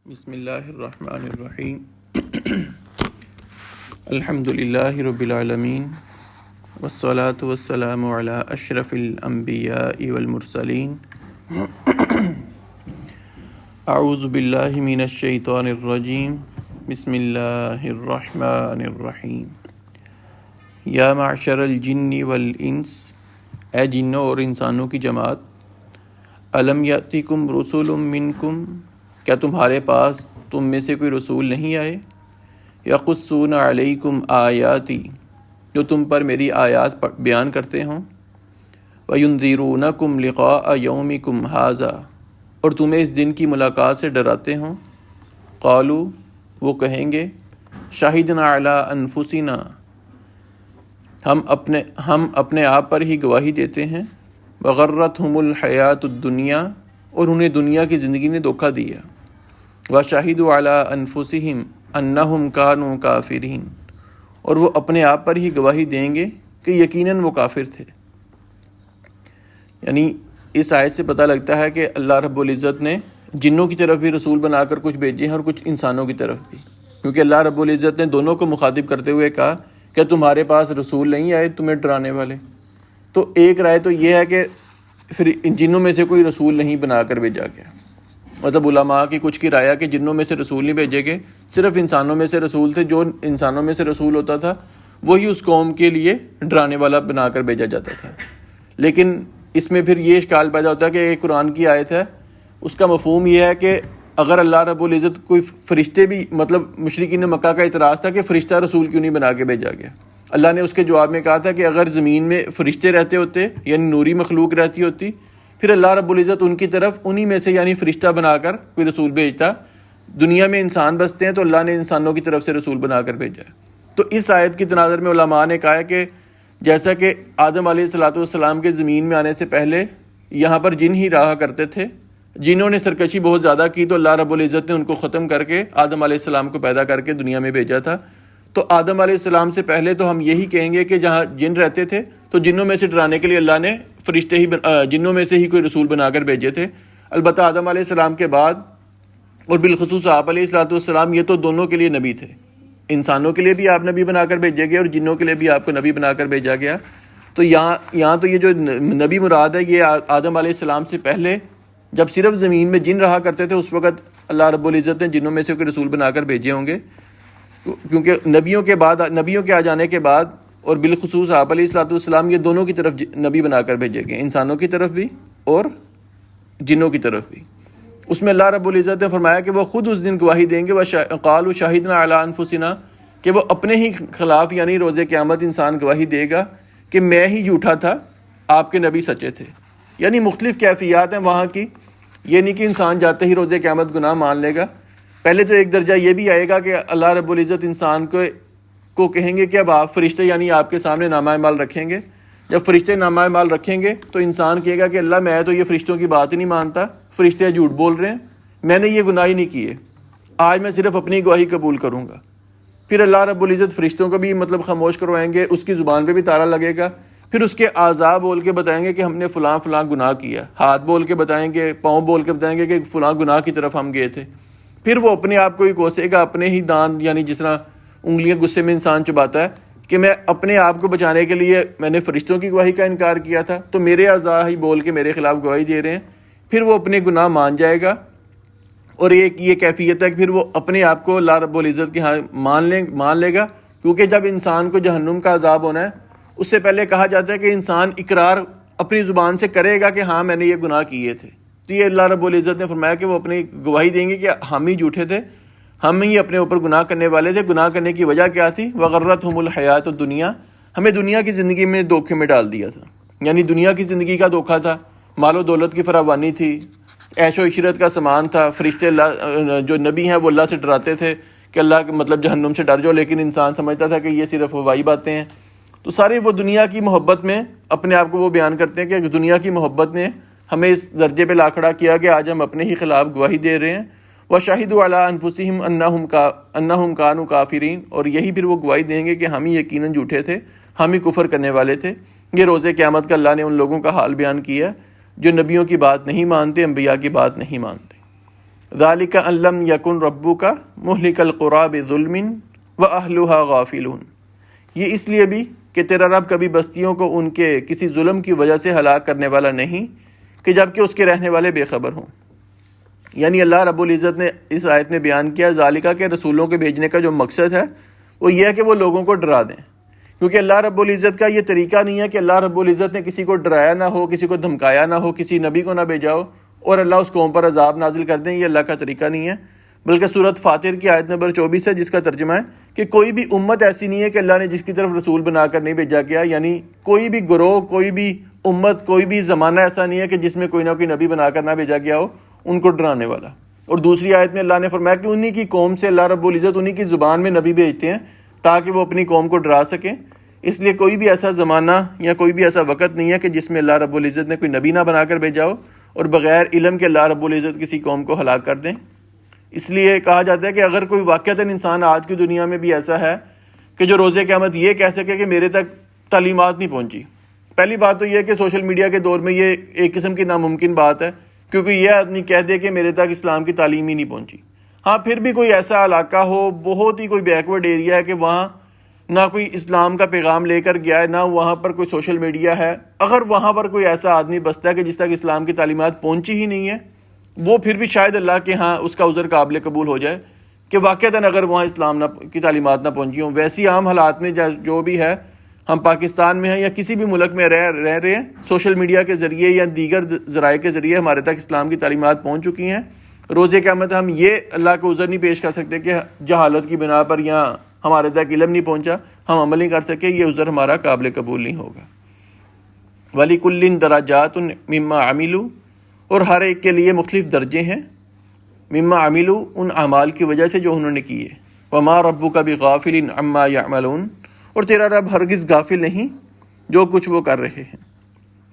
بسم اللہ الرحمن الرحیم الحمد للہ رب العالمین والصلاة والسلام علی اشرف الانبیاء والمرسلین اعوذ باللہ من الشیطان الرجیم بسم اللہ الرحمن الرحیم یا معشر الجن والانس، اے جنوں اور انسانوں کی جماعت، الم یأتکم رسول منکم، کیا تمہارے پاس تم میں سے کوئی رسول نہیں آئے، یقصون علیکم آیاتی، جو تم پر میری آیات بیان کرتے ہوں، وینذرونکم لقاء یومکم ھذا، اور تمہیں اس دن کی ملاقات سے ڈراتے ہوں، قالوا، وہ کہیں گے، شہدنا علی انفسنا، ہم اپنے آپ پر ہی گواہی دیتے ہیں، وغرتہم الحیات الدنیا، اور انہیں دنیا کی زندگی نے دھوکہ دیا، وشہدوا علی انفسہم انہم کانوا کافرین، اور وہ اپنے آپ پر ہی گواہی دیں گے کہ یقیناً وہ کافر تھے۔ یعنی اس آیت سے پتہ لگتا ہے کہ اللہ رب العزت نے جنوں کی طرف بھی رسول بنا کر کچھ بھیجے ہیں اور کچھ انسانوں کی طرف بھی، کیونکہ اللہ رب العزت نے دونوں کو مخاطب کرتے ہوئے کہا کہ تمہارے پاس رسول نہیں آئے تمہیں ڈرانے والے۔ تو ایک رائے تو یہ ہے کہ پھر جنوں میں سے کوئی رسول نہیں بنا کر بھیجا گیا، مطلب علماء کی کچھ کی رائے ہے کہ جنوں میں سے رسول نہیں بھیجے گئے، صرف انسانوں میں سے رسول تھے، جو انسانوں میں سے رسول ہوتا تھا وہی اس قوم کے لیے ڈرانے والا بنا کر بھیجا جاتا تھا۔ لیکن اس میں پھر یہ اشکال پیدا ہوتا ہے کہ ایک قرآن کی آیت ہے، اس کا مفہوم یہ ہے کہ اگر اللہ رب العزت کوئی فرشتے بھی، مطلب مشرکین مکہ کا اعتراض تھا کہ فرشتہ رسول کیوں نہیں بنا کے بھیجا گیا، اللہ نے اس کے جواب میں کہا تھا کہ اگر زمین میں فرشتے رہتے ہوتے یعنی نوری مخلوق رہتی ہوتی، پھر اللہ رب العزت ان کی طرف انہی میں سے یعنی فرشتہ بنا کر کوئی رسول بھیجتا۔ دنیا میں انسان بستے ہیں تو اللہ نے انسانوں کی طرف سے رسول بنا کر بھیجا ہے۔ تو اس آیت کی تناظر میں علماء نے کہا ہے کہ جیسا کہ آدم علیہ السلام کے زمین میں آنے سے پہلے یہاں پر جن ہی رہا کرتے تھے، جنہوں نے سرکشی بہت زیادہ کی تو اللہ رب العزت نے ان کو ختم کر کے آدم علیہ السلام کو پیدا کر کے دنیا میں بھیجا تھا۔ تو آدم علیہ السلام سے پہلے تو ہم یہی کہیں گے کہ جہاں جن رہتے تھے تو جنوں میں سے ڈرانے کے لیے اللہ نے فرشتے ہی جنوں میں سے ہی کوئی رسول بنا کر بھیجے تھے۔ البتہ آدم علیہ السلام کے بعد اور بالخصوص آپ علیہ السلام یہ تو دونوں کے لیے نبی تھے، انسانوں کے لیے بھی آپ نبی بنا کر بھیجے گئے اور جنوں کے لیے بھی آپ کو نبی بنا کر بھیجا گیا۔ تو یہاں تو یہ جو نبی مراد ہے یہ آدم علیہ السلام سے پہلے جب صرف زمین میں جن رہا کرتے تھے اس وقت اللہ رب العزت نے جنوں میں سے کوئی رسول بنا کر بھیجے ہوں گے، کیونکہ نبیوں کے آ جانے کے بعد اور بالخصوص آپ علیہ السلام یہ دونوں کی طرف نبی بنا کر بھیجے گئے، انسانوں کی طرف بھی اور جنوں کی طرف بھی۔ اس میں اللہ رب العزت نے فرمایا کہ وہ خود اس دن گواہی دیں گے، وقالوا شہدنا علی انفسنا، کہ وہ اپنے ہی خلاف یعنی روز قیامت انسان گواہی دے گا کہ میں ہی جھوٹا تھا، آپ کے نبی سچے تھے۔ یعنی مختلف کیفیات ہیں وہاں کی، یہ نہیں کہ انسان جاتے ہی روز قیامت گناہ مان لے گا۔ پہلے تو ایک درجہ یہ بھی آئے گا کہ اللہ رب العزت انسان کو کہیں گے کہ اب آپ فرشتے یعنی آپ کے سامنے نامہ اعمال رکھیں گے۔ جب فرشتے نامہ اعمال رکھیں گے تو انسان کہے گا کہ اللہ میں تو یہ فرشتوں کی بات ہی نہیں مانتا، فرشتے جھوٹ بول رہے ہیں، میں نے یہ گناہ ہی نہیں کیے، آج میں صرف اپنی گواہی قبول کروں گا۔ پھر اللہ رب العزت فرشتوں کو بھی مطلب خاموش کروائیں گے، اس کی زبان پہ بھی تالا لگے گا، پھر اس کے اعضاء بول کے بتائیں گے کہ ہم نے فلاں فلاں گناہ کیا، ہاتھ بول کے بتائیں گے، پاؤں بول کے بتائیں گے کہ فلاں گناہ کی طرف ہم گئے تھے۔ پھر وہ اپنے آپ کو ہی کوسے گا، اپنے ہی دان یعنی جس طرح انگلیاں غصے میں انسان چباتا ہے کہ میں اپنے آپ کو بچانے کے لیے میں نے فرشتوں کی گواہی کا انکار کیا تھا تو میرے اعضاء ہی بول کے میرے خلاف گواہی دے رہے ہیں۔ پھر وہ اپنے گناہ مان جائے گا، اور ایک یہ کیفیت ہے کہ پھر وہ اپنے آپ کو اللہ رب العزت کے ہاں مان لے گا، کیونکہ جب انسان کو جہنم کا عذاب ہونا ہے اس سے پہلے کہا جاتا ہے کہ انسان اقرار اپنی زبان سے کرے گا کہ ہاں میں نے یہ گناہ کیے تھے۔ تو یہ اللہ رب العزت نے فرمایا کہ وہ اپنی گواہی دیں گے کہ ہم ہی جھوٹے تھے، ہم ہی اپنے اوپر گناہ کرنے والے تھے۔ گناہ کرنے کی وجہ کیا تھی؟ وغرتہم الحیات الدنیا، ہمیں دنیا کی زندگی میں دھوکے میں ڈال دیا تھا، یعنی دنیا کی زندگی کا دھوکہ تھا، مال و دولت کی فراوانی تھی، عیش و عشرت کا سامان تھا، فرشتے اللہ جو نبی ہیں وہ اللہ سے ڈراتے تھے کہ اللہ مطلب جہنم سے ڈر جاؤ، لیکن انسان سمجھتا تھا کہ یہ صرف ہوائی باتیں ہیں۔ تو سارے وہ دنیا کی محبت میں اپنے آپ کو وہ بیان کرتے ہیں کہ دنیا کی محبت نے ہمیں اس درجے پہ لا کھڑا کیا کہ آج ہم اپنے ہی خلاف گواہی دے رہے ہیں۔ وشہدوا علی انفسہم انہم کانوا کافرین، اور یہی پھر وہ گواہی دیں گے کہ ہم ہی یقیناً جھوٹے تھے، ہم ہی کفر کرنے والے تھے۔ یہ روز قیامت کا اللہ نے ان لوگوں کا حال بیان کیا جو نبیوں کی بات نہیں مانتے، انبیاء کی بات نہیں مانتے۔ ذالک ان لم یکن ربک مہلک القری بظلم واہلها غافلون، یہ اس لیے بھی کہ تیرا رب کبھی بستیوں کو ان کے کسی ظلم کی وجہ سے ہلاک کرنے والا نہیں کہ جبکہ اس کے رہنے والے بے خبر ہوں۔ یعنی اللہ رب العزت نے اس آیت میں بیان کیا ذالکہ کے رسولوں کے بھیجنے کا جو مقصد ہے وہ یہ ہے کہ وہ لوگوں کو ڈرا دیں، کیونکہ اللہ رب العزت کا یہ طریقہ نہیں ہے کہ اللہ رب العزت نے کسی کو ڈرایا نہ ہو، کسی کو دھمکایا نہ ہو، کسی نبی کو نہ بھیجا ہو اور اللہ اس قوم پر عذاب نازل کر دیں، یہ اللہ کا طریقہ نہیں ہے۔ بلکہ سورۃ فاطر کی آیت نمبر 24 ہے جس کا ترجمہ ہے کہ کوئی بھی امت ایسی نہیں ہے کہ اللہ نے جس کی طرف رسول بنا کر نہیں بھیجا گیا، یعنی کوئی بھی گروہ، کوئی بھی امت، کوئی بھی زمانہ ایسا نہیں ہے کہ جس میں کوئی نہ کوئی نبی بنا کر نہ بھیجا گیا ہو ان کو ڈرانے والا۔ اور دوسری آیت میں اللہ نے فرمایا کہ انہی کی قوم سے اللہ رب العزت انہی کی زبان میں نبی بھیجتے ہیں تاکہ وہ اپنی قوم کو ڈرا سکیں۔ اس لیے کوئی بھی ایسا زمانہ یا کوئی بھی ایسا وقت نہیں ہے کہ جس میں اللہ رب العزت نے کوئی نبی نہ بنا کر بھیجا ہو اور بغیر علم کے اللہ رب العزت کسی قوم کو ہلاک کر دیں۔ اس لیے کہا جاتا ہے کہ اگر کوئی واقعتاً انسان آج کی دنیا میں بھی ایسا ہے کہ جو روز قیامت یہ کہہ سکے کہ میرے تک تعلیمات نہیں پہنچی، پہلی بات تو یہ ہے کہ سوشل میڈیا کے دور میں یہ ایک قسم کی ناممکن بات ہے، کیونکہ یہ آدمی کہہ دے کہ میرے تک اسلام کی تعلیم ہی نہیں پہنچی۔ ہاں پھر بھی کوئی ایسا علاقہ ہو، بہت ہی کوئی بیکورڈ ایریا ہے کہ وہاں نہ کوئی اسلام کا پیغام لے کر گیا ہے، نہ وہاں پر کوئی سوشل میڈیا ہے، اگر وہاں پر کوئی ایسا آدمی بستا ہے کہ جس تک اسلام کی تعلیمات پہنچی ہی نہیں ہے، وہ پھر بھی شاید اللہ کے ہاں اس کا عذر قابل قبول ہو جائے کہ واقعتاً اگر وہاں اسلام کی تعلیمات نہ پہنچی ہوں۔ ویسی عام حالات میں جو بھی ہے، ہم پاکستان میں ہیں یا کسی بھی ملک میں رہ رہے ہیں، سوشل میڈیا کے ذریعے یا دیگر ذرائع کے ذریعے ہمارے تک اسلام کی تعلیمات پہنچ چکی ہیں۔ روز قیامت ہم یہ اللہ کو عذر نہیں پیش کر سکتے کہ جہالت کی بنا پر یا ہمارے تک علم نہیں پہنچا، ہم عمل نہیں کر سکے، یہ عذر ہمارا قابل قبول نہیں ہوگا۔ وَلِكُلٍّ دَرَجَاتٌ مِّمَّا عَمِلُوا، اور ہر ایک کے لیے مختلف درجے ہیں، مما عملوا، ان اعمال کی وجہ سے جو انہوں نے کیے، وما ربک بغافل عما یعملون، اور تیرا رب ہرگز غافل نہیں جو کچھ وہ کر رہے ہیں۔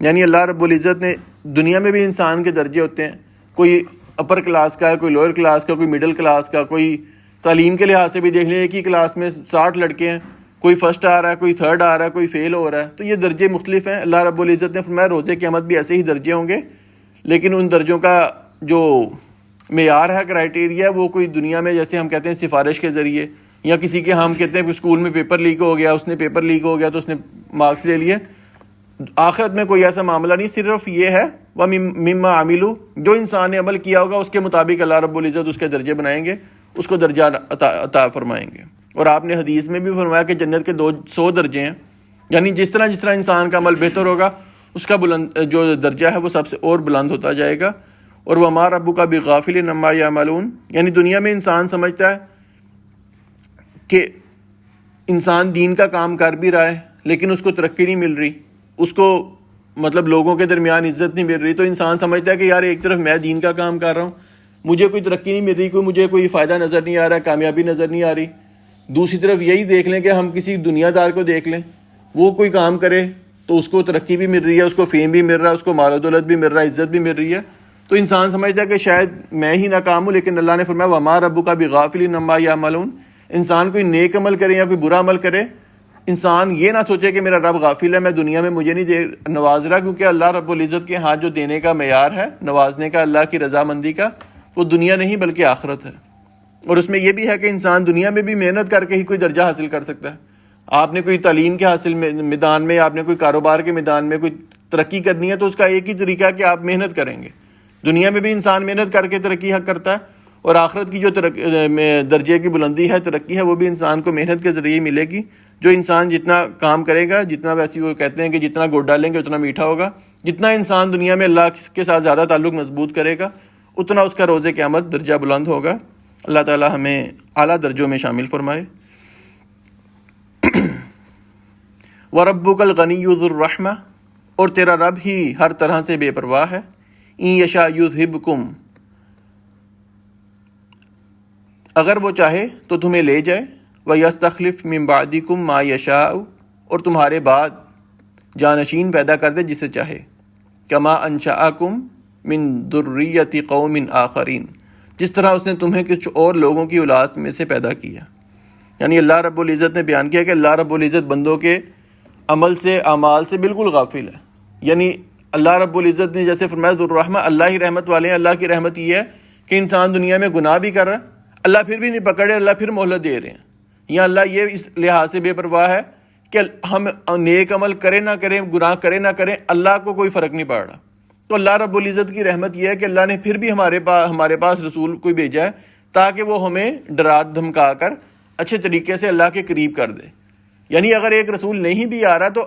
یعنی اللہ رب العزت نے دنیا میں بھی انسان کے درجے ہوتے ہیں، کوئی اپر کلاس کا ہے، کوئی لوئر کلاس کا، کوئی مڈل کلاس کا، کوئی تعلیم کے لحاظ سے بھی دیکھ لیں ایک ہی کلاس میں 60 لڑکے ہیں، کوئی فرسٹ آ رہا ہے، کوئی تھرڈ آ رہا ہے، کوئی فیل ہو رہا ہے، تو یہ درجے مختلف ہیں۔ اللہ رب العزت نے فرمایا روز قیامت بھی ایسے ہی درجے ہوں گے، لیکن ان درجوں کا جو معیار ہے، کرائٹیریا، وہ کوئی دنیا میں جیسے ہم کہتے ہیں سفارش کے ذریعے، یا کسی کے ہم کہتے ہیں کہ اسکول میں پیپر لیک ہو گیا، اس نے پیپر لیک ہو گیا تو اس نے مارکس لے لیے، آخرت میں کوئی ایسا معاملہ نہیں، صرف یہ ہے وَمِمَّا عَمِلُوا، جو انسان نے عمل کیا ہوگا اس کے مطابق اللہ رب العزت اس کے درجے بنائیں گے، اس کو درجہ عطا فرمائیں گے۔ اور آپ نے حدیث میں بھی فرمایا کہ جنت کے 100 درجے ہیں، یعنی جس طرح انسان کا عمل بہتر ہوگا اس کا جو درجہ ہے وہ سب سے اور بلند ہوتا جائے گا۔ اور وَمَا رَبُّكَ بِغَافِلٍ عَمَّا يَعْمَلُونَ، یعنی دنیا میں انسان سمجھتا ہے کہ انسان دین کا کام کر بھی رہا ہے لیکن اس کو ترقی نہیں مل رہی، اس کو مطلب لوگوں کے درمیان عزت نہیں مل رہی، تو انسان سمجھتا ہے کہ یار ایک طرف میں دین کا کام کر رہا ہوں، مجھے کوئی ترقی نہیں مل رہی، مجھے کوئی فائدہ نظر نہیں آ رہا، کامیابی نظر نہیں آ رہی۔ دوسری طرف یہی دیکھ لیں کہ ہم کسی دنیا دار کو دیکھ لیں، وہ کوئی کام کرے تو اس کو ترقی بھی مل رہی ہے، اس کو فیم بھی مل رہا ہے، اس کو مال و دولت بھی مل رہا ہے، عزت بھی مل رہی ہے، تو انسان سمجھتا ہے کہ شاید میں ہی ناکام ہوں، لیکن اللہ نے فرمایا وَمَا رَبُّكَ بِغَافِلٍ عَمَّا يَعْمَلُونَ۔ انسان کوئی نیک عمل کرے یا کوئی برا عمل کرے، انسان یہ نہ سوچے کہ میرا رب غافل ہے، میں دنیا میں مجھے نہیں نواز رہا، کیونکہ اللہ رب العزت کے ہاں جو دینے کا معیار ہے، نوازنے کا، اللہ کی رضامندی کا، وہ دنیا نہیں بلکہ آخرت ہے۔ اور اس میں یہ بھی ہے کہ انسان دنیا میں بھی محنت کر کے ہی کوئی درجہ حاصل کر سکتا ہے۔ آپ نے کوئی تعلیم کے حاصل میدان میں، آپ نے کوئی کاروبار کے میدان میں کوئی ترقی کرنی ہے تو اس کا ایک ہی طریقہ ہے کہ آپ محنت کریں گے۔ دنیا میں بھی انسان محنت کر کے ترقی حق کرتا ہے، اور آخرت کی جو درجے کی بلندی ہے، ترقی ہے، وہ بھی انسان کو محنت کے ذریعے ملے گی۔ جو انسان جتنا کام کرے گا، جتنا، ویسے وہ کہتے ہیں کہ جتنا گڑ ڈالیں گے اتنا میٹھا ہوگا، جتنا انسان دنیا میں اللہ کے ساتھ زیادہ تعلق مضبوط کرے گا اتنا اس کا روز قیامت درجہ بلند ہوگا۔ اللہ تعالی ہمیں اعلیٰ درجوں میں شامل فرمائے۔ وَرَبُّكَ الْغَنِيُّ ذُو الرَّحْمَةِ، اور تیرا رب ہی ہر طرح سے بے پرواہ ہے۔ إِن يَشَأْ يُذْهِبْكُمْ، اگر وہ چاہے تو تمہیں لے جائے، وَيَسْتَخْلِفْ مِن بَعْدِكُمْ مَا يَشَاءُ، اور تمہارے بعد جانشین پیدا کر دے جسے چاہے، كَمَا أَنشَأَكُم مِن ذُرِّيَّةِ قَوْمٍ آخَرِينَ، جس طرح اس نے تمہیں کچھ اور لوگوں کی اولاد میں سے پیدا کیا۔ یعنی اللہ رب العزت نے بیان کیا کہ اللہ رب العزت بندوں کے عمل سے، اعمال سے بالکل غافل ہے۔ یعنی اللہ رب العزت نے جیسے فرمایا ذو الرحمہ، اللہ ہی رحمت والے ہیں۔ اللہ کی رحمت یہ ہے کہ انسان دنیا میں گناہ بھی کر رہا ہے، اللہ پھر بھی نہیں پکڑے، اللہ پھر مہلت دے رہے ہیں. یا اللہ یہ اس لحاظ سے بے پرواہ ہے کہ ہم نیک عمل کریں نہ کریں، گناہ کریں نہ کریں، اللہ کو کوئی فرق نہیں پڑ رہا. تو اللہ رب العزت کی رحمت یہ ہے کہ اللہ نے پھر بھی ہمارے پاس رسول کوئی بھیجا ہے تاکہ وہ ہمیں ڈرا دھمکا کر اچھے طریقے سے اللہ کے قریب کر دے. یعنی اگر ایک رسول نہیں بھی آ رہا تو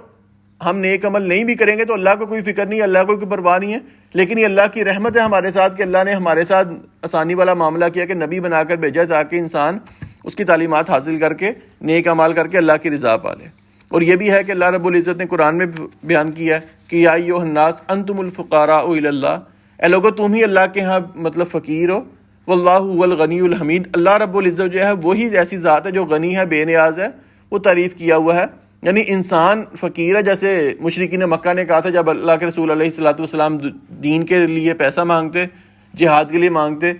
ہم نیک عمل نہیں بھی کریں گے تو اللہ کو کوئی فکر نہیں ہے، اللہ کو کوئی پرواہ نہیں ہے. لیکن یہ اللہ کی رحمت ہے ہمارے ساتھ کہ اللہ نے ہمارے ساتھ آسانی والا معاملہ کیا کہ نبی بنا کر بھیجا تاکہ انسان اس کی تعلیمات حاصل کر کے نیک اعمال کر کے اللہ کی رضا پا لے. اور یہ بھی ہے کہ اللہ رب العزت نے قرآن میں بیان کیا ہے کہ یا ایھا الناس انتم الفقراء الی اللہ، اے لوگو تم ہی اللہ کے ہاں مطلب فقیر ہو. واللہ هو الغنی الحمید، اللہ رب العزت جو ہے وہی ایسی ذات ہے جو غنی ہے، بے نیاز ہے، وہ تعریف کیا ہوا ہے. یعنی انسان فقیر ہے، جیسے مشرکین مکہ نے کہا تھا جب اللہ کے رسول علیہ الصلوۃ والسلام دین کے لیے پیسہ مانگتے، جہاد کے لیے مانگتے،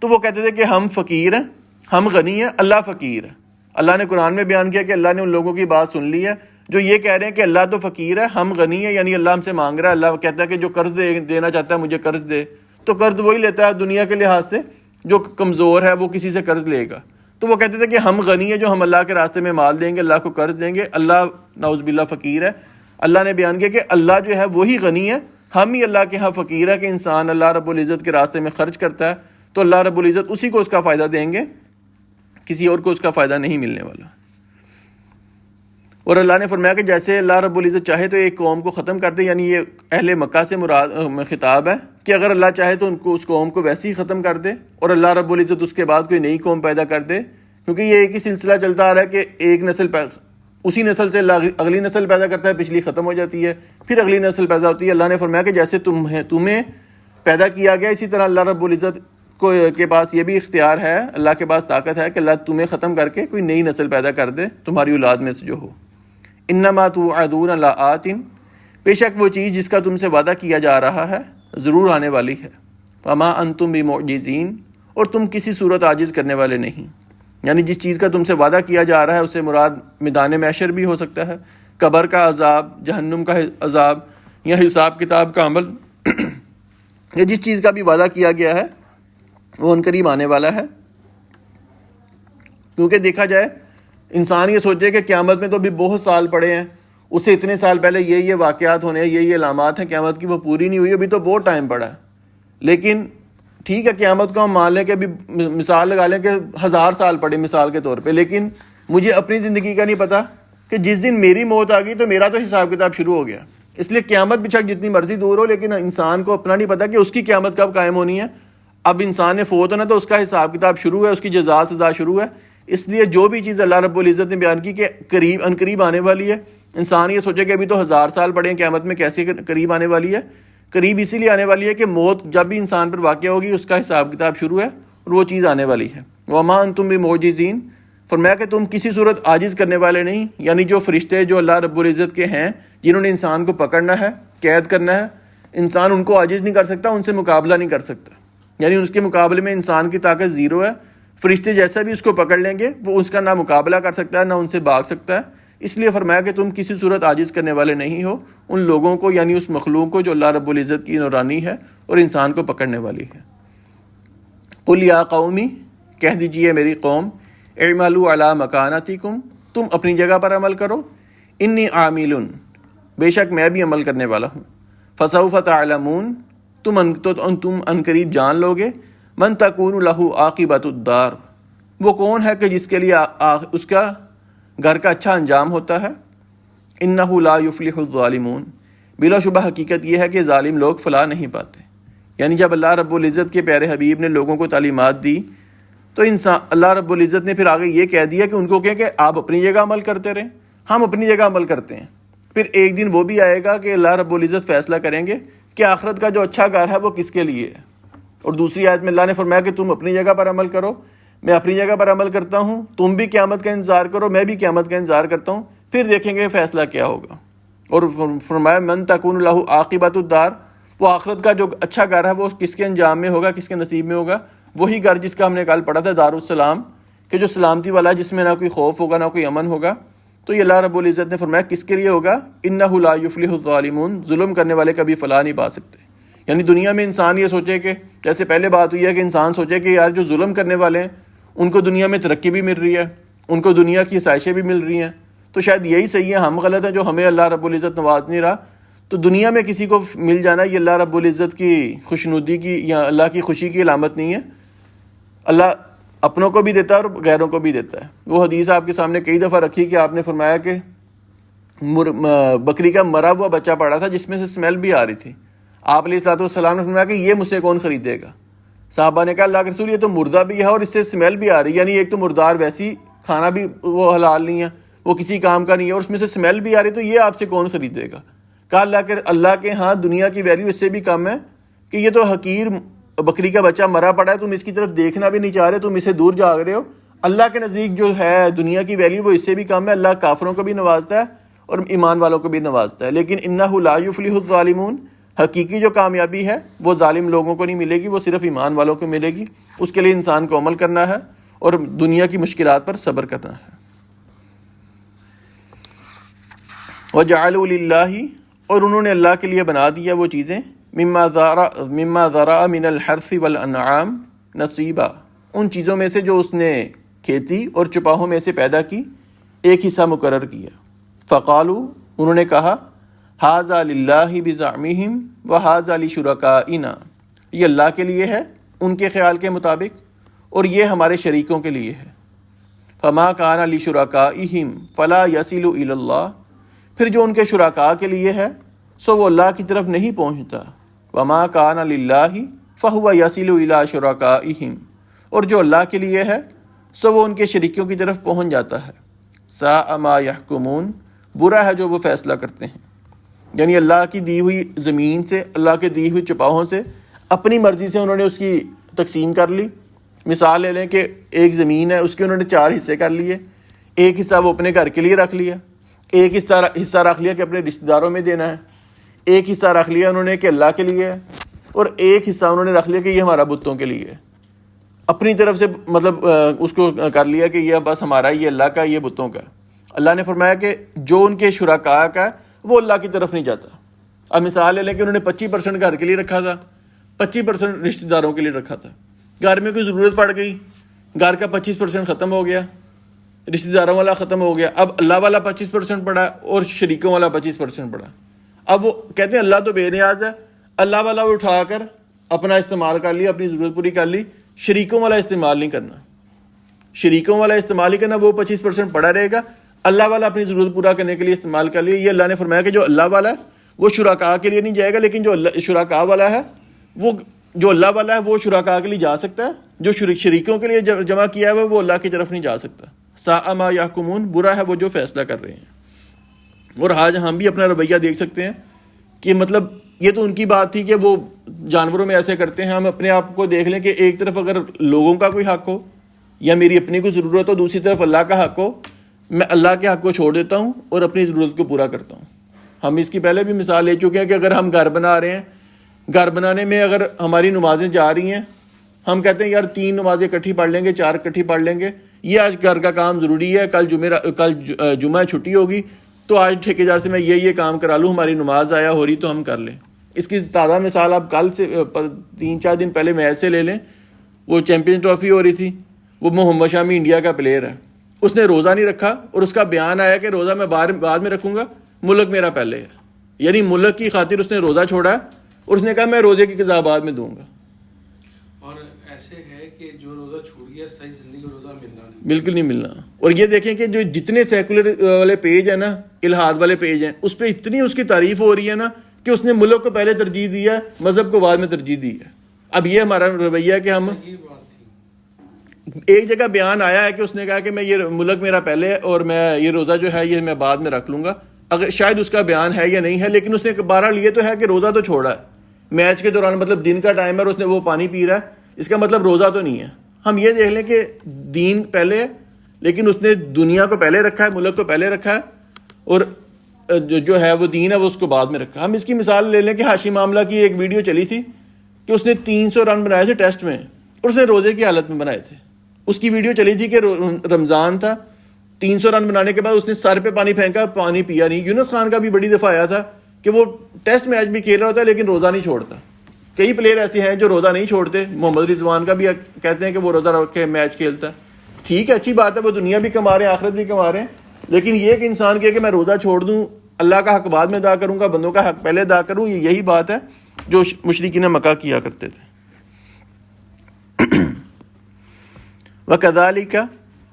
تو وہ کہتے تھے کہ ہم فقیر ہیں، ہم غنی ہیں، اللہ فقیر ہے. اللہ نے قرآن میں بیان کیا کہ اللہ نے ان لوگوں کی بات سن لی ہے جو یہ کہہ رہے ہیں کہ اللہ تو فقیر ہے، ہم غنی ہیں، یعنی اللہ ہم سے مانگ رہا ہے. اللہ کہتا ہے کہ جو قرض دینا چاہتا ہے مجھے قرض دے، تو قرض وہی لیتا ہے دنیا کے لحاظ سے، جو کمزور ہے وہ کسی سے قرض لے گا. تو وہ کہتے تھے کہ ہم غنی ہیں جو ہم اللہ کے راستے میں مال دیں گے، اللہ کو قرض دیں گے، اللہ نعوذ باللہ فقیر ہے. اللہ نے بیان کیا کہ اللہ جو ہے وہی غنی ہے، ہم ہی اللہ کے ہاں فقیر ہے کہ انسان اللہ رب العزت کے راستے میں خرچ کرتا ہے تو اللہ رب العزت اسی کو اس کا فائدہ دیں گے، کسی اور کو اس کا فائدہ نہیں ملنے والا. اور اللہ نے فرمایا کہ جیسے اللہ رب العزت چاہے تو ایک قوم کو ختم کر دے، یعنی یہ اہل مکہ سے مراد خطاب ہے کہ اگر اللہ چاہے تو ان کو اس قوم کو ویسے ہی ختم کر دے، اور اللہ رب العزت اس کے بعد کوئی نئی قوم پیدا کر دے. کیونکہ یہ ایک ہی سلسلہ چلتا آ رہا ہے کہ ایک نسل اسی نسل سے اللہ اگلی نسل پیدا کرتا ہے، پچھلی ختم ہو جاتی ہے، پھر اگلی نسل پیدا ہوتی ہے. اللہ نے فرمایا کہ جیسے تمہیں پیدا کیا گیا، اسی طرح اللہ رب العزت کے پاس یہ بھی اختیار ہے، اللہ کے پاس طاقت ہے کہ اللہ تمہیں ختم کر کے کوئی نئی نسل پیدا کر دے تمہاری اولاد میں سے جو ہو. انما توعدون لآت، بے شک وہ چیز جس کا تم سے وعدہ کیا جا رہا ہے ضرور آنے والی ہے. وما انتم بمعجزین، اور تم کسی صورت عاجز کرنے والے نہیں. یعنی جس چیز کا تم سے وعدہ کیا جا رہا ہے اس سے مراد میدان محشر بھی ہو سکتا ہے، قبر کا عذاب، جہنم کا عذاب، یا حساب کتاب کا عمل. یا جس چیز کا بھی وعدہ کیا گیا ہے وہ عنقریب آنے والا ہے. کیونکہ دیکھا جائے انسان یہ سوچے کہ قیامت میں تو ابھی بہت سال پڑے ہیں، اس سے اتنے سال پہلے یہ واقعات ہونے ہیں، یہ علامات ہیں قیامت کی، وہ پوری نہیں ہوئی، ابھی تو بہت ٹائم پڑا ہے. لیکن ٹھیک ہے قیامت کو ہم مان لیں کہ ابھی مثال لگا لیں کہ 1000 سال پڑے مثال کے طور پہ، لیکن مجھے اپنی زندگی کا نہیں پتہ کہ جس دن میری موت آ گئی تو میرا تو حساب کتاب شروع ہو گیا. اس لیے قیامت بے شک جتنی مرضی دور ہو، لیکن انسان کو اپنا نہیں پتہ کہ اس کی قیامت کب قائم ہونی ہے. اب انسان نے فوت ہونا تو اس کا حساب کتاب شروع ہے، اس کی جزا سزا شروع ہے. اس لیے جو بھی چیز اللہ رب العزت نے بیان کی کہ قریب آنے والی ہے، انسان یہ سوچے کہ ابھی تو 1000 سال پڑے ہیں، قیامت میں کیسے قریب آنے والی ہے. قریب اسی لیے آنے والی ہے کہ موت جب بھی انسان پر واقع ہوگی اس کا حساب کتاب شروع ہے اور وہ چیز آنے والی ہے. وما انتم بمعجزین، فرمایا کہ تم کسی صورت عاجز کرنے والے نہیں. یعنی جو فرشتے جو اللہ رب العزت کے ہیں جنہوں نے انسان کو پکڑنا ہے، قید کرنا ہے، انسان ان کو عاجز نہیں کر سکتا، ان سے مقابلہ نہیں کر سکتا. یعنی اس کے مقابلے میں انسان کی طاقت زیرو ہے. فرشتے جیسا بھی اس کو پکڑ لیں گے وہ اس کا نہ مقابلہ کر سکتا ہے نہ ان سے بھاگ سکتا ہے. اس لیے فرمایا کہ تم کسی صورت عاجز کرنے والے نہیں ہو ان لوگوں کو، یعنی اس مخلوق کو جو اللہ رب العزت کی نورانی ہے اور انسان کو پکڑنے والی ہے. قل یا قومی، کہہ دیجئے میری قوم، اعملوا علی مکانتکم، تم اپنی جگہ پر عمل کرو، انی عامل، بے شک میں بھی عمل کرنے والا ہوں. فسوف تعلمون، تم عنقریب جان لوگے، من تکون لہ عاقبۃ الدار، وہ کون ہے کہ جس کے لیے اس کا گھر کا اچھا انجام ہوتا ہے. انہ لا یفلح الظالمون، بلا شبہ حقیقت یہ ہے کہ ظالم لوگ فلاح نہیں پاتے. یعنی جب اللہ رب العزت کے پیارے حبیب نے لوگوں کو تعلیمات دی تو اللہ رب العزت نے پھر آگے یہ کہہ دیا کہ ان کو کہیں کہ آپ اپنی جگہ عمل کرتے رہیں، ہم اپنی جگہ عمل کرتے ہیں. پھر ایک دن وہ بھی آئے گا کہ اللہ رب العزت فیصلہ کریں گے کہ آخرت کا جو اچھا گھر ہے وہ کس کے لیے ہے. اور دوسری آیت میں اللہ نے فرمایا کہ تم اپنی جگہ پر عمل کرو، میں اپنی جگہ پر عمل کرتا ہوں، تم بھی قیامت کا انتظار کرو، میں بھی قیامت کا انتظار کرتا ہوں، پھر دیکھیں گے فیصلہ کیا ہوگا. اور فرمایا من تکون لہ عاقبۃ الدار، وہ آخرت کا جو اچھا گھر ہے وہ کس کے انجام میں ہوگا، کس کے نصیب میں ہوگا. وہی گھر جس کا ہم نے کل پڑھا تھا دارالسلام، کہ جو سلامتی والا ہے، جس میں نہ کوئی خوف ہوگا نہ کوئی امن ہوگا. تو یہ اللہ رب العزت نے فرمایا کس کے لیے ہوگا، انہ لا یفلح الظالمون، ظلم کرنے والے کبھی فلاح نہیں پا سکتے. یعنی دنیا میں انسان یہ سوچے کہ جیسے پہلے بات ہوئی ہے کہ انسان سوچے کہ یار جو ظلم کرنے والے ہیں ان کو دنیا میں ترقی بھی مل رہی ہے، ان کو دنیا کی آسائشیں بھی مل رہی ہیں، تو شاید یہی صحیح ہے، ہم غلط ہیں جو ہمیں اللہ رب العزت نواز نہیں رہا۔ تو دنیا میں کسی کو مل جانا یہ اللہ رب العزت کی خوشنودی کی یا اللہ کی خوشی کی علامت نہیں ہے۔ اللہ اپنوں کو بھی دیتا ہے اور غیروں کو بھی دیتا ہے۔ وہ حدیث آپ کے سامنے کئی دفعہ رکھی کہ آپ نے فرمایا کہ بکری کا مرا ہوا بچہ پڑا تھا جس میں سے اسمیل بھی آ رہی تھی، آپ علیہ الصلوۃ والسلام نے فرمایا کہ یہ مجھ سے کون خریدے گا؟ صحابہ نے کہا اللہ کے رسول یہ تو مردہ بھی ہے اور اس سے اسمیل بھی آ رہی ہے، یعنی ایک تو مردار ویسی کھانا بھی وہ حلال نہیں ہے، وہ کسی کام کا نہیں ہے، اور اس میں سے اسمیل بھی آ رہی، تو یہ آپ سے کون خریدے گا؟ کہا اللہ کے ہاں دنیا کی ویلیو اس سے بھی کم ہے کہ یہ تو حقیر بکری کا بچہ مرا پڑا ہے، تم اس کی طرف دیکھنا بھی نہیں چاہ رہے، تم اسے دور جھانک رہے ہو۔ اللہ کے نزدیک جو ہے دنیا کی ویلیو وہ اس سے بھی کم ہے۔ اللہ کافروں کو بھی نوازتا ہے اور ایمان والوں کو بھی نوازتا ہے، لیکن انہ لا یفلح الظالمون، حقیقی جو کامیابی ہے وہ ظالم لوگوں کو نہیں ملے گی، وہ صرف ایمان والوں کو ملے گی۔ اس کے لیے انسان کو عمل کرنا ہے اور دنیا کی مشکلات پر صبر کرنا ہے۔ وَجَعَلُوا لِلَّهِ، اور انہوں نے اللہ کے لیے بنا دیا وہ چیزیں مما ذرا من الحرث والانعام نصیبا، ان چیزوں میں سے جو اس نے کھیتی اور چپاہوں میں سے پیدا کی ایک حصہ مقرر کیا۔ فقالوا، انہوں نے کہا ھذا للہ بزعمہم وھذا لشرکائنا، یہ اللہ کے لیے ہے ان کے خیال کے مطابق اور یہ ہمارے شریکوں کے لیے ہے۔ فما کان لشرکائہم فلا یصل الی اللہ، پھر جو ان کے شرکاء کے لیے ہے سو وہ اللہ کی طرف نہیں پہنچتا۔ وما کان للہ فہو یصل الی شرکائہم، اور جو اللہ کے لیے ہے سو وہ ان کے شریکوں کی طرف پہنچ جاتا ہے۔ ساء ما یحکمون، برا ہے جو وہ فیصلہ کرتے ہیں۔ یعنی اللہ کی دی ہوئی زمین سے، اللہ کے دی ہوئی چپاہوں سے اپنی مرضی سے انہوں نے اس کی تقسیم کر لی۔ مثال لے لیں کہ ایک زمین ہے، اس کے انہوں نے 4 حصے کر لیے، ایک حصہ وہ اپنے گھر کے لیے رکھ لیا، ایک حصہ رکھ لیا کہ اپنے رشتہ داروں میں دینا ہے، ایک حصہ رکھ لیا انہوں نے کہ اللہ کے لیے ہے، اور ایک حصہ انہوں نے رکھ لیا کہ یہ ہمارا بتوں کے لیے ہے۔ اپنی طرف سے مطلب اس کو کر لیا کہ یہ بس ہمارا، یہ اللہ کا، یہ بتوں کا۔ اللہ نے فرمایا کہ جو ان کے شرکاء کا ہے وہ اللہ کی طرف نہیں جاتا۔ اب مثال لے لیں کہ انہوں نے 25% گھر کے لیے رکھا تھا، 25% رشتہ داروں کے لیے رکھا تھا، گھر میں کوئی ضرورت پڑ گئی، گھر کا 25% ختم ہو گیا، رشتہ داروں والا ختم ہو گیا، اب اللہ والا 25% پڑا اور شریکوں والا 25% پڑا۔ اب وہ کہتے ہیں اللہ تو بے نیاز ہے، اللہ والا وہ اٹھا کر اپنا استعمال کر لیا، اپنی ضرورت پوری کر لی، شریکوں والا استعمال نہیں کرنا، شریکوں والا استعمال ہی کرنا، وہ 25% پڑا رہے گا، اللہ والا اپنی ضرورت پورا کرنے کے لیے استعمال کر لیا۔ یہ اللہ نے فرمایا کہ جو اللہ والا ہے وہ شرکاء کے لیے نہیں جائے گا، لیکن جو شرکاء والا ہے وہ، جو اللہ والا ہے وہ شرکاء کے لیے جا سکتا ہے، جو شریکوں کے لیے جمع کیا ہوا ہے وہ اللہ کی طرف نہیں جا سکتا۔ ساء ما یحکمون، برا ہے وہ جو فیصلہ کر رہے ہیں۔ اور آج ہم بھی اپنا رویہ دیکھ سکتے ہیں کہ مطلب یہ تو ان کی بات تھی کہ وہ جانوروں میں ایسے کرتے ہیں، ہم اپنے آپ کو دیکھ لیں کہ ایک طرف اگر لوگوں کا کوئی حق ہو یا میری اپنی کوئی ضرورت ہو، دوسری طرف اللہ کا حق ہو، میں اللہ کے حق کو چھوڑ دیتا ہوں اور اپنی ضرورت کو پورا کرتا ہوں۔ ہم اس کی پہلے بھی مثال لے چکے ہیں کہ اگر ہم گھر بنا رہے ہیں، گھر بنانے میں اگر ہماری نمازیں جا رہی ہیں، ہم کہتے ہیں یار 3 نمازیں اکٹھی پڑھ لیں گے، 4 اکٹھی پڑھ لیں گے، یہ آج گھر کا کام ضروری ہے، کل جمعہ چھٹی ہوگی تو آج ٹھیکیدار سے میں یہ کام کرا لوں، ہماری نماز آیا ہو رہی تو ہم کر لیں۔ اس کی تازہ مثال آپ کل سے 3-4 دن پہلے میچ سے لے لیں، وہ چیمپئنز ٹرافی ہو رہی تھی، وہ محمد شامی انڈیا کا پلیئر ہے، اس نے روزہ نہیں رکھا اور اس کا بیان آیا کہ روزہ میں بعد میں رکھوں گا، ملک میرا پہلے ہے، یعنی ملک کی خاطر اس نے روزہ چھوڑا ہے اور اس نے کہا میں روزے کی قضا بعد میں دوں گا۔ اور ایسے ہے کہ جو روزہ چھوٹ گیا صحیح زندگی کو روزہ ملنا نہیں، بالکل نہیں ملنا۔ اور یہ دیکھیں کہ جو جتنے سیکولر والے پیج ہیں نا، الہاد والے پیج ہیں، اس پہ اتنی اس کی تعریف ہو رہی ہے نا کہ اس نے ملک کو پہلے ترجیح دی ہے، مذہب کو بعد میں ترجیح دی ہے۔ اب یہ ہمارا رویہ ہے کہ ہم، ایک جگہ بیان آیا ہے کہ اس نے کہا کہ میں یہ ملک میرا پہلے ہے اور میں یہ روزہ جو ہے یہ میں بعد میں رکھ لوں گا، اگر شاید اس کا بیان ہے یا نہیں ہے، لیکن اس نے بہرحال یہ تو ہے کہ روزہ تو چھوڑا ہے میچ کے دوران، مطلب دن کا ٹائم ہے اور اس نے وہ پانی پی رہا ہے، اس کا مطلب روزہ تو نہیں ہے۔ ہم یہ دیکھ لیں کہ دین پہلے ہے، لیکن اس نے دنیا کو پہلے رکھا ہے، ملک کو پہلے رکھا ہے، اور جو ہے وہ دین ہے وہ اس کو بعد میں رکھا۔ ہم اس کی مثال لے لیں کہ ہاشم معاملہ کی ایک ویڈیو چلی تھی کہ اس نے 300 رن بنائے تھے ٹیسٹ میں، اور اس نے روزے کی حالت میں بنائے تھے۔ اس کی ویڈیو چلی تھی کہ رمضان تھا، 300 رن بنانے کے بعد اس نے سر پہ پانی پھینکا، پانی پیا نہیں۔ یونس خان کا بھی بڑی دفعہ آیا تھا کہ وہ ٹیسٹ میچ بھی کھیل رہا ہوتا ہے لیکن روزہ نہیں چھوڑتا۔ کئی پلیئر ایسے ہیں جو روزہ نہیں چھوڑتے. محمد رضوان کا بھی کہتے ہیں کہ وہ روزہ رکھ کے میچ کھیلتا ہے. ٹھیک ہے، اچھی بات ہے، وہ دنیا بھی کما رہے ہیں، آخرت بھی کما رہے ہیں. لیکن یہ کہ انسان کہ میں روزہ چھوڑ دوں، اللہ کا حق بعد میں ادا کروں گا، بندوں کا حق پہلے ادا کروں، یہی بات ہے جو مشرکین مکہ کیا کرتے تھے. وَكَذَلِكَ،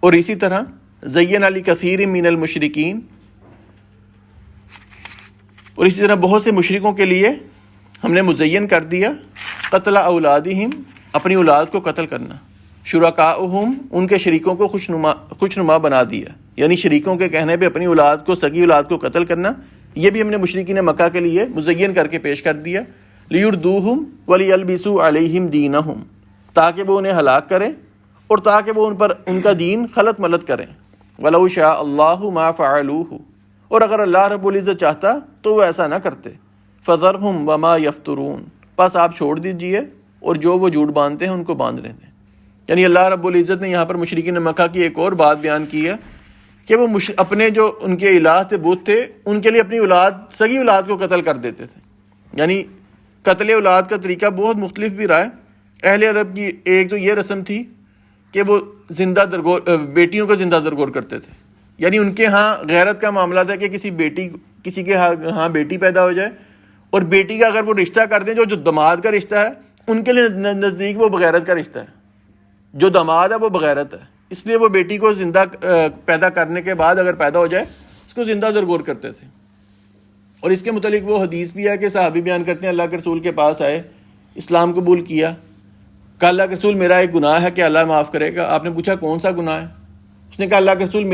اور اسی طرح زَيَّنَ لِكَثِيرٍ مِّنَ الْمُشْرِكِينَ، اور اسی طرح بہت سے مشرکوں کے لیے ہم نے مزین کر دیا قتل اولادہم، اپنی اولاد کو قتل کرنا، شرکاءہم، ان کے شریکوں کو خوشنما بنا دیا، یعنی شریکوں کے کہنے پہ اپنی اولاد کو، سگی اولاد کو قتل کرنا. یہ بھی ہم نے مشرکین مکہ کے لیے مزین کر کے پیش کر دیا. لیردوہم ولیلبسوا علیہم دینہم، تاکہ وہ انہیں ہلاک کریں اور تاکہ وہ ان پر ان کا دین خلط ملط کریں. ولو شاء اللہ ما فعلوہ، اور اگر اللہ رب العزت چاہتا تو وہ ایسا نہ کرتے. فذرہم وما یفترون، بس آپ چھوڑ دیجئے اور جو وہ جھوٹ باندھتے ہیں ان کو باندھنے دیں. یعنی اللہ رب العزت نے یہاں پر مشرکین مکہ کی ایک اور بات بیان کی ہے کہ وہ اپنے جو ان کے الہ تھے، بت تھے، ان کے لیے اپنی اولاد، سگی اولاد کو قتل کر دیتے تھے. یعنی قتل اولاد کا طریقہ بہت مختلف بھی رہا ہے. اہل عرب کی ایک تو یہ رسم تھی کہ وہ زندہ درگور، بیٹیوں کو زندہ درگور کرتے تھے. یعنی ان کے ہاں غیرت کا معاملہ تھا کہ کسی کے ہاں بیٹی پیدا ہو جائے اور بیٹی کا اگر وہ رشتہ کر دیں، جو داماد کا رشتہ ہے ان کے لیے نزدیک وہ بغیرت کا رشتہ ہے. جو داماد ہے وہ بغیرت ہے، اس لیے وہ بیٹی کو زندہ پیدا کرنے کے بعد اگر پیدا ہو جائے اس کو زندہ درگور کرتے تھے. اور اس کے متعلق وہ حدیث بھی ہے کہ صحابی بیان کرتے ہیں اللہ کے رسول کے پاس آئے، اسلام قبول کیا، کہا اللہ کے رسول میرا ایک گناہ ہے کہ اللہ معاف کرے گا. آپ نے پوچھا کون سا گناہ ہے؟ اس نے کہا اللہ کے رسول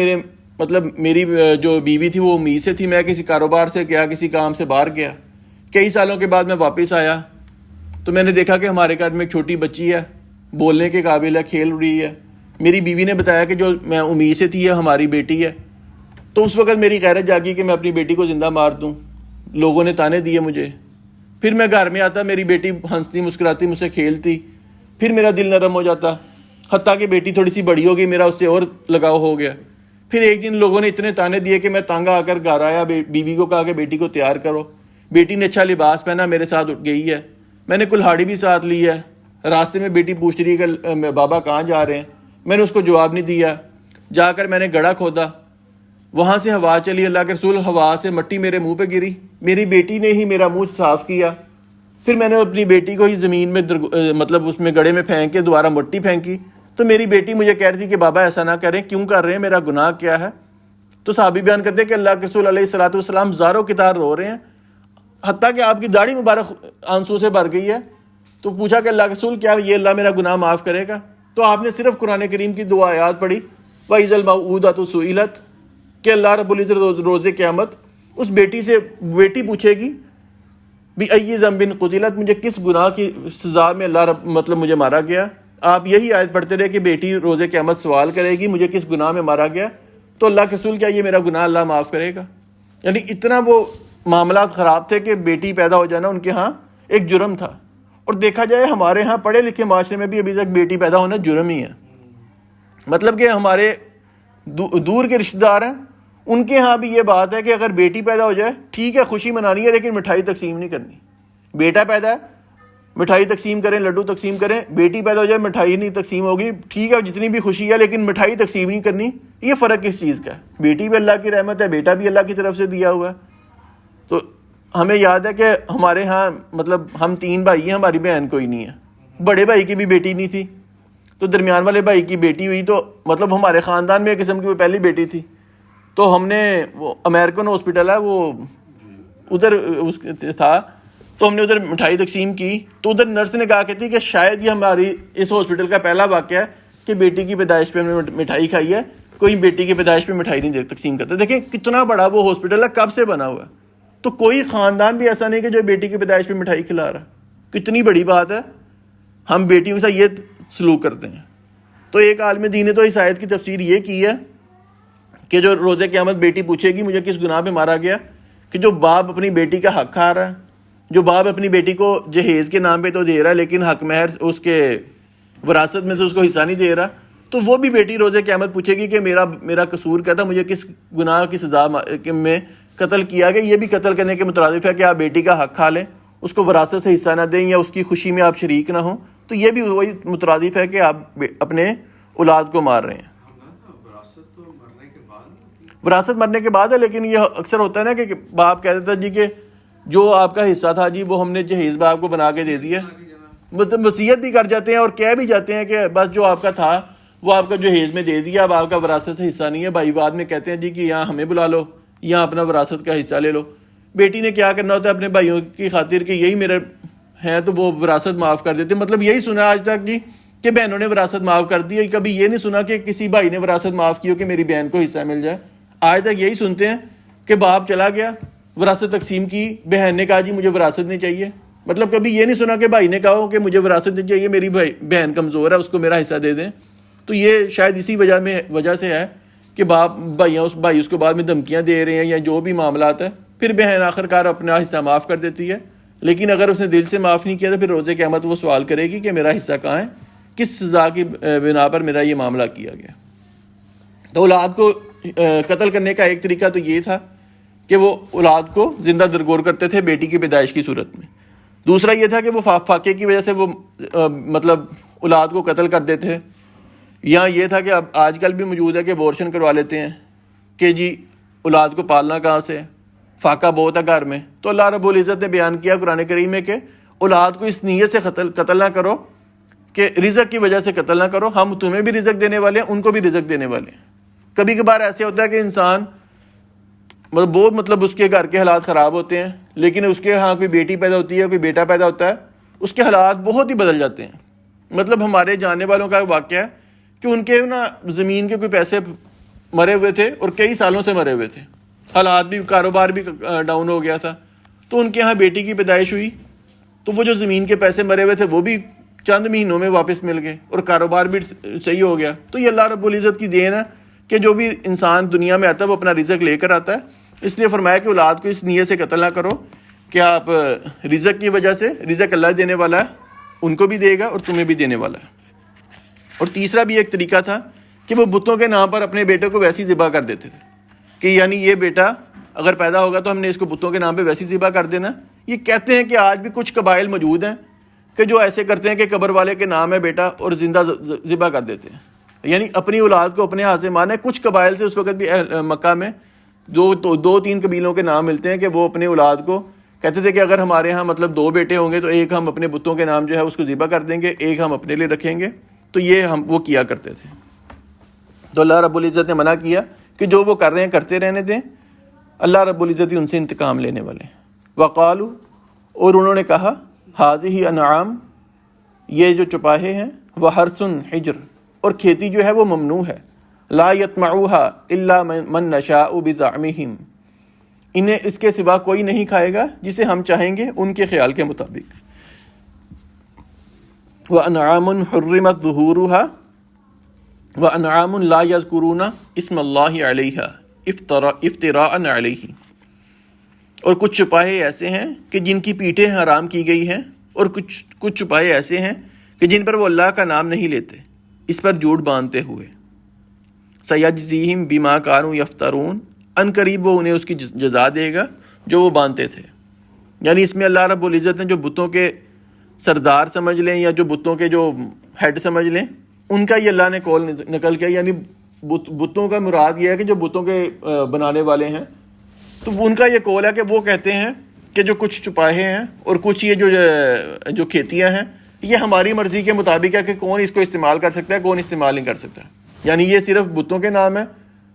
میری جو بیوی تھی وہ امید سے تھی، میں کسی کاروبار سے گیا، کسی کام سے باہر گیا، کئی سالوں کے بعد میں واپس آیا تو میں نے دیکھا کہ ہمارے گھر میں ایک چھوٹی بچی ہے، بولنے کے قابل ہے، کھیل رہی ہے. میری بیوی نے بتایا کہ جو میں امید سے تھی یہ ہماری بیٹی ہے. تو اس وقت میری غیرت جاگی کہ میں اپنی بیٹی کو زندہ مار دوں. لوگوں نے تانے دیے مجھے. پھر میں گھر میں آتا، میری بیٹی ہنستی مسکراتی مجھ سے کھیلتی، پھر میرا دل نرم ہو جاتا، حتیٰ کہ بیٹی تھوڑی سی بڑی ہو گئی، میرا اس سے اور لگاؤ ہو گیا. پھر ایک دن لوگوں نے اتنے تانے دیے کہ میں تنگ آ کر گھر آیا، بیوی کو کہا کہ بیٹی کو تیار کرو. بیٹی نے اچھا لباس پہنا، میرے ساتھ اٹھ گئی ہے. میں نے کلہاڑی بھی ساتھ لی ہے. راستے میں بیٹی پوچھ رہی ہے کہ بابا کہاں جا رہے ہیں؟ میں نے اس کو جواب نہیں دیا. جا کر میں نے گڑھا کھودا، وہاں سے ہوا چلی، اللہ کے رسول ہوا سے مٹی میرے منہ پہ گری. میری بیٹی نے ہی میرا منہ صاف کیا. پھر میں نے اپنی بیٹی کو ہی زمین میں اس میں گڑھے میں پھینک کے دوبارہ مٹی پھینکی. تو میری بیٹی مجھے کہہ رہی تھی کہ بابا ایسا نہ کریں، کیوں کر رہے ہیں، میرا گناہ کیا ہے؟ تو صحابی بیان کرتے ہیں کہ اللہ کے رسول علیہ الصلوۃ والسلام زاروں کتار رو رہے ہیں، حتیٰ کہ آپ کی داڑھی مبارک آنسو سے بھر گئی ہے. تو پوچھا کہ اللہ کے رسول کیا یہ اللہ میرا گناہ معاف کرے گا؟ تو آپ نے صرف قرآن کریم کی 2 آیات پڑھی، وَإِذَا الْمَوْءُودَةُ سُئِلَتْ، کہ اللہ رب العزت روز قیامت اس بیٹی سے پوچھے گی بِأَيِّ ذَنبٍ قُتِلَتْ، مجھے کس گناہ کی سزا میں مجھے مارا گیا. آپ یہی آیت پڑھتے رہے کہ بیٹی روز قیامت سوال کرے گی مجھے کس گناہ میں مارا گیا. تو اللہ کے رسول کیا یہ میرا گناہ اللہ معاف کرے گا؟ یعنی اتنا وہ معاملات خراب تھے کہ بیٹی پیدا ہو جانا ان کے ہاں ایک جرم تھا. اور دیکھا جائے ہمارے ہاں پڑھے لکھے معاشرے میں بھی ابھی تک بیٹی پیدا ہونا جرم ہی ہے. مطلب کہ ہمارے دور کے رشتہ دار ہیں ان کے ہاں بھی یہ بات ہے کہ اگر بیٹی پیدا ہو جائے ٹھیک ہے، خوشی منانی ہے، لیکن مٹھائی تقسیم نہیں کرنی. بیٹا پیدا ہے مٹھائی تقسیم کریں، لڈو تقسیم کریں. بیٹی پیدا ہو جائے مٹھائی نہیں تقسیم ہوگی، ٹھیک ہے جتنی بھی خوشی ہے لیکن مٹھائی تقسیم نہیں کرنی. یہ فرق کس چیز کا ہے؟ بیٹی بھی اللہ کی رحمت ہے، بیٹا بھی اللہ کی طرف سے دیا ہوا ہے. تو ہمیں یاد ہے کہ ہمارے ہاں ہم 3 بھائی ہیں، ہماری بہن کوئی نہیں ہے. بڑے بھائی کی بھی بیٹی نہیں تھی تو درمیان والے بھائی کی بیٹی ہوئی. تو ہمارے خاندان میں ایک قسم کی وہ پہلی بیٹی تھی. تو ہم نے وہ امریکن ہاسپٹل ہے وہ ادھر تھا، تو ہم نے ادھر مٹھائی تقسیم کی. تو ادھر نرس نے کہا کہ شاید یہ ہماری اس ہاسپٹل کا پہلا واقعہ ہے کہ بیٹی کی پیدائش پہ ہم نے مٹھائی کھائی ہے، کوئی بیٹی کی پیدائش پہ مٹھائی نہیں تقسیم کرتا. دیکھیں کتنا بڑا وہ ہاسپٹل ہے، کب سے بنا ہوا ہے. تو کوئی خاندان بھی ایسا نہیں کہ جو بیٹی کی پیدائش پہ مٹھائی کھلا رہا. کتنی بڑی بات ہے، ہم بیٹیوں کے ساتھ یہ سلوک کرتے ہیں. تو ایک عالم دین نے تو اس آیت کی تفسیر یہ کی ہے کہ جو روز قیامت بیٹی پوچھے گی مجھے کس گناہ پہ مارا گیا، کہ جو باپ اپنی بیٹی کا حق کھا رہا ہے، جو باپ اپنی بیٹی کو جہیز کے نام پہ تو دے رہا ہے لیکن حق مہر اس کے وراثت میں سے اس کو حصہ نہیں دے رہا، تو وہ بھی بیٹی روز قیامت پوچھے گی کہ میرا قصور کیا تھا، مجھے کس گناہ کی سزا میں قتل کیا گیا. یہ بھی قتل کرنے کے مترادف ہے کہ آپ بیٹی کا حق کھا لیں اس کو وراثت سے حصہ نہ دیں یا اس کی خوشی میں آپ شریک نہ ہوں، تو یہ بھی وہی مترادف ہے کہ آپ اپنے اولاد کو مار رہے ہیں۔ وراثت تو مرنے کے بعد ہوتی ہے۔ وراثت مرنے کے بعد ہے، لیکن یہ اکثر ہوتا ہے نا کہ باپ کہہ دیتا جی کہ جو آپ کا حصہ تھا جی وہ ہم نے جہیز باپ کو بنا کے دے دیا، مطلب وصیت بھی کر جاتے ہیں اور کہہ بھی جاتے ہیں کہ بس جو آپ کا تھا وہ آپ کا جہیز میں دے دیا، اب آپ کا وراثت سے حصہ نہیں ہے۔ بھائی بعد میں کہتے ہیں جی کہ یہاں ہمیں بلا لو، یہاں اپنا وراثت کا حصہ لے لو۔ بیٹی نے کیا کرنا ہوتا ہے اپنے بھائیوں کی خاطر کہ یہی میرے ہیں، تو وہ وراثت معاف کر دیتے۔ مطلب یہی سنا آج تک جی کہ بہنوں نے وراثت معاف کر دی ہے، کبھی یہ نہیں سنا کہ کسی بھائی نے وراثت معاف کی ہو کہ میری بہن کو حصہ مل جائے۔ آج تک یہی سنتے ہیں کہ باپ چلا گیا، وراثت تقسیم کی، بہن نے کہا جی مجھے وراثت نہیں چاہیے۔ مطلب کبھی یہ نہیں سنا کہ بھائی نے کہا ہو کہ مجھے وراثت نہیں چاہیے، میری بہن کمزور ہے، اس کو میرا حصہ دے دیں۔ تو یہ شاید اسی وجہ سے ہے کہ بھائی اس کو بعد میں دھمکیاں دے رہے ہیں یا جو بھی معاملات ہے، پھر بہن آخر کار اپنا حصہ معاف کر دیتی ہے۔ لیکن اگر اس نے دل سے معاف نہیں کیا تو پھر روز قیامت وہ سوال کرے گی کہ میرا حصہ کہاں ہے، کس سزا کی بنا پر میرا یہ معاملہ کیا گیا۔ تو اولاد کو قتل کرنے کا ایک طریقہ تو یہ تھا کہ وہ اولاد کو زندہ درگور کرتے تھے بیٹی کی پیدائش کی صورت میں۔ دوسرا یہ تھا کہ وہ فاقے کی وجہ سے وہ مطلب اولاد کو قتل کر دیتے۔ یا یہ تھا کہ اب آج کل بھی موجود ہے کہ ابورشن کروا لیتے ہیں کہ جی اولاد کو پالنا کہاں سے، فاقہ بہت ہے گھر میں۔ تو اللہ رب العزت نے بیان کیا قرآن کریم میں کہ اولاد کو اس نیت سے قتل نہ کرو کہ رزق کی وجہ سے قتل نہ کرو، ہم تمہیں بھی رزق دینے والے ہیں، ان کو بھی رزق دینے والے ہیں۔ کبھی کبھار ایسے ہوتا ہے کہ انسان بہت اس کے گھر کے حالات خراب ہوتے ہیں، لیکن اس کے ہاں کوئی بیٹی پیدا ہوتی ہے، کوئی بیٹا پیدا ہوتا ہے، اس کے حالات بہت ہی بدل جاتے ہیں۔ مطلب ہمارے جاننے والوں کا واقعہ ہے کہ ان کے زمین کے کوئی پیسے مرے ہوئے تھے اور کئی سالوں سے مرے ہوئے تھے، حالات بھی، کاروبار بھی ڈاؤن ہو گیا تھا۔ تو ان کے ہاں بیٹی کی پیدائش ہوئی تو وہ جو زمین کے پیسے مرے ہوئے تھے وہ بھی چند مہینوں میں واپس مل گئے اور کاروبار بھی صحیح ہو گیا۔ تو یہ اللہ رب العزت کی دین ہے کہ جو بھی انسان دنیا میں آتا ہے وہ اپنا رزق لے کر آتا ہے۔ اس لیے فرمایا کہ اولاد کو اس نیت سے قتل نہ کرو کہ آپ رزق کی وجہ سے، رزق اللہ دینے والا ہے، ان کو بھی دے گا اور تمہیں بھی دینے والا ہے۔ اور تیسرا بھی ایک طریقہ تھا کہ وہ بتوں کے نام پر اپنے بیٹے کو ویسی ذبح کر دیتے تھے کہ یعنی یہ بیٹا اگر پیدا ہوگا تو ہم نے اس کو بتوں کے نام پہ ویسی ذبح کر دینا۔ یہ کہتے ہیں کہ آج بھی کچھ قبائل موجود ہیں کہ جو ایسے کرتے ہیں کہ قبر والے کے نام ہے بیٹا اور زندہ ذبح کر دیتے ہیں، یعنی اپنی اولاد کو اپنے ہاتھ سے مارنا ہے۔ کچھ قبائل سے اس وقت بھی مکہ میں دو تین قبیلوں کے نام ملتے ہیں کہ وہ اپنے اولاد کو کہتے تھے کہ اگر ہمارے ہاں مطلب 2 بیٹے ہوں گے تو ایک ہم اپنے بتوں کے نام جو ہے اس کو ذبح کر دیں گے، ایک ہم اپنے لیے رکھیں گے۔ تو یہ وہ کیا کرتے تھے۔ تو اللہ رب العزت نے منع کیا کہ جو وہ کر رہے ہیں کرتے رہنے دیں، اللہ رب العزت ہی ان سے انتقام لینے والے ہیں۔ وقالو، اور انہوں نے کہا، ہذہ انعام، یہ جو چپاہے ہیں، وحرث حجر، اور کھیتی جو ہے وہ ممنوع ہے، لا یطمعوها الا من نشاء بزعمہم، انہیں اس کے سوا کوئی نہیں کھائے گا جسے ہم چاہیں گے ان کے خیال کے مطابق۔ وانعام حرمت ظہورها وانعام لا یذکرون اسم اللہ علیہا افتراء علیہ، اور کچھ چپاہے ایسے ہیں کہ جن کی پیٹھیں حرام کی گئی ہیں، اور کچھ چپاہے ایسے ہیں کہ جن پر وہ اللہ کا نام نہیں لیتے اس پر جھوٹ باندھتے ہوئے۔ سیجزیہم بما کانوا یفترون، ان قریب وہ انہیں اس کی جزا دے گا جو وہ باندھتے تھے۔ یعنی اس میں اللہ رب العزت نے جو بتوں کے سردار سمجھ لیں یا جو بتوں کے جو ہیڈ سمجھ لیں، ان کا یہ اللہ نے قول نقل کیا۔ یعنی بتوں کا مراد یہ ہے کہ جو بتوں کے بنانے والے ہیں، تو ان کا یہ قول ہے کہ وہ کہتے ہیں کہ جو کچھ چپاہے ہیں اور کچھ یہ جو کھیتیاں ہیں، یہ ہماری مرضی کے مطابق ہے کہ کون اس کو استعمال کر سکتا ہے، کون استعمال نہیں کر سکتا۔ یعنی یہ صرف بتوں کے نام ہے،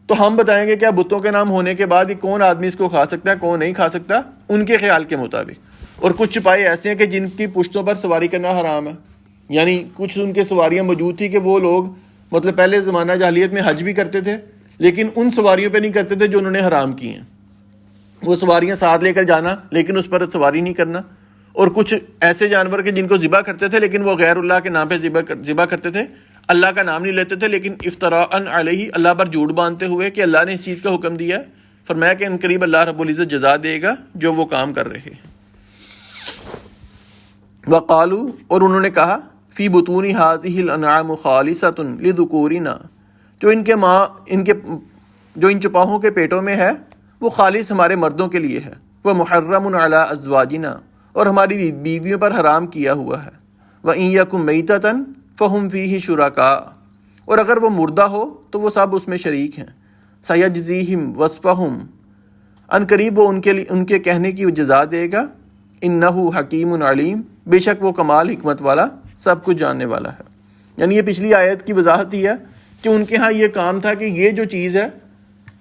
تو ہم بتائیں گے کیا بتوں کے نام ہونے کے بعد یہ کون آدمی اس کو کھا سکتا ہے، کون نہیں کھا سکتا، ان کے خیال کے مطابق۔ اور کچھ چپاہے ایسے ہیں کہ جن کی پشتوں پر سواری کرنا حرام ہے، یعنی کچھ ان کے سواریاں موجود تھی کہ وہ لوگ مطلب پہلے زمانہ جاہلیت میں حج بھی کرتے تھے، لیکن ان سواریوں پہ نہیں کرتے تھے جو انہوں نے حرام کی ہیں۔ وہ سواریاں ساتھ لے کر جانا لیکن اس پر سواری نہیں کرنا۔ اور کچھ ایسے جانور کے جن کو ذبح کرتے تھے لیکن وہ غیر اللہ کے نام پہ ذبح کرتے تھے، اللہ کا نام نہیں لیتے تھے، لیکن افتراء علیہ، اللہ پر جھوٹ باندھتے ہوئے کہ اللہ نے اس چیز کا حکم دیا ہے۔ فرمایا کہ ان قریب اللہ رب العزت جزا دے گا جو وہ کام کر رہے ہیں۔ وقالو، اور انہوں نے کہا، فی بطون ہذہ الانعام خالصۃ لذکورنا، جو ان چپاہوں کے پیٹوں میں ہے وہ خالص ہمارے مردوں کے لیے ہے، وہ محرم علی ازواجنا، اور ہماری بیویوں پر حرام کیا ہوا ہے۔ وَإِن يَكُن مَيْتَةً فَهُمْ فِيهِ شُرَكَاءُ، اور اگر وہ مردہ ہو تو وہ سب اس میں شریک ہیں۔ سَيَجْزِيهِمْ وَصْفَهُمْ، ان قریب وہ ان کے کہنے کی جزا دے گا۔ إِنَّهُ حَكِيمٌ عَلِيمٌ، بے شک وہ کمال حکمت والا، سب کچھ جاننے والا ہے۔ یعنی یہ پچھلی آیت کی وضاحت ہی ہے کہ ان کے ہاں یہ کام تھا کہ یہ جو چیز ہے،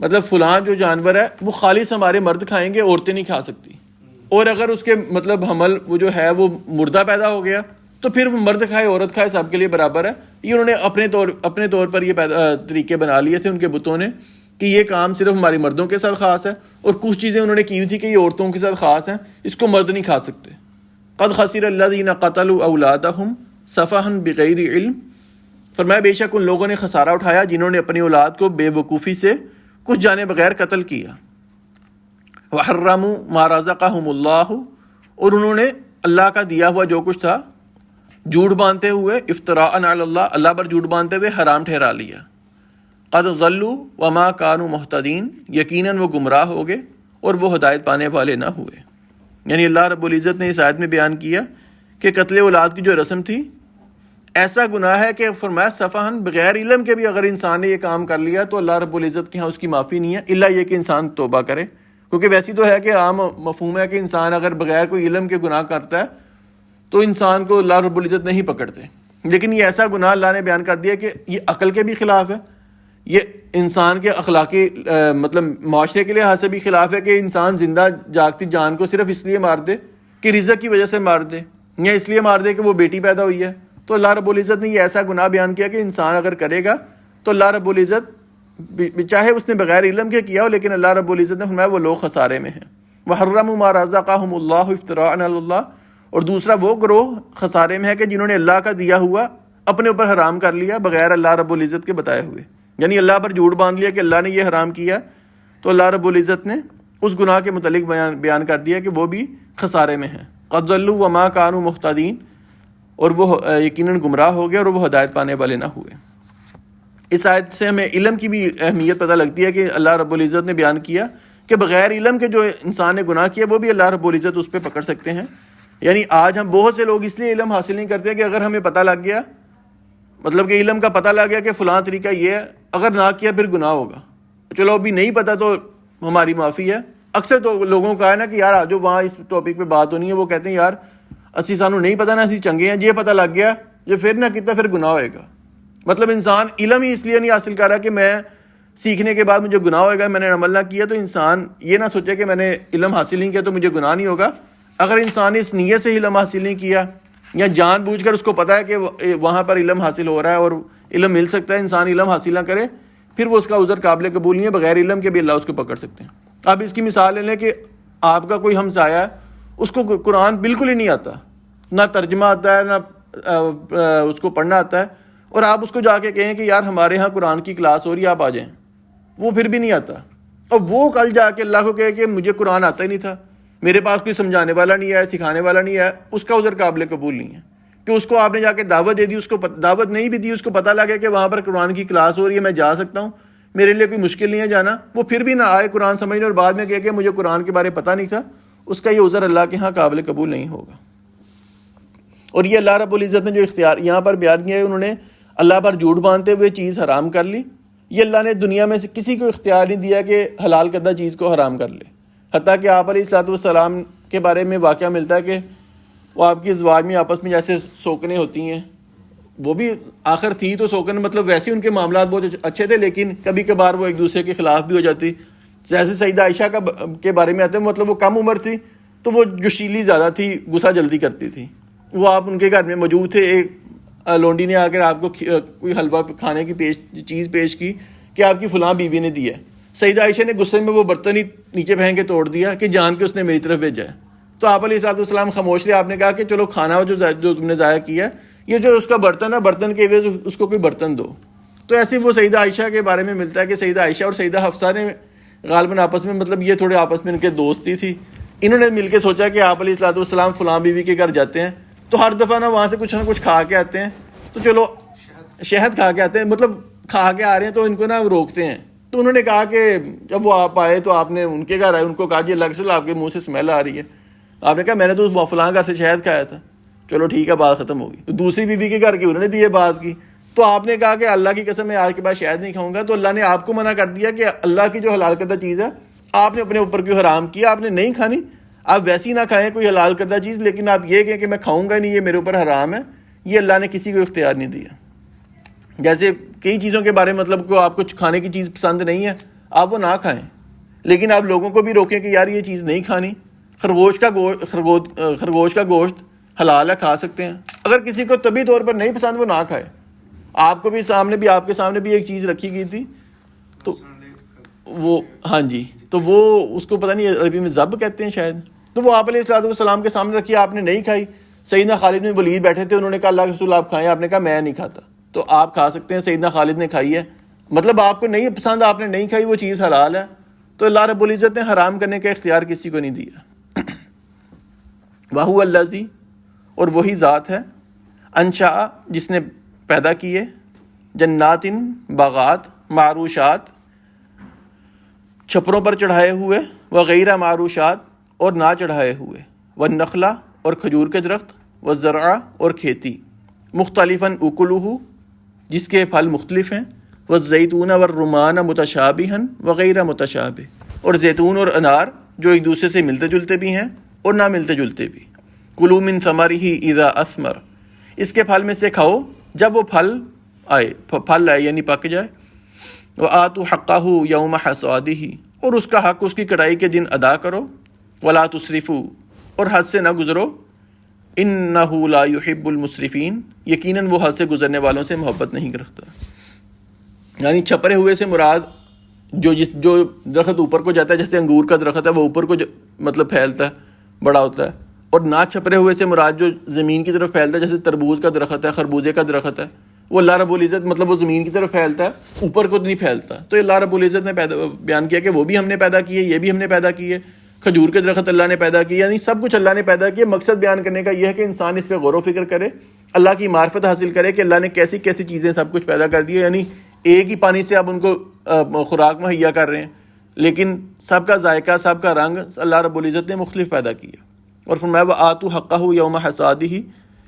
مطلب فلاں جو جانور ہے وہ خالص ہمارے مرد کھائیں گے، عورتیں نہیں کھا سکتی، اور اگر اس کے مطلب حمل وہ جو ہے وہ مردہ پیدا ہو گیا تو پھر مرد کھائے عورت کھائے سب کے لیے برابر ہے۔ یہ انہوں نے اپنے طور پر یہ طریقے بنا لیے تھے ان کے بتوں نے کہ یہ کام صرف ہماری مردوں کے ساتھ خاص ہے، اور کچھ چیزیں انہوں نے کی ہوئی تھی کہ یہ عورتوں کے ساتھ خاص ہیں، اس کو مرد نہیں کھا سکتے۔ قد خسر الذین قتلوا اولادہم سفہا بغیر علم، فرمایا بے شک ان لوگوں نے خسارہ اٹھایا جنہوں نے اپنی اولاد کو بے وقوفی سے کچھ جانے بغیر قتل کیا۔ وحرموا ما رزقہم اللہ، اور انہوں نے اللہ کا دیا ہوا جو کچھ تھا جھوٹ باندھتے ہوئے، افتراء علی اللہ، اللہ پر جھوٹ باندھتے ہوئے حرام ٹھہرا لیا۔ قد ضلوا وما كانوا مہتدین، یقیناً وہ گمراہ ہو گئے اور وہ ہدایت پانے والے نہ ہوئے۔ یعنی اللہ رب العزت نے اس آیت میں بیان کیا کہ قتل اولاد کی جو رسم تھی ایسا گناہ ہے کہ فرمایا صفحاً بغیر علم کے بھی اگر انسان نے یہ کام کر لیا تو اللہ رب العزت کے ہاں اس کی معافی نہیں ہے، الا یہ کہ انسان توبہ کرے، کیونکہ ویسی تو ہے کہ عام مفہوم ہے کہ انسان اگر بغیر کوئی علم کے گناہ کرتا ہے تو انسان کو اللہ رب العزت نہیں پکڑتے، لیکن یہ ایسا گناہ اللہ نے بیان کر دیا کہ یہ عقل کے بھی خلاف ہے، یہ انسان کے اخلاقی مطلب معاشرے کے لحاظ سے بھی خلاف ہے کہ انسان زندہ جاگتی جان کو صرف اس لیے مار دے کہ رزق کی وجہ سے مار دے، یا اس لیے مار دے کہ وہ بیٹی پیدا ہوئی ہے۔ تو اللہ رب العزت نے یہ ایسا گناہ بیان کیا کہ انسان اگر کرے گا تو اللہ رب العزت چاہے اس نے بغیر علم کے کیا ہو، لیکن اللہ رب العزت نے فرمایا وہ لوگ خسارے میں ہیں۔ وحرموا ما رزقہم اللہ افتراء علی اللہ، اور دوسرا وہ گروہ خسارے میں ہے کہ جنہوں نے اللہ کا دیا ہوا اپنے اوپر حرام کر لیا بغیر اللہ رب العزت کے بتائے ہوئے، یعنی اللہ پر جھوٹ باندھ لیا کہ اللہ نے یہ حرام کیا، تو اللہ رب العزت نے اس گناہ کے متعلق بیان کر دیا کہ وہ بھی خسارے میں ہیں۔ قد ضلوا وما كانوا مہتدین، اور وہ یقیناً گمراہ ہو گئے اور وہ ہدایت پانے والے نہ ہوئے۔ اس آیت سے ہمیں علم کی بھی اہمیت پتہ لگتی ہے کہ اللہ رب العزت نے بیان کیا کہ بغیر علم کے جو انسان نے گناہ کیا وہ بھی اللہ رب العزت اس پہ پکڑ سکتے ہیں۔ یعنی آج ہم بہت سے لوگ اس لیے علم حاصل نہیں کرتے کہ اگر ہمیں پتہ لگ گیا، مطلب کہ علم کا پتہ لگ گیا کہ فلاں طریقہ یہ ہے، اگر نہ کیا پھر گناہ ہوگا، چلو ابھی نہیں پتہ تو ہماری معافی ہے۔ اکثر تو لوگوں کا ہے نا کہ یار آجو وہاں اس ٹاپک پہ بات ہونی ہے، وہ کہتے ہیں یار اسی سانو نہیں پتہ نا اسی چنگے ہیں، یہ پتہ لگ گیا یہ پھر نہ کتا پھر گناہ ہوئے گا۔ مطلب انسان علم ہی اس لیے نہیں حاصل کر رہا کہ میں سیکھنے کے بعد مجھے گناہ ہوئے گا، میں نے عمل نہ کیا، تو انسان یہ نہ سوچے کہ میں نے علم حاصل نہیں کیا تو مجھے گناہ نہیں ہوگا۔ اگر انسان نے اس نیت سے علم حاصل نہیں کیا یا جان بوجھ کر اس کو پتہ ہے کہ وہاں پر علم حاصل ہو رہا ہے اور علم مل سکتا ہے، انسان علم حاصل نہ کرے پھر وہ اس کا عذر قابل قبول نہیں ہے، بغیر علم کے بھی اللہ اس کو پکڑ سکتے ہیں۔ اب اس کی مثال لے لیں کہ آپ کا کوئی ہمسایہ ہے، اس کو قرآن بالکل ہی نہیں آتا، نہ ترجمہ آتا ہے نہ اس کو پڑھنا آتا ہے، اور آپ اس کو جا کے کہیں کہ یار ہمارے ہاں قرآن کی کلاس ہو رہی ہے آپ آ جائیں، وہ پھر بھی نہیں آتا، اور وہ کل جا کے اللہ کو کہے کہ مجھے قرآن آتا ہی نہیں تھا، میرے پاس کوئی سمجھانے والا نہیں ہے، سکھانے والا نہیں ہے، اس کا عذر قابل قبول نہیں ہے کہ اس کو آپ نے جا کے دعوت دے دی، اس کو دعوت نہیں بھی دی، اس کو پتہ لگے کہ وہاں پر قرآن کی کلاس ہو رہی ہے میں جا سکتا ہوں، میرے لیے کوئی مشکل نہیں ہے جانا، وہ پھر بھی نہ آئے قرآن سمجھنے اور بعد میں کہے کہ مجھے قرآن کے بارے پتہ نہیں تھا، اس کا یہ عذر اللہ کے ہاں قابل قبول نہیں ہوگا۔ اور یہ اللہ رب العزت نے جو اختیار یہاں پر بیان کیا ہے، انہوں نے اللہ پر جھوٹ باندھتے ہوئے چیز حرام کر لی، یہ اللہ نے دنیا میں سے کسی کو اختیار نہیں دیا کہ حلال کردہ چیز کو حرام کر لے، حتیٰ کہ آپ علیہ الصلوۃ والسلام کے بارے میں واقعہ ملتا ہے کہ وہ آپ کی ازواج میں آپس میں جیسے سوکنے ہوتی ہیں، وہ بھی آخر تھی تو سوکن، مطلب ویسے ان کے معاملات بہت اچھے تھے، لیکن کبھی کبھار وہ ایک دوسرے کے خلاف بھی ہو جاتی، جیسے سیدہ عائشہ کے بارے میں آتے ہیں، مطلب وہ کم عمر تھی تو وہ جوشیلی زیادہ تھی، غصہ جلدی کرتی تھی، وہ آپ ان کے گھر میں موجود تھے، ایک لونڈی نے آ کر آپ کو کوئی حلوہ کھانے کی چیز پیش کی کہ آپ کی فلاں بیوی نے دی ہے، سیدہ عائشہ نے غصے میں وہ برتن ہی نیچے پھینک کے توڑ دیا کہ جان کے اس نے میری طرف بھیجا ہے، تو آپ علیہ الصلوۃ والسلام خاموش رہے، آپ نے کہا کہ چلو کھانا جو تم نے ضائع کیا ہے، یہ جو اس کا برتن ہے برتن کے عوض اس کو کوئی برتن دو۔ تو ایسے وہ سیدہ عائشہ کے بارے میں ملتا ہے کہ سیدہ عائشہ اور سیدہ حفصہ نے غالباً آپس میں، مطلب یہ تھوڑے آپس میں ان کے دوستی تھی، انہوں نے مل کے سوچا کہ آپ علیہ الصلوۃ والسلام فلاں بیوی کے گھر جاتے ہیں تو ہر دفعہ نا وہاں سے کچھ نہ کچھ کھا کے آتے ہیں، تو چلو شہد کھا کے آتے ہیں، مطلب کھا کے آ رہے ہیں تو ان کو نا روکتے ہیں، تو انہوں نے کہا کہ جب وہ آپ آئے تو آپ نے ان کے گھر آئے، ان کو کہا جی اللہ کے رسول آپ کے منہ سے اسمیل آ رہی ہے، آپ نے کہا میں نے تو اس فلاں گھر سے شہد کھایا تھا، چلو ٹھیک ہے بات ختم ہوگی. تو دوسری بیوی کے گھر کی انہوں نے بھی یہ بات کی، تو آپ نے کہا کہ اللہ کی قسم میں آج کے بعد شہد نہیں کھاؤں گا. تو اللہ نے آپ کو منع کر دیا کہ اللہ کی جو حلال کردہ چیز ہے آپ نے اپنے اوپر کیوں حرام کیا، آپ نے نہیں کھانی. آپ ویسی نہ کھائیں کوئی حلال کردہ چیز، لیکن آپ یہ کہیں کہ میں کھاؤں گا نہیں، یہ میرے اوپر حرام ہے، یہ اللہ نے کسی کو اختیار نہیں دیا. جیسے کئی چیزوں کے بارے میں مطلب کو آپ کو کھانے کی چیز پسند نہیں ہے آپ وہ نہ کھائیں، لیکن آپ لوگوں کو بھی روکیں کہ یار یہ چیز نہیں کھانی. خرگوش کا گوشت حلال ہے، کھا سکتے ہیں. اگر کسی کو طبی طور پر نہیں پسند وہ نہ کھائے. آپ کو بھی آپ کے سامنے بھی ایک چیز رکھی گئی تھی تو وہ ہاں جی، تو وہ اس کو پتہ نہیں عربی میں ذب کہتے ہیں شاید، تو وہ آپ علیہ السلام کے سامنے رکھی، آپ نے نہیں کھائی. سیدنا خالد بن ولید بیٹھے تھے، انہوں نے کہا اللہ کے رسول آپ کھائیں، آپ نے کہا میں نہیں کھاتا. تو آپ کھا سکتے ہیں، سیدنا خالد نے کھائی ہے. مطلب آپ کو نہیں پسند، آپ نے نہیں کھائی، وہ چیز حلال ہے. تو اللہ رب العزت نے حرام کرنے کا اختیار کسی کو نہیں دیا. وَهُوَ الَّذِي، اور وہی ذات ہے، انشاء جس نے پیدا کیے، جنات باغات، معروشات چھپروں پر چڑھائے ہوئے، وغیرہ معروشات اور نہ چڑھائے ہوئے، والنخلا اور کھجور کے درخت، والزرع اور کھیتی، مختلفاً اکلہ جس کے پھل مختلف ہیں، والزیتون والرمان متشابہا وغیرہ متشابہ، اور زیتون اور انار جو ایک دوسرے سے ملتے جلتے بھی ہیں اور نہ ملتے جلتے بھی. کلوا من ثمرہ اذا اثمر، اس کے پھل میں سے کھاؤ جب وہ پھل آئے یعنی پک جائے. وآتوا حقہ یوم حصادہ، اور اس کا حق اس کی کٹائی کے دن ادا کرو. ولا تسرفوا، اور حد سے نہ گزرو. انہ لا یحب المسرفین، یقیناً وہ حد سے گزرنے والوں سے محبت نہیں کرتا. یعنی چھپرے ہوئے سے مراد جو درخت اوپر کو جاتا ہے، جیسے انگور کا درخت ہے وہ اوپر کو مطلب پھیلتا ہے، بڑا ہوتا ہے، اور نہ چھپرے ہوئے سے مراد جو زمین کی طرف پھیلتا ہے، جیسے تربوز کا درخت ہے، خربوزے کا درخت ہے، وہ اللہ رب العزت مطلب وہ زمین کی طرف پھیلتا ہے، اوپر کو نہیں پھیلتا. تو اللہ رب العزت نے بیان کیا کہ وہ بھی ہم نے پیدا کیے، یہ بھی ہم نے پیدا کیے. کھجور کے درخت اللہ نے پیدا کیے، یعنی سب کچھ اللہ نے پیدا کیا. مقصد بیان کرنے کا یہ ہے کہ انسان اس پہ غور و فکر کرے، اللہ کی معرفت حاصل کرے کہ اللہ نے کیسی کیسی چیزیں سب کچھ پیدا کر دی ہے. یعنی ایک ہی پانی سے آپ ان کو خوراک مہیا کر رہے ہیں، لیکن سب کا ذائقہ، سب کا رنگ اللہ رب العزت نے مختلف پیدا کیا. اور فرمایا وآتوا حقہ یوم حصادہ،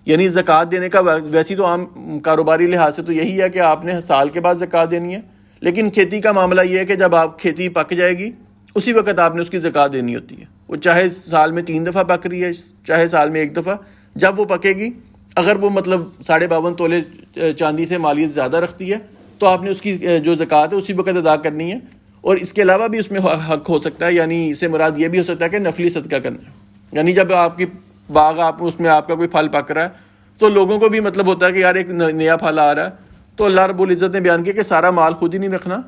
یعنی زکوٰۃ دینے کا ویسی تو عام کاروباری لحاظ سے تو یہی ہے کہ آپ نے سال کے بعد زکوٰۃ دینی ہے، لیکن کھیتی کا معاملہ یہ ہے کہ جب آپ کھیتی پک جائے گی اسی وقت آپ نے اس کی زکوٰۃ دینی ہوتی ہے. وہ چاہے سال میں 3 دفعہ پک رہی ہے، چاہے سال میں 1 دفعہ، جب وہ پکے گی اگر وہ مطلب 52.5 تولے چاندی سے مالیت زیادہ رکھتی ہے تو آپ نے اس کی جو زکوٰۃ ہے اسی وقت ادا کرنی ہے. اور اس کے علاوہ بھی اس میں حق ہو سکتا ہے، یعنی اس سے مراد یہ بھی ہو سکتا ہے کہ نفلی صدقہ کرنا ہے. یعنی جب آپ کی باغ اس میں آپ کا کوئی پھل پک رہا ہے تو لوگوں کو بھی مطلب ہوتا ہے کہ یار ایک نیا پھل آ رہا ہے، تو اللہ رب العزت نے بیان کیا کہ سارا مال خود ہی نہیں رکھنا،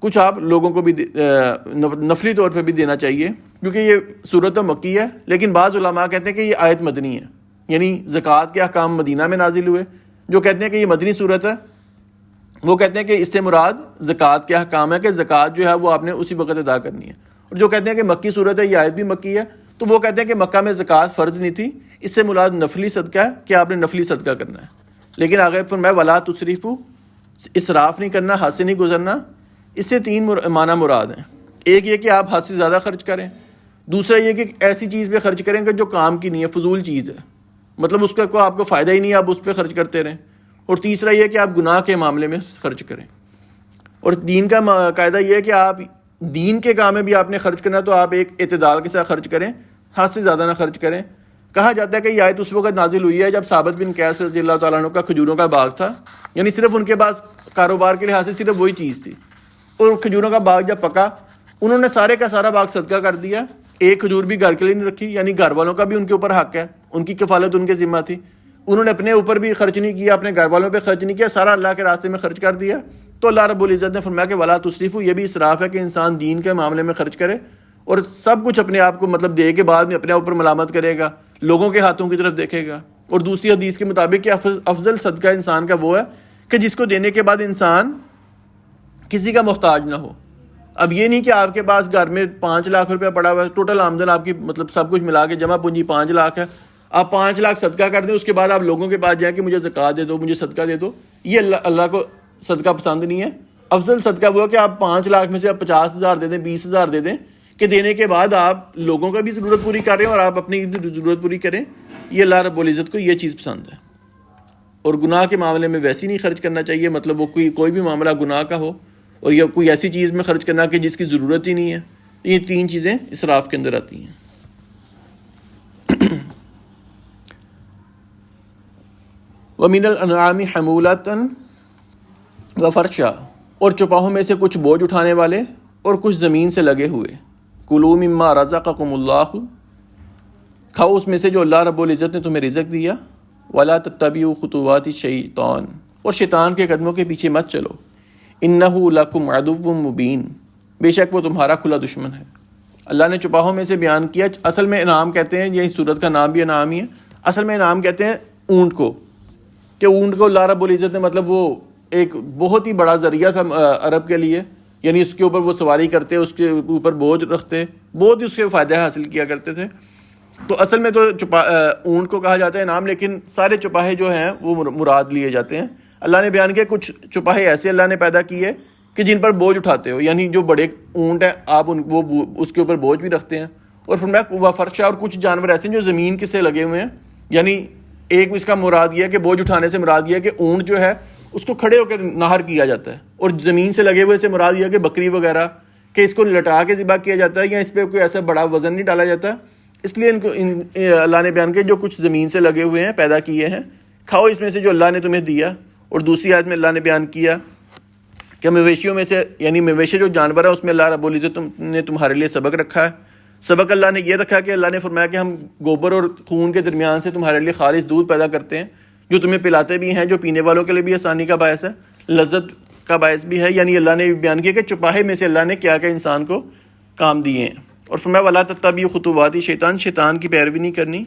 کچھ آپ لوگوں کو بھی نفلی طور پہ بھی دینا چاہیے. کیونکہ یہ صورت تو مکی ہے، لیکن بعض علماء کہتے ہیں کہ یہ آیت مدنی ہے، یعنی زکوٰۃ کے احکام مدینہ میں نازل ہوئے. جو کہتے ہیں کہ یہ مدنی صورت ہے وہ کہتے ہیں کہ اس سے مراد زکوٰۃ کے احکام ہے کہ زکوٰۃ جو ہے وہ آپ نے اسی وقت ادا کرنی ہے. اور جو کہتے ہیں کہ مکی صورت ہے، یہ آیت بھی مکی ہے، تو وہ کہتے ہیں کہ مکہ میں زکوٰۃ فرض نہیں تھی، اس سے مراد نفلی صدقہ ہے کہ آپ نے نفلی صدقہ کرنا ہے. لیکن آگے فرمایا ولا تسرفوا، اسراف نہیں کرنا، حد سے نہیں گزرنا. اس سے 3 معنی مراد ہیں. ایک یہ کہ آپ حد سے زیادہ خرچ کریں، دوسرا یہ کہ ایسی چیز پہ خرچ کریں کہ جو کام کی نہیں ہے، فضول چیز ہے، مطلب اس کا کوئی آپ کو فائدہ ہی نہیں ہے، آپ اس پہ خرچ کرتے رہیں. اور تیسرا یہ کہ آپ گناہ کے معاملے میں خرچ کریں. اور دین کا قاعدہ یہ ہے کہ آپ دین کے کام میں بھی آپ نے خرچ کرنا تو آپ ایک اعتدال کے ساتھ خرچ کریں، حد سے زیادہ نہ خرچ کریں. کہا جاتا ہے کہ یہ آیت اس وقت نازل ہوئی ہے جب ثابت بن قیس رضی اللہ تعالیٰ عنہ کا کھجوروں کا باغ تھا، یعنی صرف ان کے پاس کاروبار کے لحاظ سے صرف وہی چیز تھی. اور کھجوروں کا باغ جب پکا انہوں نے سارے کا سارا باغ صدقہ کر دیا، ایک کھجور بھی گھر کے لیے نہیں رکھی، یعنی گھر والوں کا بھی ان کے اوپر حق ہے، ان کی کفالت ان کے ذمہ تھی. انہوں نے اپنے اوپر بھی خرچ نہیں کیا، اپنے گھر والوں پہ خرچ نہیں کیا، سارا اللہ کے راستے میں خرچ کر دیا. تو اللہ رب العزت نے فرمایا کہ ولا تسرفوا، یہ بھی اسراف ہے کہ انسان دین کے معاملے میں خرچ کرے اور سب کچھ اپنے آپ کو مطلب دے کے بعد میں اپنے اوپر ملامت کرے گا، لوگوں کے ہاتھوں کی طرف دیکھے گا. اور دوسری حدیث کے مطابق کہ افضل صدقہ انسان کا وہ ہے کہ جس کو دینے کے بعد انسان کسی کا محتاج نہ ہو. اب یہ نہیں کہ آپ کے پاس گھر میں 5 لاکھ روپیہ پڑا ہوا ہے، ٹوٹل آمدن آپ کی مطلب سب کچھ ملا کے جمع پونجی 5 لاکھ ہے، آپ 5 لاکھ صدقہ کر دیں، اس کے بعد آپ لوگوں کے پاس جائیں کہ مجھے زکوٰۃ دے دو، مجھے صدقہ دے دو. یہ اللہ کو صدقہ پسند نہیں ہے. افضل صدقہ وہ ہے کہ آپ 5 لاکھ میں سے آپ 50,000 دے دیں، 20,000 دے دیں کہ دینے کے بعد آپ لوگوں کا بھی ضرورت پوری کر رہے ہیں اور آپ اپنی بھی ضرورت پوری کریں. یہ اللہ رب العزت کو یہ چیز پسند ہے. اور گناہ کے معاملے میں ویسے نہیں خرچ کرنا چاہیے، مطلب وہ کوئی بھی معاملہ گناہ کا ہو اور یا کوئی ایسی چیز میں خرچ کرنا کہ جس کی ضرورت ہی نہیں ہے. یہ 3 چیزیں اسراف کے اندر آتی ہیں. وَمِنَ الْأَنْعَامِ حَمُولَةً وَفَرْشًا، اور چوپاہوں میں سے کچھ بوجھ اٹھانے والے اور کچھ زمین سے لگے ہوئے. کُلُوا مِمَّا رَزَقَكُمُ اللَّهُ، کھاؤ اس میں سے جو اللہ رب العزت نے تمہیں رزق دیا. وَلَا تَتَّبِعُوا خُطُوَاتِ الشَّيْطَانِ، اور شیطان کے قدموں کے پیچھے مت چلو. إِنَّهُ لَكُمْ عَدُوٌّ مُبِينٌ، بے شک وہ تمہارا کھلا دشمن ہے. اللہ نے چوپاہوں میں سے بیان کیا. اصل میں انعام کہتے ہیں، یہی سورت کا نام بھی انعام ہی ہے. اصل میں انعام کہتے ہیں اونٹ کو، کہ اونٹ کو اللہ رب العزت نے مطلب وہ ایک بہت ہی بڑا ذریعہ تھا عرب کے لیے، یعنی اس کے اوپر وہ سواری کرتے، اس کے اوپر بوجھ رکھتے، بہت ہی اس کے فائدہ حاصل کیا کرتے تھے. تو اصل میں تو اونٹ کو کہا جاتا ہے انعام، لیکن سارے چوپاہے جو ہیں وہ مراد لیے جاتے ہیں. اللہ نے بیان کیا کچھ چوپاہے ایسے اللہ نے پیدا کیے کہ جن پر بوجھ اٹھاتے ہو، یعنی جو بڑے اونٹ ہیں آپ وہ اس کے اوپر بوجھ بھی رکھتے ہیں. اور فرمایا وَفَرْشًا، اور کچھ جانور ایسے ہیں جو زمین کے سے لگے ہوئے ہیں. یعنی ایک اس کا مراد یہ ہے کہ بوجھ اٹھانے سے مراد یہ ہے کہ اونٹ جو ہے اس کو کھڑے ہو کر نہر کیا جاتا ہے، اور زمین سے لگے ہوئے سے مراد یہ ہے کہ بکری وغیرہ کہ اس کو لٹا کے ذبح کیا جاتا ہے، یا اس پہ کوئی ایسا بڑا وزن نہیں ڈالا جاتا. اس لیے اللہ نے بیان کیا جو کچھ زمین سے لگے ہوئے ہیں پیدا کیے ہیں، کھاؤ اس میں سے جو اللہ نے تمہیں دیا. اور دوسری آیت میں اللہ نے بیان کیا کہ مویشیوں میں سے، یعنی مویشی جو جانور ہے اس میں اللہ رب العزت نے تمہارے لیے سبق رکھا ہے. سبق اللہ نے یہ رکھا کہ اللہ نے فرمایا کہ ہم گوبر اور خون کے درمیان سے تمہارے لیے خالص دودھ پیدا کرتے ہیں، جو تمہیں پلاتے بھی ہیں، جو پینے والوں کے لیے بھی آسانی کا باعث ہے، لذت کا باعث بھی ہے. یعنی اللہ نے بیان کیا کہ چوپاہے میں سے اللہ نے کیا انسان کو کام دیے ہیں. اور فرمایا وَلَا تَتَّبِعُوا خُطُوَاتِ الشَّيْطَانِ، شیطان کی پیروی نہیں کرنی.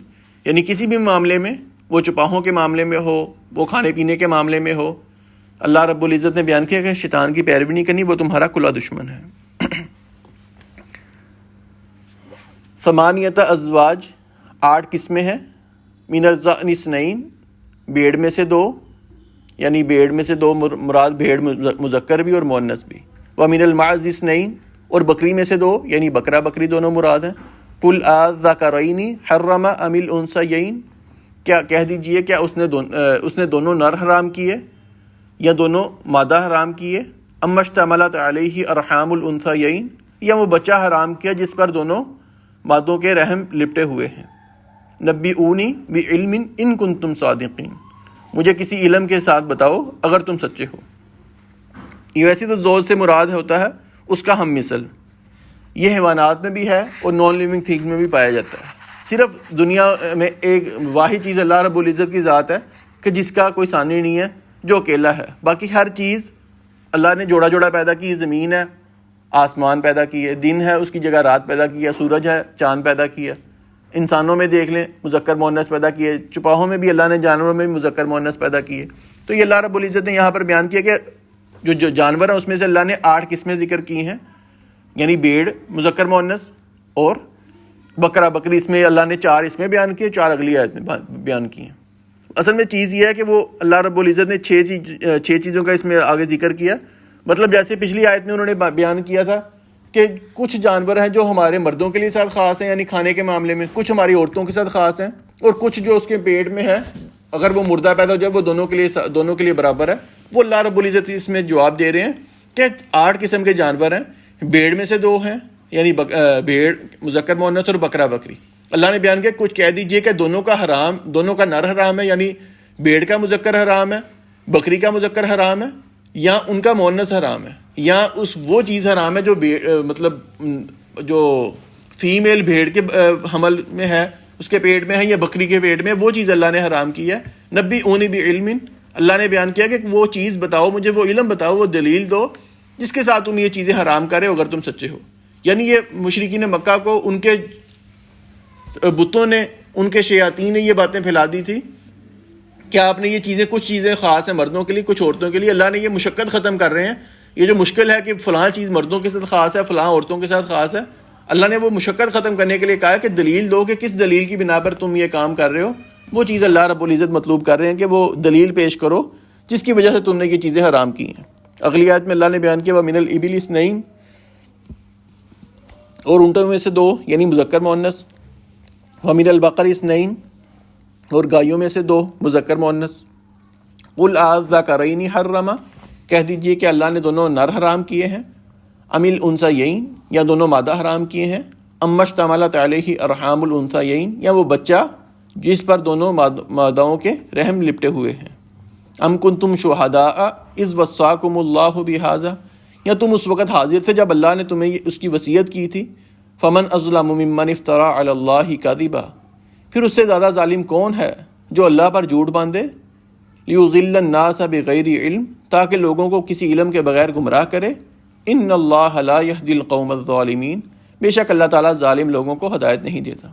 یعنی کسی بھی معاملے میں، وہ چوپاہوں کے معاملے میں ہو، وہ کھانے پینے کے معاملے میں ہو، اللہ رب العزت نے بیان کیا کہ شیطان کی پیروی نہیں کرنی، وہ تمہارا کھلا دشمن ہے. 8 ازواج، 8 قسمیں ہیں. من الضأن 2، بھیڑ میں سے 2، یعنی بھیڑ میں سے 2 مراد بھیڑ مذکر بھی اور مؤنث بھی. ومن المعز 2، اور بکری میں سے 2، یعنی بکرا بکری دونوں مراد ہیں. قل اذکرین حرم ام الانثیین، کیا کہہ دیجئے کیا اس نے دونوں نر حرام کیے یا دونوں مادہ حرام کیے. ام اشتملت علیہ ارحام الانثیین، یا وہ بچہ حرام کیا جس پر دونوں مادوں کے رحم لپٹے ہوئے ہیں. نبئونی بعلم ان کنتم صادقین، مجھے کسی علم کے ساتھ بتاؤ اگر تم سچے ہو. یہ ویسے تو زوج سے مراد ہوتا ہے اس کا ہم مثل، یہ حیوانات میں بھی ہے اور نان لیونگ تھنگز میں بھی پایا جاتا ہے. صرف دنیا میں ایک واحد چیز اللہ رب العزت کی ذات ہے کہ جس کا کوئی ثانی نہیں ہے، جو اکیلا ہے. باقی ہر چیز اللہ نے جوڑا جوڑا پیدا کی. زمین ہے، آسمان پیدا کی ہے، دن ہے اس کی جگہ رات پیدا کی ہے، سورج ہے، چاند پیدا کیا. انسانوں میں دیکھ لیں مذکر مؤنث پیدا کیے، چوپاہوں میں بھی اللہ نے جانوروں میں بھی مذکر مؤنث پیدا کیے. تو یہ اللہ رب العزت نے یہاں پر بیان کیا کہ جو جانور ہیں اس میں سے اللہ نے 8 قسمیں ذکر کی ہیں، یعنی بھیڑ مذکر مؤنث اور بکرا بکری، اس میں اللہ نے 4 اس میں بیان کیے، 4 اگلی آیت میں بیان کی ہیں. اصل میں چیز یہ ہے کہ وہ اللہ رب العزت نے 6 چیزوں کا اس میں آگے ذکر کیا. مطلب جیسے پچھلی آیت میں انہوں نے بیان کیا تھا کہ کچھ جانور ہیں جو ہمارے مردوں کے لیے ساتھ خاص ہیں، یعنی کھانے کے معاملے میں، کچھ ہماری عورتوں کے ساتھ خاص ہیں، اور کچھ جو اس کے پیٹ میں ہے اگر وہ مردہ پیدا ہو جائے وہ دونوں کے لیے برابر ہے. وہ اللہ رب العزت اس میں جواب دے رہے ہیں کہ 8 قسم کے جانور ہیں. بھیڑ میں سے 2 ہیں، یعنی بھیڑ مذکر مؤنث اور بکرا بکری. اللہ نے بیان کیا کچھ کہہ دیجئے کہ دونوں کا نر حرام ہے، یعنی بھیڑ کا مذکر حرام ہے، بکری کا مذکر حرام ہے، یا ان کا مؤنث حرام ہے، یا وہ چیز حرام ہے جو مطلب جو فیمیل بھیڑ کے حمل میں ہے، اس کے پیٹ میں ہے، یا بکری کے پیٹ میں، وہ چیز اللہ نے حرام کی ہے. نبئونی بعلم، اللہ نے بیان کیا کہ وہ چیز بتاؤ مجھے، وہ علم بتاؤ، وہ دلیل دو جس کے ساتھ تم یہ چیزیں حرام کرے اگر تم سچے ہو. یعنی یہ مشرکین مکہ کو ان کے بتوں نے، ان کے شیاطین نے یہ باتیں پھیلا دی تھی کہ آپ نے یہ چیزیں، کچھ چیزیں خاص ہیں مردوں کے لیے، کچھ عورتوں کے لیے. اللہ نے یہ مشقت ختم کر رہے ہیں، یہ جو مشکل ہے کہ فلاں چیز مردوں کے ساتھ خاص ہے، فلاں عورتوں کے ساتھ خاص ہے، اللہ نے وہ مشقت ختم کرنے کے لیے کہا کہ دلیل دو کہ کس دلیل کی بنا پر تم یہ کام کر رہے ہو. وہ چیز اللہ رب العزت مطلوب کر رہے ہیں کہ وہ دلیل پیش کرو جس کی وجہ سے تم نے یہ چیزیں حرام کی ہیں. اگلی آیت میں اللہ نے بیان کیا وَمِنَ الْإِبِلِ اثْنَيْنِ، اور اونٹوں میں سے 2 یعنی مذکر مؤنث، ومن البقر اثنین، اور گایوں میں سے 2 مذکر مؤنث، قل اذکرین حرم، کہہ دیجئے کہ اللہ نے دونوں نر حرام کیے ہیں، ام الانثیین، یا دونوں مادہ حرام کیے ہیں، ام اشتملت علیہ ارحام الانثیین، یا وہ بچہ جس پر دونوں ماداؤں کے رحم لپٹے ہوئے ہیں، ام کنتم شہداء اذ وصاکم اللہ بہذا، یا تم اس وقت حاضر تھے جب اللہ نے تمہیں اس کی وصیت کی تھی، فمن اظلم ممن افترى علی اللہ کذبا، پھر اس سے زیادہ ظالم کون ہے جو اللہ پر جھوٹ باندھے، لیضل الناس بغیر علم، تاکہ لوگوں کو کسی علم کے بغیر گمراہ کرے، ان اللہ لا یہدی القوم الظالمین، بے شک اللہ تعالیٰ ظالم لوگوں کو ہدایت نہیں دیتا۔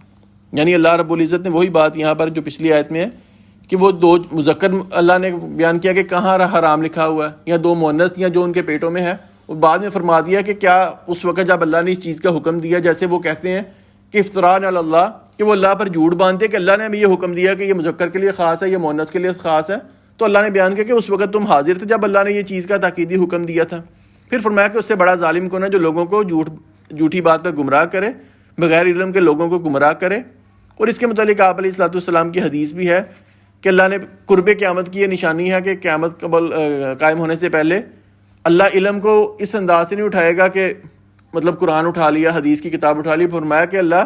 یعنی اللہ رب العزت نے وہی بات یہاں پر جو پچھلی آیت میں ہے کہ وہ 2 مذکر اللہ نے بیان کیا کہ کہاں حرام لکھا ہوا ہے، یا 2 مؤنث یا جو ان کے پیٹوں میں ہے، اور بعد میں فرما دیا کہ کیا اس وقت جب اللہ نے اس چیز کا حکم دیا، جیسے وہ کہتے ہیں کہ افتراء علی اللہ، کہ وہ اللہ پر جھوٹ باندھتے کہ اللہ نے ہمیں یہ حکم دیا کہ یہ مذکر کے لیے خاص ہے، یہ مؤنث کے لیے خاص ہے، تو اللہ نے بیان کیا کہ اس وقت تم حاضر تھے جب اللہ نے یہ چیز کا تاکیدی حکم دیا تھا۔ پھر فرمایا کہ اس سے بڑا ظالم کون ہے جو لوگوں کو جھوٹی بات پر گمراہ کرے، بغیر علم کے لوگوں کو گمراہ کرے۔ اور اس کے متعلق آپ علیہ الصلوۃ والسلام کی حدیث بھی ہے کہ اللہ نے قرب قیامت کی یہ نشانی ہے کہ قیامت قائم ہونے سے پہلے اللہ علم کو اس انداز سے نہیں اٹھائے گا کہ مطلب قرآن اٹھا لیا، حدیث کی کتاب اٹھا لی، فرمایا کہ اللہ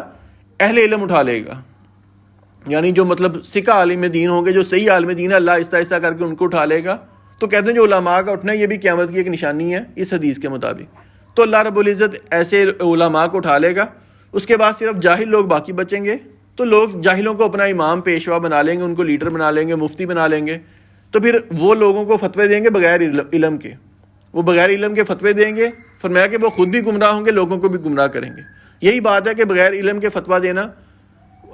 اہل علم اٹھا لے گا، یعنی جو مطلب سکہ عالم دین ہوں گے، جو صحیح عالم دین ہے، اللہ آہستہ آہستہ کر کے ان کو اٹھا لے گا۔ تو کہتے ہیں جو علماء کا اٹھنا ہے یہ بھی قیامت کی ایک نشانی ہے اس حدیث کے مطابق۔ تو اللہ رب العزت ایسے علماء کو اٹھا لے گا، اس کے بعد صرف جاہل لوگ باقی بچیں گے، تو لوگ جاہلوں کو اپنا امام پیشوا بنا لیں گے، ان کو لیڈر بنا لیں گے، مفتی بنا لیں گے، تو پھر وہ لوگوں کو فتوے دیں گے بغیر علم کے، وہ بغیر علم کے فتوے دیں گے، فرمایا کہ وہ خود بھی گمراہ ہوں گے، لوگوں کو بھی گمراہ کریں گے۔ یہی بات ہے کہ بغیر علم کے فتویٰ دینا،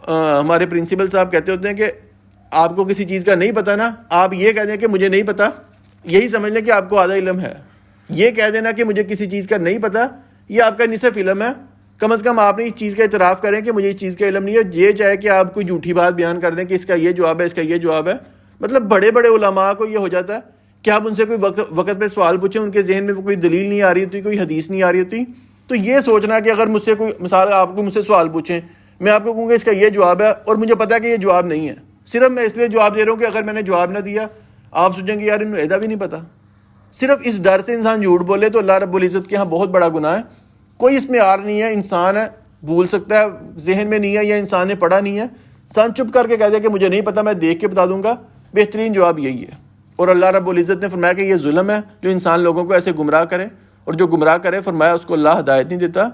ہمارے پرنسپل صاحب کہتے ہوتے ہیں کہ آپ کو کسی چیز کا نہیں پتہ نا، آپ یہ کہہ دیں کہ مجھے نہیں پتہ، یہی سمجھ لیں کہ آپ کو آدھا علم ہے۔ یہ کہہ دینا کہ مجھے کسی چیز کا نہیں پتہ، یہ آپ کا نصف علم ہے۔ کم از کم آپ نے اس چیز کا اعتراف کریں کہ مجھے اس چیز کا علم نہیں ہے، یہ چاہے کہ آپ کوئی جھوٹی بات بیان کر دیں کہ اس کا یہ جواب ہے، اس کا یہ جواب ہے۔ مطلب بڑے بڑے علماء کو یہ ہو جاتا ہے کہ آپ ان سے کوئی وقت پہ سوال پوچھیں، ان کے ذہن میں کوئی دلیل نہیں آ رہی ہوتی، کوئی حدیث نہیں آ رہی ہوتی، تو یہ سوچنا کہ اگر مجھ سے کوئی مثال آپ کو مجھ سے سوال پوچھیں، میں آپ کو کہوں گا اس کا یہ جواب ہے اور مجھے پتا ہے کہ یہ جواب نہیں ہے، صرف میں اس لیے جواب دے رہا ہوں کہ اگر میں نے جواب نہ دیا آپ سوچیں گے یار انہوں نے بھی نہیں پتا۔ صرف اس ڈر سے انسان جھوٹ بولے تو اللہ رب العزت کے ہاں بہت بڑا گناہ ہے۔ کوئی اس میں آر نہیں ہے، انسان ہے، بھول سکتا ہے، ذہن میں نہیں ہے یا انسان نے پڑھا نہیں ہے، انسان چپ کر کے کہہ دے کہ مجھے نہیں پتا، میں دیکھ کے بتا دوں گا، بہترین جواب یہی ہے۔ اور اللہ رب العزت نے فرمایا کہ یہ ظلم ہے جو انسان لوگوں کو ایسے گمراہ کرے، اور جو گمراہ کرے فرمایا اس کو اللہ ہدایت نہیں دیتا۔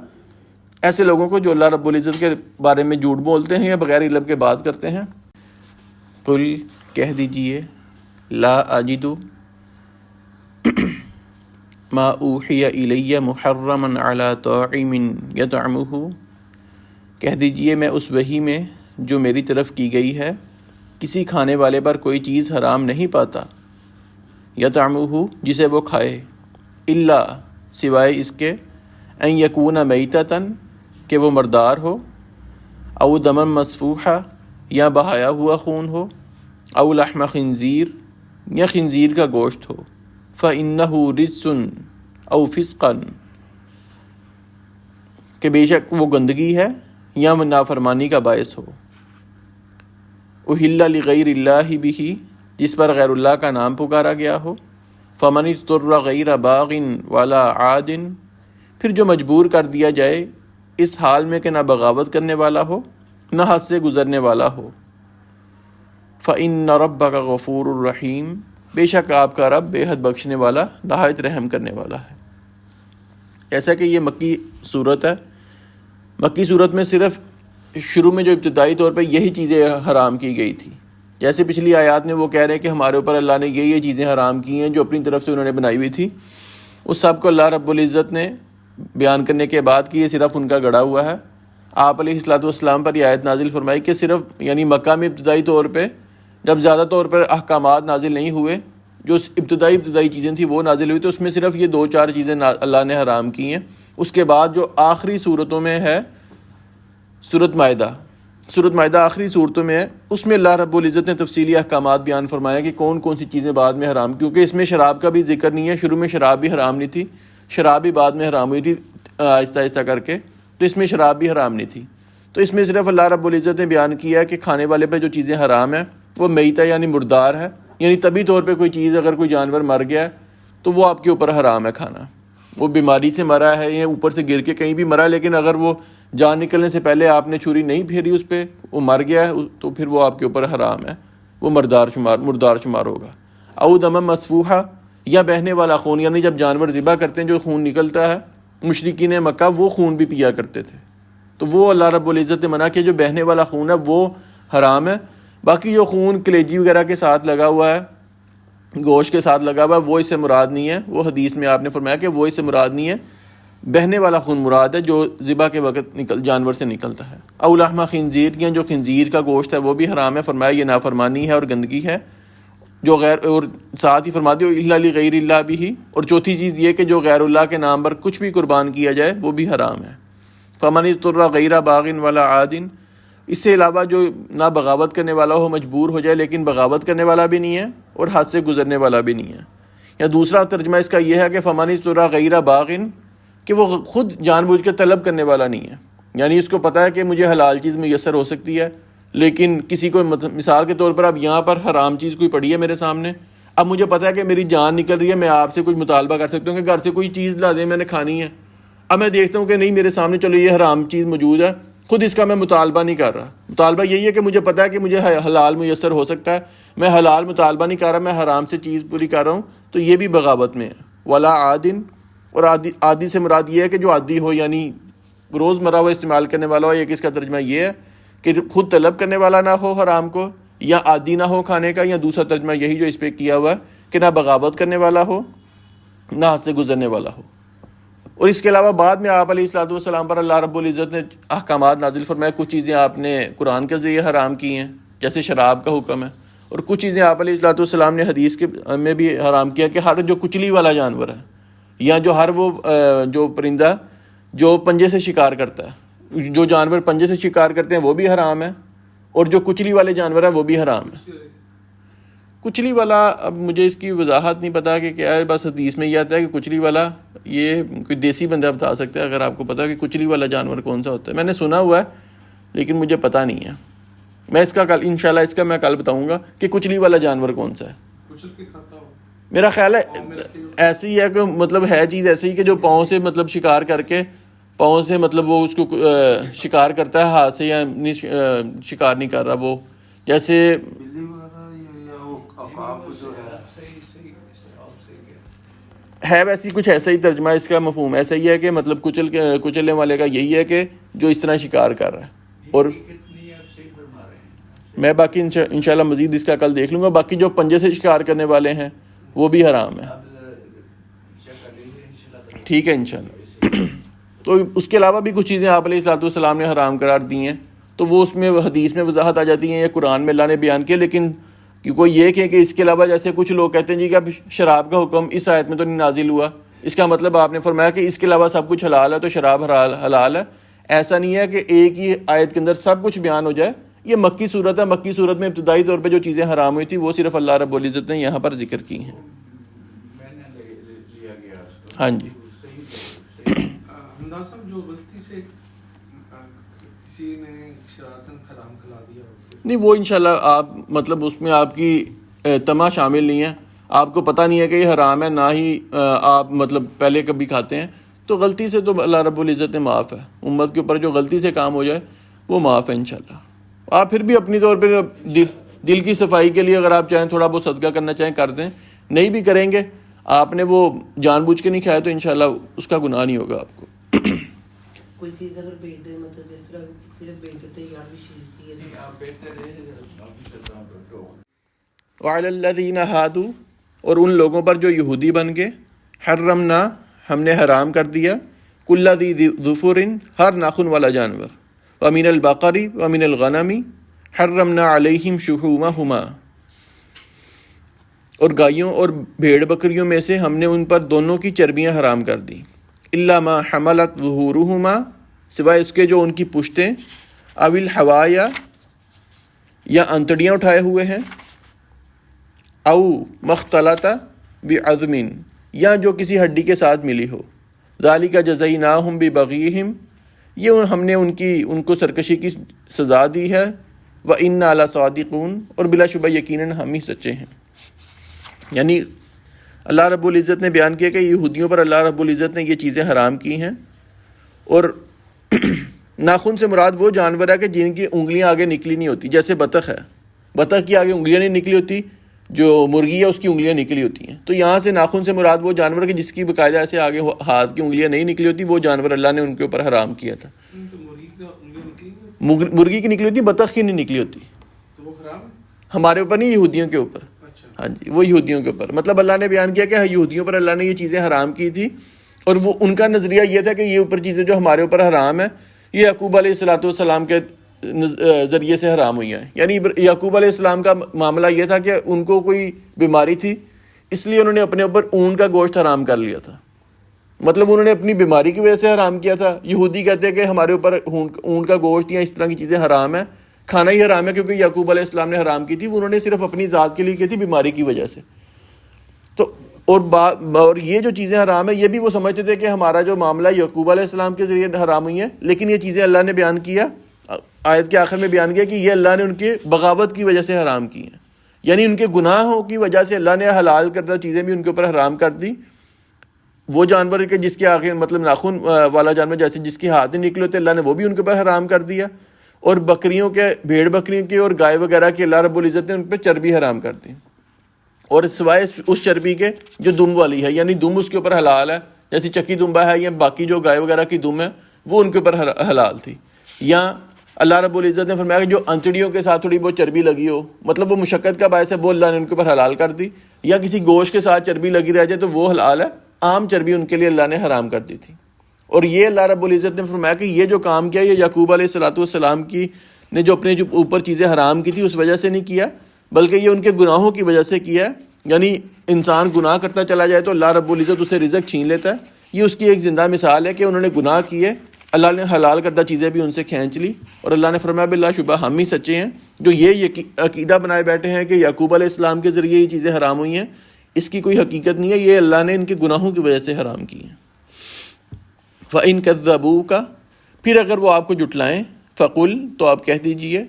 ایسے لوگوں کو جو اللہ رب العزت کے بارے میں جھوٹ بولتے ہیں یا بغیر علم کے بات کرتے ہیں۔ قل کہہ دیجئے لا اجد ما اوحی الی محرما علی طاعم یطعمہ، کہہ دیجئے میں اس وحی میں جو میری طرف کی گئی ہے کسی کھانے والے پر کوئی چیز حرام نہیں پاتا، یطعمہ جسے وہ کھائے، الا سوائے اس کے، ان یکون میتۃ کہ وہ مردار ہو، او دما مسفوحا یا بہایا ہوا خون ہو، او لحم خنزیر یا خنزیر کا گوشت ہو، فإنہ رجس او فسقا کہ بے شک وہ گندگی ہے یا نافرمانی کا باعث ہو، احل لغیر اللہ بہ جس پر غیر اللہ کا نام پکارا گیا ہو، فمن اضطر غیر باغ ولا عاد پھر جو مجبور کر دیا جائے اس حال میں کہ نہ بغاوت کرنے والا ہو نہ حد سے گزرنے والا ہو، فإن ربک غفور الرحیم بے شک آپ کا رب بے حد بخشنے والا نہایت رحم کرنے والا ہے۔ ایسا کہ یہ مکی صورت ہے، مکی صورت میں صرف شروع میں جو ابتدائی طور پہ یہی چیزیں حرام کی گئی تھی، جیسے پچھلی آیات میں وہ کہہ رہے ہیں کہ ہمارے اوپر اللہ نے یہ چیزیں حرام کی ہیں جو اپنی طرف سے انہوں نے بنائی ہوئی تھی، اس سب کو اللہ رب العزت نے بیان کرنے کے بعد کہ یہ صرف ان کا گڑا ہوا ہے۔ آپ علیہ الصلوۃ والسلام پر یہ آیت نازل فرمائی کہ صرف یعنی مکہ میں ابتدائی طور پہ جب زیادہ طور پر احکامات نازل نہیں ہوئے، جو ابتدائی چیزیں تھیں وہ نازل ہوئی، تو اس میں صرف یہ 2-4 چیزیں اللہ نے حرام کی ہیں۔ اس کے بعد جو آخری صورتوں میں ہے سورۃ مائدہ آخری صورتوں میں ہے، اس میں اللہ رب العزت نے تفصیلی احکامات بیان فرمایا کہ کون کون سی چیزیں بعد میں حرام، کیونکہ اس میں شراب کا بھی ذکر نہیں ہے، شروع میں شراب بھی حرام نہیں تھی، شراب بھی بعد میں حرام ہوئی تھی آہستہ آہستہ کر کے۔ تو اس میں شراب بھی حرام نہیں تھی. تو اس میں صرف اللہ رب العزت نے بیان کیا ہے کہ کھانے والے پہ جو چیزیں حرام ہیں وہ میتہ یعنی مردار ہے، یعنی طبی طور پہ کوئی چیز اگر کوئی جانور مر گیا ہے تو وہ آپ کے اوپر حرام ہے کھانا. وہ بیماری سے مرا ہے یا اوپر سے گر کے کہیں بھی مرا ہے، لیکن اگر وہ جان نکلنے سے پہلے آپ نے چھری نہیں پھیری اس پہ، وہ مر گیا ہے، تو پھر وہ آپ کے اوپر حرام ہے، وہ مردار شمار ہوگا. او دم مسفوحہ، یا بہنے والا خون، یعنی جب جانور ذبح کرتے ہیں جو خون نکلتا ہے، مشرکین مکہ وہ خون بھی پیا کرتے تھے، تو وہ اللہ رب العزت نے منع کیا جو بہنے والا خون ہے وہ حرام ہے. باقی جو خون کلیجی وغیرہ کے ساتھ لگا ہوا ہے، گوشت کے ساتھ لگا ہوا ہے، وہ اس سے مراد نہیں ہے. وہ حدیث میں آپ نے فرمایا کہ وہ اس سے مراد نہیں ہے، بہنے والا خون مراد ہے جو ذبح کے وقت جانور سے نکلتا ہے. او لحم خنزیر، یا جو خنزیر کا گوشت ہے وہ بھی حرام ہے. فرمایا یہ نافرمانی ہے اور گندگی ہے. جو غیر، اور ساتھ ہی فرما دیو الا لغیر اللہ بھی، اور چوتھی چیز یہ کہ جو غیر اللہ کے نام پر کچھ بھی قربان کیا جائے وہ بھی حرام ہے. فمن اضطر غیر باغ ولا عاد، اس سے علاوہ جو نہ بغاوت کرنے والا ہو، مجبور ہو جائے لیکن بغاوت کرنے والا بھی نہیں ہے اور حد سے گزرنے والا بھی نہیں ہے. یا دوسرا ترجمہ اس کا یہ ہے کہ فمن اضطر غیر باغ، کہ وہ خود جان بوجھ کے طلب کرنے والا نہیں ہے، یعنی اس کو پتہ ہے کہ مجھے حلال چیز میسر ہو سکتی ہے، لیکن کسی کو مثال کے طور پر اب یہاں پر حرام چیز کوئی پڑی ہے میرے سامنے، اب مجھے پتہ ہے کہ میری جان نکل رہی ہے، میں آپ سے کچھ مطالبہ کر سکتا ہوں کہ گھر سے کوئی چیز لا دیں، میں نے کھانی ہے. اب میں دیکھتا ہوں کہ نہیں میرے سامنے چلو یہ حرام چیز موجود ہے، خود اس کا میں مطالبہ نہیں کر رہا. مطالبہ یہی ہے کہ مجھے پتہ ہے کہ مجھے حلال میسر ہو سکتا ہے، میں حلال مطالبہ نہیں کر رہا، میں حرام سے چیز پوری کر رہا ہوں، تو یہ بھی بغاوت میں ہے. ولا عادن، اور عادی سے مراد یہ ہے کہ جو عادی ہو، یعنی روز مرہ وہ استعمال کرنے والا ہو. ایک اس کا ترجمہ یہ ہے کہ خود طلب کرنے والا نہ ہو حرام کو، یا عادی نہ ہو کھانے کا. یا دوسرا ترجمہ یہی جو اس پہ کیا ہوا ہے کہ نہ بغاوت کرنے والا ہو نہ حد سے گزرنے والا ہو. اور اس کے علاوہ بعد میں آپ علیہ الصلوۃ والسلام پر اللہ رب العزت نے احکامات نازل فرمائے. کچھ چیزیں آپ نے قرآن کے ذریعے حرام کی ہیں، جیسے شراب کا حکم ہے، اور کچھ چیزیں آپ علیہ الصلوۃ والسلام نے حدیث کے میں بھی حرام کیا کہ ہر جو کچلی والا جانور ہے، یا جو ہر وہ جو پرندہ جو پنجے سے شکار کرتا ہے، جو جانور پنجے سے شکار کرتے ہیں وہ بھی حرام ہے، اور جو کچلی والے جانور ہیں وہ بھی حرام ہے. کچلی والا، اب مجھے اس کی وضاحت نہیں پتا کہ کیا ہے، بس حدیث میں یہ آتا ہے کہ کچلی والا، یہ کوئی دیسی بندہ بتا سکتا ہے اگر آپ کو پتا ہے کہ کچلی والا جانور کون سا ہوتا ہے. میں نے سنا ہوا ہے لیکن مجھے پتہ نہیں ہے. میں اس کا کل انشاءاللہ اس کا میں کل بتاؤں گا کہ کچلی والا جانور کون سا ہے. کچل کے کھاتا ہو، میرا خیال ہے ایسی ہی ہے کہ مطلب ہے چیز ایسی ہی کہ جو پاؤں سے مطلب شکار کر کے پاؤں سے مطلب وہ اس کو شکار کرتا ہے، ہاتھ سے یا شکار نہیں کر رہا. وہ جیسے ہے ویسی کچھ ایسا ہی ترجمہ اس کا مفہوم ایسا ہی ہے کہ مطلب کچلنے والے کا یہی ہے کہ جو اس طرح شکار کر رہا ہے. اور میں باقی انشاءاللہ مزید اس کا کل دیکھ لوں گا. باقی جو پنجے سے شکار کرنے والے ہیں وہ بھی حرام ہے. ٹھیک ہے انشاءاللہ. تو اس کے علاوہ بھی کچھ چیزیں آپ علیہ الصلوۃ والسلام نے حرام قرار دی ہیں، تو وہ اس میں حدیث میں وضاحت آ جاتی ہیں یا قرآن میں اللہ نے بیان کیا. لیکن کوئی یہ کہ اس کے علاوہ جیسے کچھ لوگ کہتے ہیں جی کہ اب شراب کا حکم اس آیت میں تو نہیں نازل ہوا، اس کا مطلب آپ نے فرمایا کہ اس کے علاوہ سب کچھ حلال ہے تو شراب حلال ہے. ایسا نہیں ہے کہ ایک ہی آیت کے اندر سب کچھ بیان ہو جائے. یہ مکی صورت ہے، مکی صورت میں ابتدائی طور پہ جو چیزیں حرام ہوئی تھی وہ صرف اللہ رب العزت نے یہاں پر ذکر کی ہیں. ہاں جی. ہمدان صاحب، جو غلطی سے کسی نے شرارتاً حرام کھلا دیا نہیں، وہ انشاءاللہ آپ مطلب اس میں آپ کی تما شامل نہیں ہے، آپ کو پتہ نہیں ہے کہ یہ حرام ہے، نہ ہی آپ مطلب پہلے کبھی کھاتے ہیں، تو غلطی سے تو اللہ رب العزت نے معاف ہے. امت کے اوپر جو غلطی سے کام ہو جائے وہ معاف ہے انشاءاللہ. آپ پھر بھی اپنی طور پہ دل کی صفائی کے لیے اگر آپ چاہیں تھوڑا بہت صدقہ کرنا چاہیں کر دیں. نہیں بھی کریں گے، آپ نے وہ جان بوجھ کے نہیں کھایا تو انشاءاللہ اس کا گناہ نہیں ہوگا آپ کو. کوئی چیز اگر بیچ دے، مطلب جس طرح صرف بیچ دیتے یار بھی شیل کی ہے آپ بہتر وعلی الذین ہادوا، اور ان لوگوں پر جو یہودی بن گئے، حرمنا، ہم نے حرام کر دیا، کل ذی ظفر، ہر ناخن والا جانور، ومن البقر ومن الغنم حرمنا علیہم شحومہما، اور گایوں اور بھیڑ بکریوں میں سے ہم نے ان پر دونوں کی چربیاں حرام کر دی. الا ما حملت ظہورہما، سوائے اس کے جو ان کی پشتیں، او الحوایا، یا انتڑیاں اٹھائے ہوئے ہیں، او مختلط بعظم، یا جو کسی ہڈی کے ساتھ ملی ہو. ذالک جزیناہم ببغیہم، یہ ہم نے ان کو سرکشی کی سزا دی ہے. وَإِنَّا لَصَادِقُونَ اور بلا شبہ یقیناً ہم ہی سچے ہیں. یعنی اللہ رب العزت نے بیان کیا کہ یہودیوں پر اللہ رب العزت نے یہ چیزیں حرام کی ہیں. اور ناخن سے مراد وہ جانور ہے کہ جن کی انگلیاں آگے نکلی نہیں ہوتی. جیسے بطخ ہے، بطخ کی آگے انگلیاں نہیں نکلی ہوتی، جو مرغی ہے اس کی انگلیاں نکلی ہوتی ہیں. تو یہاں سے ناخن سے مراد وہ جانور کہ جس کی باقاعدہ ایسے آگے ہاتھ کی انگلیاں نہیں نکلی ہوتی، وہ جانور اللہ نے ان کے اوپر حرام کیا تھا. تو مرغی کا انگلی نکلی نہیں؟ مرغی کی نکلی ہوتی، بطخ کی نہیں نکلی ہوتی. تو وہ خراب ہے؟ ہمارے اوپر نہیں، یہودیوں کے اوپر. اچھا. ہاں جی، وہ یہودیوں کے اوپر. مطلب اللہ نے بیان کیا کہ یہودیوں پر اللہ نے یہ چیزیں حرام کی تھی، اور وہ ان کا نظریہ یہ تھا کہ یہ اوپر چیزیں جو ہمارے اوپر حرام ہیں یہ یعقوب علیہ السلام کے ذریعے سے حرام ہوئی ہیں. یعنی یعقوب علیہ السلام کا معاملہ یہ تھا کہ ان کو کوئی بیماری تھی، اس لیے انہوں نے اپنے اوپر اون کا گوشت حرام کر لیا تھا. مطلب انہوں نے اپنی بیماری کی وجہ سے حرام کیا تھا. یہودی کہتے ہیں کہ ہمارے اوپر اون کا گوشت یا اس طرح کی چیزیں حرام ہیں، کھانا ہی حرام ہے کیونکہ یعقوب علیہ السلام نے حرام کی تھی. انہوں نے صرف اپنی ذات کے لیے کی تھی، بیماری کی وجہ سے. تو اور یہ جو چیزیں حرام ہیں یہ بھی وہ سمجھتے تھے کہ ہمارا جو معاملہ یعقوب علیہ السلام کے ذریعے حرام ہوئی ہیں، لیکن یہ چیزیں اللہ نے بیان کیا، آیت کے آخر میں بیان کیا کہ یہ اللہ نے ان کے بغاوت کی وجہ سے حرام کی ہیں. یعنی ان کے گناہوں کی وجہ سے اللہ نے حلال کردہ چیزیں بھی ان کے اوپر حرام کر دی. وہ جانور کہ جس کے آگے مطلب ناخن والا جانور جیسے جس کے ہاتھ نکلے ہوتے اللہ نے وہ بھی ان کے اوپر حرام کر دیا. اور بکریوں کے، بھیڑ بکریوں کے اور گائے وغیرہ کے اللہ رب العزت نے ان پہ چربی حرام کر دی. اور سوائے اس چربی کے جو دم والی ہے، یعنی دم اس کے اوپر حلال ہے، جیسے چکی دمبا ہے یا باقی جو گائے وغیرہ کی دم ہے وہ ان کے اوپر حلال تھی. یا اللہ رب العزت نے فرمایا کہ جو انتڑیوں کے ساتھ تھوڑی بہت چربی لگی ہو، مطلب وہ مشقت کا باعث ہے، وہ اللہ نے ان کے اوپر حلال کر دی. یا کسی گوشت کے ساتھ چربی لگی رہ جائے تو وہ حلال ہے، عام چربی ان کے لیے اللہ نے حرام کر دی تھی. اور یہ اللہ رب العزت نے فرمایا کہ یہ جو کام کیا یہ یعقوب علیہ السلام کی نے جو اپنے جو اوپر چیزیں حرام کی تھی اس وجہ سے نہیں کیا، بلکہ یہ ان کے گناہوں کی وجہ سے کیا ہے. یعنی انسان گناہ کرتا چلا جائے تو اللہ رب العزت اسے رزق چھین لیتا ہے. یہ اس کی ایک زندہ مثال ہے کہ انہوں نے گناہ کیے، اللہ نے حلال کردہ چیزیں بھی ان سے کھینچ لی. اور اللہ نے فرمایا بلا شبہ ہم ہی سچے ہیں جو یہ عقیدہ بنائے بیٹھے ہیں کہ یعقوب علیہ السلام کے ذریعے یہ چیزیں حرام ہوئی ہیں. اس کی کوئی حقیقت نہیں ہے، یہ اللہ نے ان کے گناہوں کی وجہ سے حرام کی ہیں. فَإِن كَذَّبُوكَ پھر اگر وہ آپ کو جھٹلائیں، فَقُلْ تو آپ کہہ دیجئے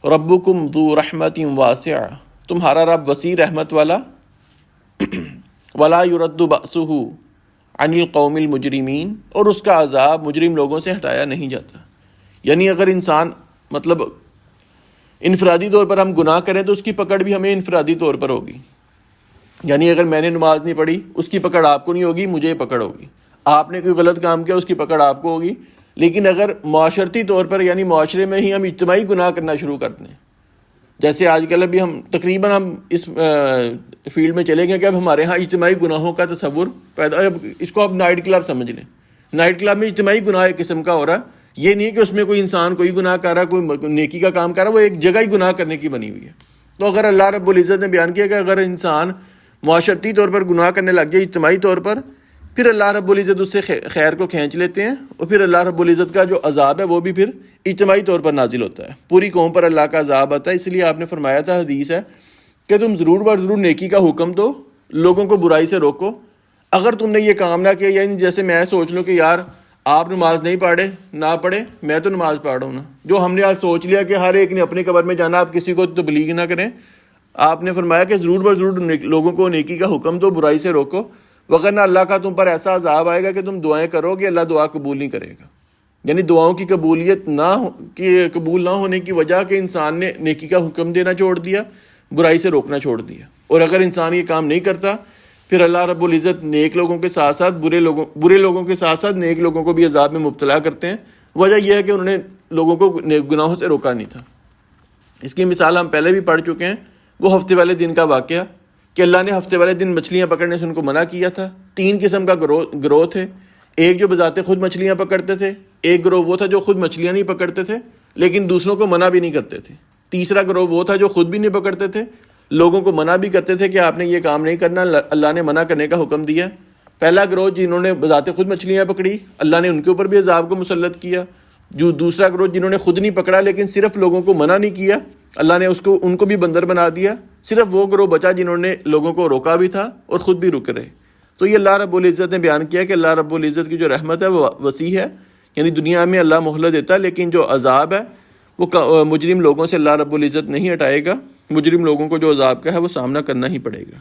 رَبُّكُمْ ذُو رَحْمَةٍ وَاسِعَةٍ تمہارا رب وسیع رحمت والا، وَلَا يُرَدُّ بَأْسُهُ عَنِ الْقَوْمِ الْمُجْرِمِينَ اور اس کا عذاب مجرم لوگوں سے ہٹایا نہیں جاتا. یعنی اگر انسان مطلب انفرادی طور پر ہم گناہ کریں تو اس کی پکڑ بھی ہمیں انفرادی طور پر ہوگی. یعنی اگر میں نے نماز نہیں پڑھی اس کی پکڑ آپ کو نہیں ہوگی، مجھے پکڑ ہوگی. آپ نے کوئی غلط کام کیا اس کی پکڑ آپ کو ہوگی. لیکن اگر معاشرتی طور پر یعنی معاشرے میں ہی ہم اجتماعی گناہ کرنا شروع کر دیں، جیسے آج کل ابھی تقریباً ہم اس فیلڈ میں چلے گئے کہ اب ہمارے ہاں اجتماعی گناہوں کا تصور پیدا، اب اس کو آپ نائٹ کلب سمجھ لیں. نائٹ کلب میں اجتماعی گناہ ایک قسم کا ہو رہا ہے. یہ نہیں ہے کہ اس میں کوئی انسان کوئی گناہ کر رہا ہے، کوئی نیکی کا کام کر رہا ہے، وہ ایک جگہ ہی گناہ کرنے کی بنی ہوئی ہے. تو اگر اللہ رب العزت نے بیان کیا کہ اگر انسان معاشرتی طور پر گناہ کرنے لگ جائے اجتماعی طور پر، پھر اللہ رب العزت اس سے خیر کو کھینچ لیتے ہیں، اور پھر اللہ رب العزت کا جو عذاب ہے وہ بھی پھر اجتماعی طور پر نازل ہوتا ہے. پوری قوم پر اللہ کا عذاب آتا ہے. اس لیے آپ نے فرمایا تھا، حدیث ہے کہ تم ضرور بر ضرور نیکی کا حکم دو، لوگوں کو برائی سے روکو. اگر تم نے یہ کام نہ کیا، یعنی جیسے میں سوچ لوں کہ یار آپ نماز نہیں پڑھے، نہ پڑھے، میں تو نماز پڑھ رہا ہوں نا، جو ہم نے آج سوچ لیا کہ ہر ایک نے اپنے قبر میں جانا، آپ کسی کو تبلیغ نہ کریں. آپ نے فرمایا کہ ضرور بر ضرور لوگوں کو نیکی کا حکم دو، برائی سے روکو، وغیرہ اللہ کا تم پر ایسا عذاب آئے گا کہ تم دعائیں کرو گے اللہ دعا قبول نہیں کرے گا. یعنی دعاؤں کی قبولیت قبول نہ ہونے کی وجہ کہ انسان نے نیکی کا حکم دینا چھوڑ دیا، برائی سے روکنا چھوڑ دیا. اور اگر انسان یہ کام نہیں کرتا پھر اللہ رب العزت نیک لوگوں کے ساتھ ساتھ برے لوگوں کے ساتھ ساتھ نیک لوگوں کو بھی عذاب میں مبتلا کرتے ہیں. وجہ یہ ہے کہ انہوں نے لوگوں کو گناہوں سے روکا نہیں تھا. اس کی مثال ہم پہلے بھی پڑھ چکے ہیں، وہ ہفتے والے دن کا واقعہ کہ اللہ نے ہفتے والے دن مچھلیاں پکڑنے سے ان کو منع کیا تھا. 3 قسم کا گروہ تھے. ایک جو بذات خود مچھلیاں پکڑتے تھے، ایک گروہ وہ تھا جو خود مچھلیاں نہیں پکڑتے تھے لیکن دوسروں کو منع بھی نہیں کرتے تھے. تیسرا گروہ وہ تھا جو خود بھی نہیں پکڑتے تھے، لوگوں کو منع بھی کرتے تھے کہ آپ نے یہ کام نہیں کرنا، اللہ نے منع کرنے کا حکم دیا. پہلا گروہ جنہوں نے بذات خود مچھلیاں پکڑی، اللہ نے ان کے اوپر بھی عذاب کو مسلط کیا. جو دوسرا گروہ جنہوں نے خود نہیں پکڑا لیکن صرف لوگوں کو منع نہیں کیا، اللہ نے ان کو بھی بندر بنا دیا. صرف وہ گروہ بچا جنہوں نے لوگوں کو روکا بھی تھا اور خود بھی رک رہے. تو یہ اللہ رب العزت نے بیان کیا کہ اللہ رب العزت کی جو رحمت ہے وہ وسیع ہے. یعنی دنیا میں اللہ مہلت دیتا ہے، لیکن جو عذاب ہے وہ مجرم لوگوں سے اللہ رب العزت نہیں ہٹائے گا. مجرم لوگوں کو جو عذاب کا ہے وہ سامنا کرنا ہی پڑے گا.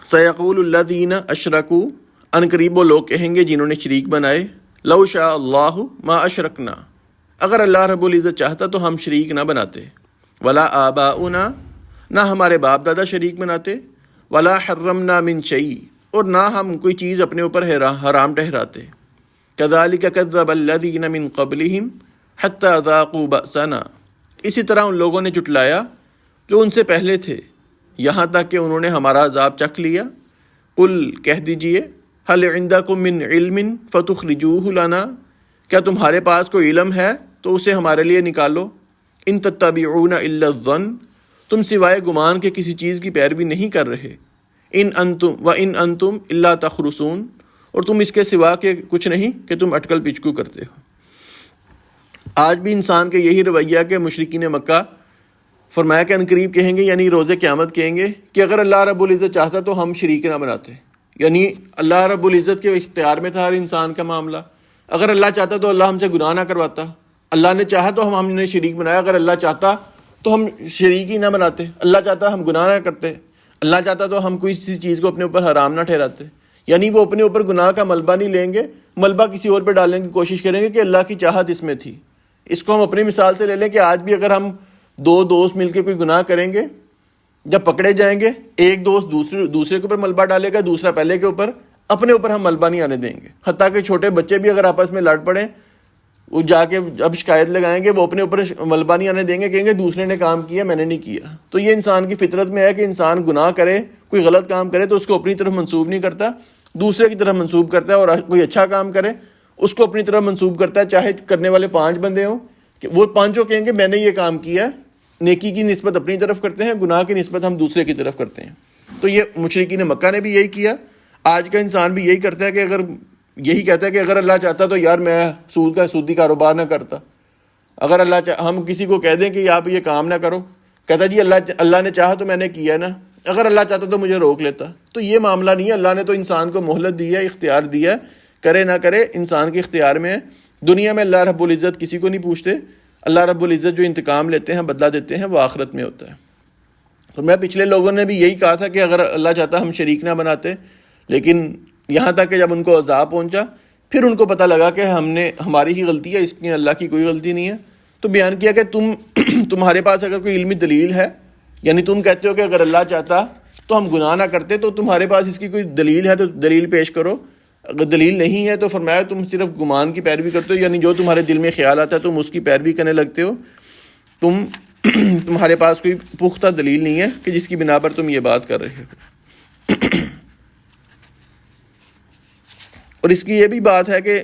سَيَقُولُ الَّذِينَ أَشْرَكُوا، ان قریب وہ لوگ کہیں گے جنہوں نے شریک بنائے، لَوْ شَاءَ اللَّهُ مَا أَشْرَكْنَا، اگر اللہ رب العزت چاہتا تو ہم شریک نہ بناتے، وَلَا آبَاؤُنَا، نہ ہمارے باپ دادا شریک بناتے، وَلَا حَرَّمْنَا مِن شَيْءٍ، اور نہ ہم کوئی چیز اپنے اوپر حرام ٹھہراتے. كَذَلِكَ كَذَّبَ الَّذِينَ مِن قَبْلِهِمْ حَتَّى ذَاقُوا بَأْسَنَا، اسی طرح ان لوگوں نے جھٹلایا جو ان سے پہلے تھے یہاں تک کہ انہوں نے ہمارا عذاب چکھ لیا. قل، کہہ دیجئے، هل عندكم من علم فتخرجوه لنا، کیا تمہارے پاس کوئی علم ہے تو اسے ہمارے لیے نکالو. ان تتبعون الا الظن، تم سوائے گمان کے کسی چیز کی پیروی نہیں کر رہے. ان انتم الا تخرصون، اور تم اس کے سوا کے کچھ نہیں کہ تم اٹکل پچکو کرتے ہو. آج بھی انسان کا یہی رویہ کہ مشرکین مکہ فرمایا کہ انقریب کہیں گے، یعنی روز قیامت کہیں گے کہ اگر اللہ رب العزت چاہتا تو ہم شریک نہ بناتے. یعنی اللہ رب العزت کے اختیار میں تھا ہر انسان کا معاملہ. اگر اللہ چاہتا تو اللہ ہم سے گناہ نہ کرواتا. اللہ نے چاہا تو ہم نے شریک بنایا. اگر اللہ چاہتا تو ہم شریک ہی نہ بناتے. اللہ چاہتا ہم گناہ نہ کرتے. اللہ چاہتا تو ہم کوئی چیز کو اپنے اوپر حرام نہ ٹھہراتے. یعنی وہ اپنے اوپر گناہ کا ملبہ نہیں لیں گے، ملبہ کسی اور پہ ڈالنے کی کوشش کریں گے کہ اللہ کی چاہت اس میں تھی. اس کو ہم اپنی مثال سے لے لیں کہ آج بھی اگر ہم دو دوست مل کے کوئی گناہ کریں گے، جب پکڑے جائیں گے ایک دوست دوسرے کے اوپر ملبہ ڈالے گا، دوسرا پہلے کے اوپر، اپنے اوپر ہم ملبہ نہیں آنے دیں گے. حتیٰ کہ چھوٹے بچے بھی اگر آپس میں لڑ پڑیں، وہ جا کے اب شکایت لگائیں گے، وہ اپنے اوپر ملبہ نہیں آنے دیں گے، کہیں گے دوسرے نے کام کیا، میں نے نہیں کیا. تو یہ انسان کی فطرت میں ہے کہ انسان گناہ کرے، کوئی غلط کام کرے تو اس کو اپنی طرف منسوب نہیں کرتا، دوسرے کی طرف منسوب کرتا ہے. اور کوئی اچھا کام کرے اس کو اپنی طرف منسوب کرتا ہے، چاہے کرنے والے 5 بندے ہوں، کہ وہ 5 کہیں گے میں نے یہ کام کیا ہے. نیکی کی نسبت اپنی طرف کرتے ہیں، گناہ کی نسبت ہم دوسرے کی طرف کرتے ہیں. تو یہ مشرکین مکہ نے بھی یہی کیا. آج کا انسان بھی یہی کرتا ہے کہ اگر یہی کہتا ہے کہ اگر اللہ چاہتا تو یار میں سودی کاروبار نہ کرتا. اگر ہم کسی کو کہہ دیں کہ آپ یہ کام نہ کرو، کہتا جی اللہ نے چاہا تو میں نے کیا نا، اگر اللہ چاہتا تو مجھے روک لیتا. تو یہ معاملہ نہیں ہے. اللہ نے تو انسان کو مہلت دی ہے، اختیار دیا ہے، کرے نہ کرے انسان کے اختیار میں ہے. دنیا میں اللہ رب العزت کسی کو نہیں پوچھتے. اللہ رب العزت جو انتقام لیتے ہیں، بدلہ دیتے ہیں، وہ آخرت میں ہوتا ہے. تو میں پچھلے لوگوں نے بھی یہی کہا تھا کہ اگر اللہ چاہتا ہم شریک نہ بناتے، لیکن یہاں تک کہ جب ان کو عذاب پہنچا پھر ان کو پتہ لگا کہ ہماری ہی غلطی ہے، اس میں اللہ کی کوئی غلطی نہیں ہے. تو بیان کیا کہ تمہارے پاس اگر کوئی علمی دلیل ہے، یعنی تم کہتے ہو کہ اگر اللہ چاہتا تو ہم گناہ نہ کرتے، تو تمہارے پاس اس کی کوئی دلیل ہے تو دلیل پیش کرو. اگر دلیل نہیں ہے تو فرمایا تم صرف گمان کی پیروی کرتے ہو، یعنی جو تمہارے دل میں خیال آتا ہے تم اس کی پیروی کرنے لگتے ہو. تمہارے پاس کوئی پختہ دلیل نہیں ہے کہ جس کی بنا پر تم یہ بات کر رہے ہو. اور اس کی یہ بھی بات ہے کہ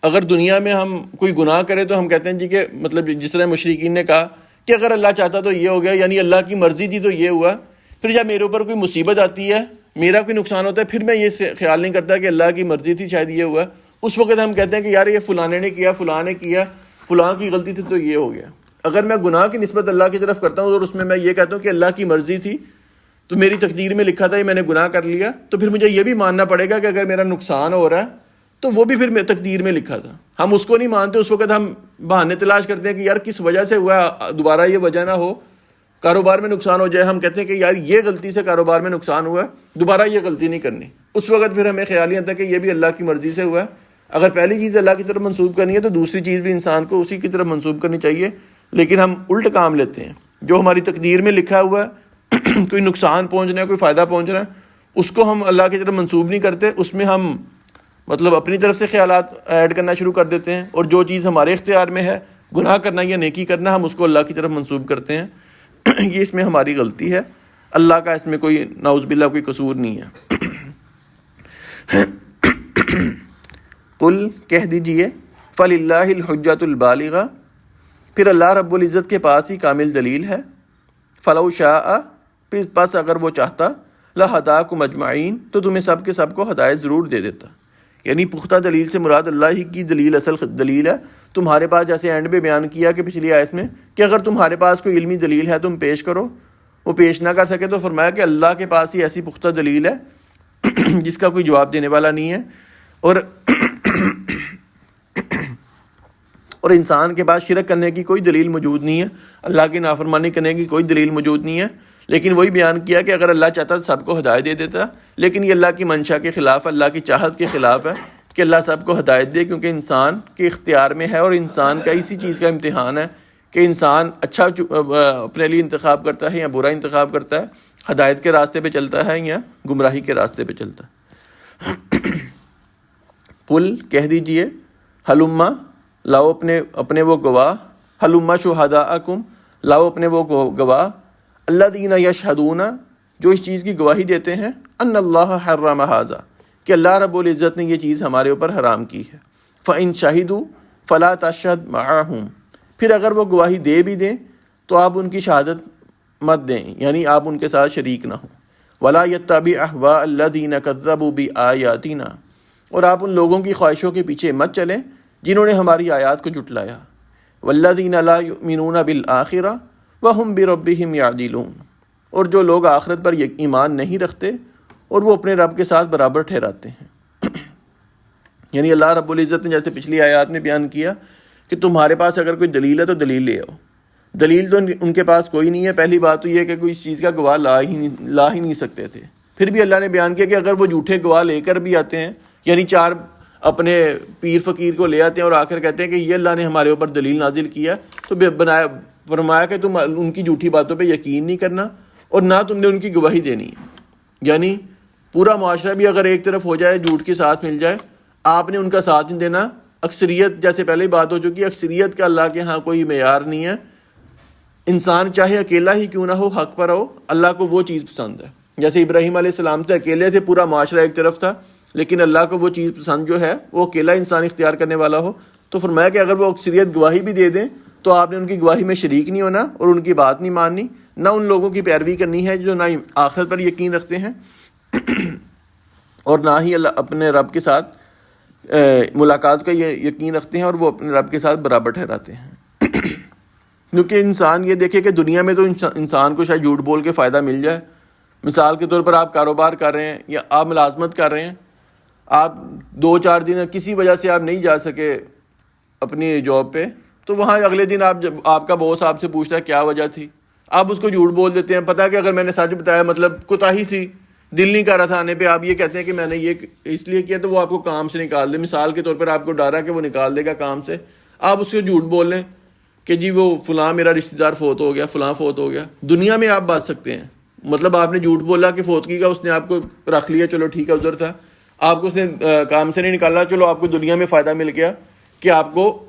اگر دنیا میں ہم کوئی گناہ کرے تو ہم کہتے ہیں جی کہ مطلب جس طرح مشرکین نے کہا کہ اگر اللہ چاہتا تو یہ ہو گیا، یعنی اللہ کی مرضی تھی تو یہ ہوا. پھر جب میرے اوپر کوئی مصیبت آتی ہے، میرا کوئی نقصان ہوتا ہے، پھر میں یہ خیال نہیں کرتا کہ اللہ کی مرضی تھی شاید یہ ہوا. اس وقت ہم کہتے ہیں کہ یار یہ فلانے نے کیا، فلاں نے کیا، فلاں کی غلطی تھی تو یہ ہو گیا. اگر میں گناہ کی نسبت اللہ کی طرف کرتا ہوں اور اس میں یہ کہتا ہوں کہ اللہ کی مرضی تھی تو میری تقدیر میں لکھا تھا یہ میں نے گناہ کر لیا، تو پھر مجھے یہ بھی ماننا پڑے گا کہ اگر میرا نقصان ہو رہا ہے تو وہ بھی پھر تقدیر میں لکھا تھا. ہم اس کو نہیں مانتے. اس وقت ہم بہانے تلاش کرتے ہیں کہ یار کس وجہ سے ہوا، دوبارہ یہ وجہ نہ ہو، کاروبار میں نقصان ہو جائے. ہم کہتے ہیں کہ یار یہ غلطی سے کاروبار میں نقصان ہوا، دوبارہ یہ غلطی نہیں کرنی. اس وقت پھر ہمیں خیال ہی آتا ہے کہ یہ بھی اللہ کی مرضی سے ہوا ہے. اگر پہلی چیز اللہ کی طرف منسوب کرنی ہے تو دوسری چیز بھی انسان کو اسی کی طرف منسوب کرنی چاہیے. لیکن ہم الٹ کام لیتے ہیں. جو ہماری تقدیر میں لکھا ہوا ہے، کوئی نقصان پہنچ رہا ہے، کوئی فائدہ پہنچ رہا ہے، اس کو ہم اللہ کی طرف منسوب نہیں کرتے. اس میں ہم مطلب اپنی طرف سے خیالات ایڈ کرنا شروع کر دیتے ہیں. اور جو چیز ہمارے اختیار میں ہے، گناہ کرنا یا نیکی کرنا، ہم اس کو اللہ کی طرف منسوب کرتے ہیں. یہ اس میں ہماری غلطی ہے. اللہ کا اس میں کوئی نعوذ باللہ کوئی قصور نہیں ہے. قل، کہہ دیجئے، فَلِلَّهِ الْحُجَّةُ الْبَالِغَةُ، پھر اللہ رب العزت کے پاس ہی کامل دلیل ہے. فَلَوْ شَاءَ، پس اگر وہ چاہتا، لَهَدَاكُمْ أَجْمَعِينَ، تو تمہیں سب کے سب کو ہدایت ضرور دے دیتا. یعنی پختہ دلیل سے مراد اللہ ہی کی دلیل اصل دلیل ہے. تمہارے پاس جیسے اینڈ میں بیان کیا کہ پچھلی آیت میں کہ اگر تمہارے پاس کوئی علمی دلیل ہے تم پیش کرو. وہ پیش نہ کر سکے تو فرمایا کہ اللہ کے پاس ہی ایسی پختہ دلیل ہے جس کا کوئی جواب دینے والا نہیں ہے، اور انسان کے پاس شرک کرنے کی کوئی دلیل موجود نہیں ہے، اللہ کی نافرمانی کرنے کی کوئی دلیل موجود نہیں ہے۔ لیکن وہی بیان کیا کہ اگر اللہ چاہتا تو سب کو ہدایت دے دیتا، لیکن یہ اللہ کی منشا کے خلاف، اللہ کی چاہت کے خلاف ہے کہ اللہ سب کو ہدایت دے، کیونکہ انسان کے اختیار میں ہے، اور انسان کا اسی چیز کا امتحان ہے کہ انسان اچھا اپنے لیے انتخاب کرتا ہے یا برا انتخاب کرتا ہے، ہدایت کے راستے پہ چلتا ہے یا گمراہی کے راستے پہ چلتا ہے۔ قل کہہ دیجئے، ہلما لاؤ اپنے وہ گواہ، ہلما شہداءکم لاؤ اپنے وہ گواہ، الذین یشہدون جو اس چیز کی گواہی دیتے ہیں، ان اللہ حرم ھذا کہ اللہ رب العزت نے یہ چیز ہمارے اوپر حرام کی ہے، فإن شہدوا فلا تشہد معہم پھر اگر وہ گواہی دے بھی دیں تو آپ ان کی شہادت مت دیں، یعنی آپ ان کے ساتھ شریک نہ ہوں، ولا یتبع اہواء الذین کذبوا بآیاتنا اور آپ ان لوگوں کی خواہشوں کے پیچھے مت چلیں جنہوں نے ہماری آیات کو جھٹلایا، والذین لا یؤمنون بالآخرہ وہم بربہم یعدلون اور جو لوگ آخرت پر ایمان نہیں رکھتے اور وہ اپنے رب کے ساتھ برابر ٹھہراتے ہیں۔ یعنی اللہ رب العزت نے جیسے پچھلی آیات میں بیان کیا کہ تمہارے پاس اگر کوئی دلیل ہے تو دلیل لے آؤ، دلیل تو ان کے پاس کوئی نہیں ہے۔ پہلی بات تو یہ کہ کوئی اس چیز کا گواہ لا ہی نہیں سکتے تھے، پھر بھی اللہ نے بیان کیا کہ اگر وہ جھوٹے گواہ لے کر بھی آتے ہیں، یعنی چار اپنے پیر فقیر کو لے آتے ہیں اور آ کر کہتے ہیں کہ یہ اللہ نے ہمارے اوپر دلیل نازل کیا، تو فرمایا کہ تم ان کی جھوٹی باتوں پہ یقین نہیں کرنا اور نہ تم نے ان کی گواہی دینی ہے۔ یعنی پورا معاشرہ بھی اگر ایک طرف ہو جائے، جھوٹ کے ساتھ مل جائے، آپ نے ان کا ساتھ نہیں دینا۔ اکثریت، جیسے پہلے ہی بات ہو چکی، اکثریت کا اللہ کے ہاں کوئی معیار نہیں ہے۔ انسان چاہے اکیلا ہی کیوں نہ ہو، حق پر ہو، اللہ کو وہ چیز پسند ہے۔ جیسے ابراہیم علیہ السلام تھے، اکیلے تھے، پورا معاشرہ ایک طرف تھا، لیکن اللہ کو وہ چیز پسند جو ہے وہ اکیلا انسان اختیار کرنے والا ہو۔ تو فرمایا کہ اگر وہ اکثریت گواہی بھی دے دیں تو آپ نے ان کی گواہی میں شریک نہیں ہونا اور ان کی بات نہیں ماننی، نہ ان لوگوں کی پیروی کرنی ہے جو نہ آخرت پر یقین رکھتے ہیں اور نہ ہی اللہ اپنے رب کے ساتھ ملاقات کا یہ یقین رکھتے ہیں اور وہ اپنے رب کے ساتھ برابر ٹھہراتے ہیں۔ کیونکہ انسان یہ دیکھے کہ دنیا میں تو انسان کو شاید جھوٹ بول کے فائدہ مل جائے۔ مثال کے طور پر آپ کاروبار کر رہے ہیں یا آپ ملازمت کر رہے ہیں، آپ 2-4 دن کسی وجہ سے آپ نہیں جا سکے اپنی جاب پہ، تو وہاں اگلے دن جب آپ کا باس آپ سے پوچھتا ہے کیا وجہ تھی، آپ اس کو جھوٹ بول دیتے ہیں۔ پتہ ہے کہ اگر میں نے سچ بتایا مطلب کوتاہی تھی، دل نہیں کر رہا تھا آنے پہ، آپ یہ کہتے ہیں کہ میں نے یہ اس لیے کیا، تو وہ آپ کو کام سے نکال دے۔ مثال کے طور پر آپ کو ڈر ہے کہ وہ نکال دے گا کام سے، آپ اس کو جھوٹ بول لیں کہ جی وہ فلاں میرا رشتہ دار فوت ہو گیا، فلاں فوت ہو گیا۔ دنیا میں آپ بچ سکتے ہیں، مطلب آپ نے جھوٹ بولا کہ فوتگی کا اس نے آپ کو رکھ لیا، چلو ٹھیک ہے ادھر تھا، آپ کو اس نے کام سے نہیں نکالا، چلو آپ کو دنیا میں فائدہ مل گیا کہ آپ کو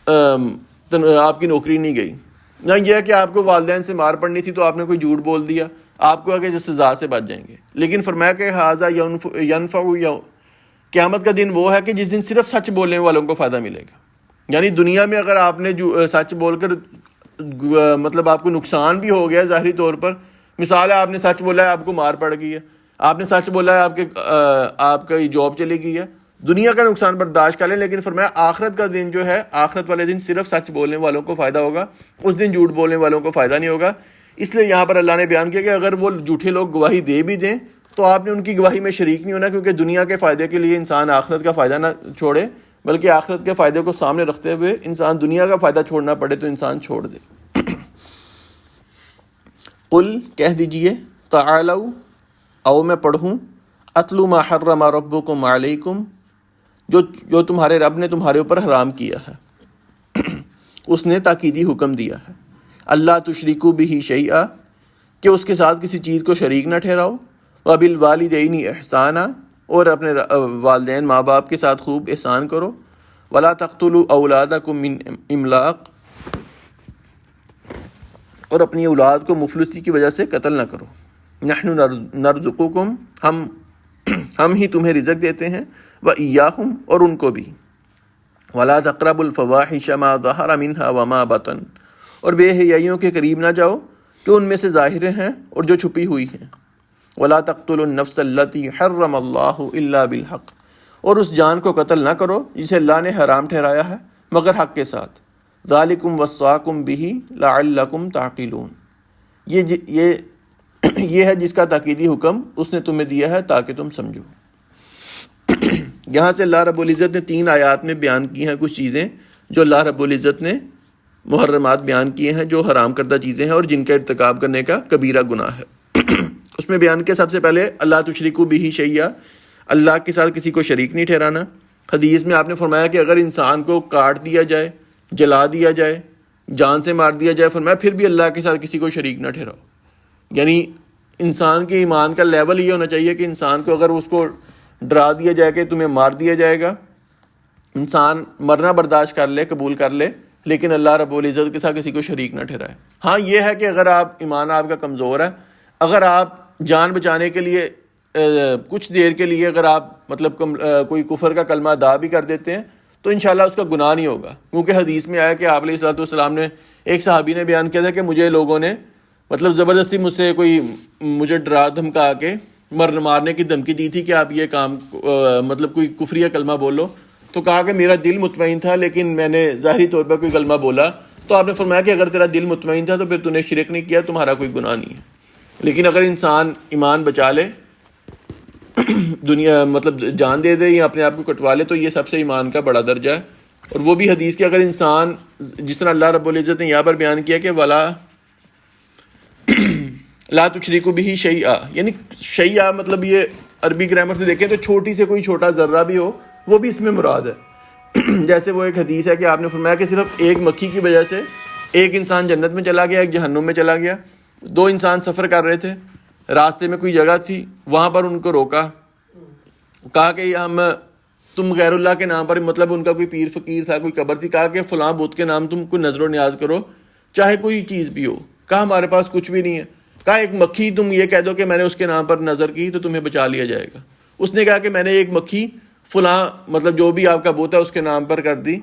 آپ کی نوکری نہیں گئی۔ نہ یہ کہ آپ کو والدین سے مار پڑنی تھی تو آپ نے کوئی جھوٹ بول دیا، آپ کو آگے سزا سے بچ جائیں گے۔ لیکن فرمایا کہ ھذا ینفع قیامت کا دن وہ ہے کہ جس دن صرف سچ بولنے والوں کو فائدہ ملے گا۔ یعنی دنیا میں اگر آپ نے سچ بول کر مطلب آپ کو نقصان بھی ہو گیا ظاہری طور پر، مثال ہے آپ نے سچ بولا ہے آپ کو مار پڑ گئی ہے، آپ نے سچ بولا ہے آپ کا جاب چلی گئی ہے، دنیا کا نقصان برداشت کر لیں، لیکن فرمایا آخرت کا دن جو ہے، آخرت والے دن صرف سچ بولنے والوں کو فائدہ ہوگا، اس دن جھوٹ بولنے والوں کو فائدہ نہیں ہوگا۔ اس لیے یہاں پر اللہ نے بیان کیا کہ اگر وہ جھوٹے لوگ گواہی دے بھی دیں تو آپ نے ان کی گواہی میں شریک نہیں ہونا، کیونکہ دنیا کے فائدے کے لیے انسان آخرت کا فائدہ نہ چھوڑے، بلکہ آخرت کے فائدے کو سامنے رکھتے ہوئے انسان دنیا کا فائدہ چھوڑنا پڑے تو انسان چھوڑ دے۔ قل کہہ دیجئے، تعالوا آؤ میں پڑھوں، اتلو ما حرم ربکم علیکم جو تمہارے رب نے تمہارے اوپر حرام کیا ہے، اس نے تاکیدی حکم دیا ہے، اللہ تشرکوا بہ شیئا کہ اس کے ساتھ کسی چیز کو شریک نہ ٹھہراؤ، وبالوالدین احسانا اور اپنے والدین ماں باپ کے ساتھ خوب احسان کرو، ولا تقتلوا اولادکم من املاق اور اپنی اولاد کو مفلسی کی وجہ سے قتل نہ کرو، نحن نرزقکم ہم ہی تمہیں رزق دیتے ہیں، وإیاہم اور ان کو بھی، ولا تقربوا الفواحش ما ظہر منها وما بطن اور بے حیائیوں کے قریب نہ جاؤ جو ان میں سے ظاہر ہیں اور جو چھپی ہوئی ہیں، ولا تقتلوا النفس التي حرم اللہ الا بالحق اور اس جان کو قتل نہ کرو جسے اللہ نے حرام ٹھہرایا ہے مگر حق کے ساتھ، ذالکم وصاکم بہ لعلکم تعقلون یہ یہ ہے جس کا تاکیدی حکم اس نے تمہیں دیا ہے تاکہ تم سمجھو۔ یہاں سے اللہ رب العزت نے 3 آیات میں بیان کی ہیں کچھ چیزیں جو اللہ رب العزت نے محرمات بیان کیے ہیں، جو حرام کردہ چیزیں ہیں اور جن کا ارتکاب کرنے کا کبیرہ گناہ ہے۔ اس میں بیان کیا سب سے پہلے اللہ تشرکو بہ شیئا، اللہ کے ساتھ کسی کو شریک نہیں ٹھہرانا۔ حدیث میں آپ نے فرمایا کہ اگر انسان کو کاٹ دیا جائے، جلا دیا جائے، جان سے مار دیا جائے، فرمایا پھر بھی اللہ کے ساتھ کسی کو شریک نہ ٹھہراؤ۔ یعنی انسان کے ایمان کا لیول یہ ہونا چاہیے کہ انسان کو اگر اس کو ڈرا دیا جائے کہ تمہیں مار دیا جائے گا، انسان مرنا برداشت کر لے، قبول کر لے، لیکن اللہ رب العزت کے ساتھ کسی کو شریک نہ ٹھہرائے۔ ہاں یہ ہے کہ اگر ایمان آپ کا کمزور ہے، اگر آپ جان بچانے کے لیے کچھ دیر کے لیے اگر آپ مطلب کوئی کفر کا کلمہ ادا بھی کر دیتے ہیں تو انشاءاللہ اس کا گناہ نہیں ہوگا، کیونکہ حدیث میں آیا کہ آپ علیہ الصلوۃ والسلام نے، ایک صحابی نے بیان کیا تھا کہ مجھے لوگوں نے مطلب زبردستی مجھے ڈرا دھمکا کے مارنے کی دھمکی دی تھی کہ آپ یہ کام مطلب کوئی کفریہ کلمہ بولو، تو کہا کہ میرا دل مطمئن تھا لیکن میں نے ظاہری طور پر کوئی کلمہ بولا، تو آپ نے فرمایا کہ اگر تیرا دل مطمئن تھا تو پھر تو نے شرک نہیں کیا، تمہارا کوئی گناہ نہیں ہے۔ لیکن اگر انسان ایمان بچا لے، دنیا مطلب جان دے دے یا اپنے آپ کو کٹوا لے، تو یہ سب سے ایمان کا بڑا درجہ ہے۔ اور وہ بھی حدیث کہ اگر انسان، جس طرح اللہ رب العزت نے یہاں پر بیان کیا کہ ولا لا تشرکوا بہ شیئا، یعنی شیئا مطلب یہ عربی گرامر سے دیکھیں تو چھوٹی سے کوئی چھوٹا ذرہ بھی ہو وہ بھی اس میں مراد ہے۔ جیسے وہ ایک حدیث ہے کہ آپ نے فرمایا کہ صرف ایک مکھی کی وجہ سے ایک انسان جنت میں چلا گیا، ایک جہنم میں چلا گیا۔ 2 انسان سفر کر رہے تھے، راستے میں کوئی جگہ تھی، وہاں پر ان کو روکا، کہا کہ تم غیر اللہ کے نام پر، مطلب ان کا کوئی پیر فقیر تھا، کوئی قبر تھی، کہا کہ فلاں بت کے نام تم کوئی نظر و نیاز کرو چاہے کوئی چیز بھی ہو۔ کہا ہمارے پاس کچھ بھی نہیں ہے۔ کہا ایک مکھی تم یہ کہہ دو کہ میں نے اس کے نام پر نظر کی تو تمہیں بچا لیا جائے گا۔ اس نے کہا کہ میں نے ایک مکھی فلاں مطلب جو بھی آپ کا بت ہے اس کے نام پر کر دی،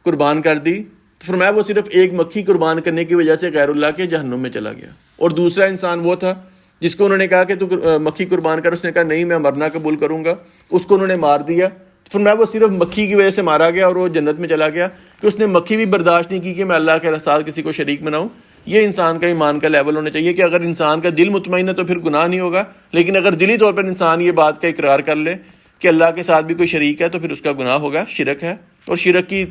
قربان کر دی، تو فرمایا وہ صرف ایک مکھی قربان کرنے کی وجہ سے غیر اللہ کے جہنم میں چلا گیا۔ اور دوسرا انسان وہ تھا جس کو انہوں نے کہا کہ تو مکھی قربان کر، اس نے کہا نہیں میں مرنا قبول کروں گا، اس کو انہوں نے مار دیا، تو فرمایا وہ صرف مکھی کی وجہ سے مارا گیا اور وہ جنت میں چلا گیا کہ اس نے مکھی بھی برداشت نہیں کی کہ میں اللہ کے ساتھ کسی کو شریک بناؤں۔ یہ انسان کا ایمان کا لیول ہونا چاہیے کہ اگر انسان کا دل مطمئن ہے تو پھر گناہ نہیں ہوگا، لیکن اگر دلی طور پر انسان یہ بات کا اقرار کر لے کہ اللہ کے ساتھ بھی کوئی شریک ہے تو پھر اس کا گناہ ہوگا، شرک ہے۔ اور شرک کی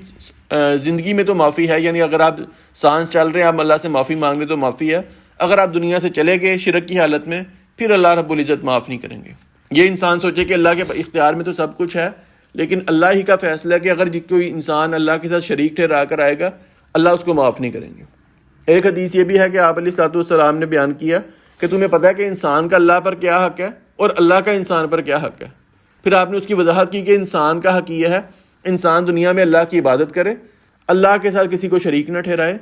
زندگی میں تو معافی ہے، یعنی اگر آپ سانس چل رہے ہیں آپ اللہ سے معافی مانگ رہے تو معافی ہے، اگر آپ دنیا سے چلے گئے شرک کی حالت میں پھر اللہ رب العزت معاف نہیں کریں گے۔ یہ انسان سوچے کہ اللہ کے اختیار میں تو سب کچھ ہے، لیکن اللہ ہی کا فیصلہ ہے کہ اگر کوئی انسان اللہ کے ساتھ شریک ٹھہرا کر آئے گا اللہ اس کو معاف نہیں کریں گے۔ ایک حدیث یہ بھی ہے کہ آپ علیہ الصلوۃ والسلام نے بیان کیا کہ تمہیں پتہ ہے کہ انسان کا اللہ پر کیا حق ہے اور اللہ کا انسان پر کیا حق ہے۔ پھر آپ نے اس کی وضاحت کی کہ انسان کا حق یہ ہے انسان دنیا میں اللہ کی عبادت کرے، اللہ کے ساتھ کسی کو شریک نہ ٹھہرائے۔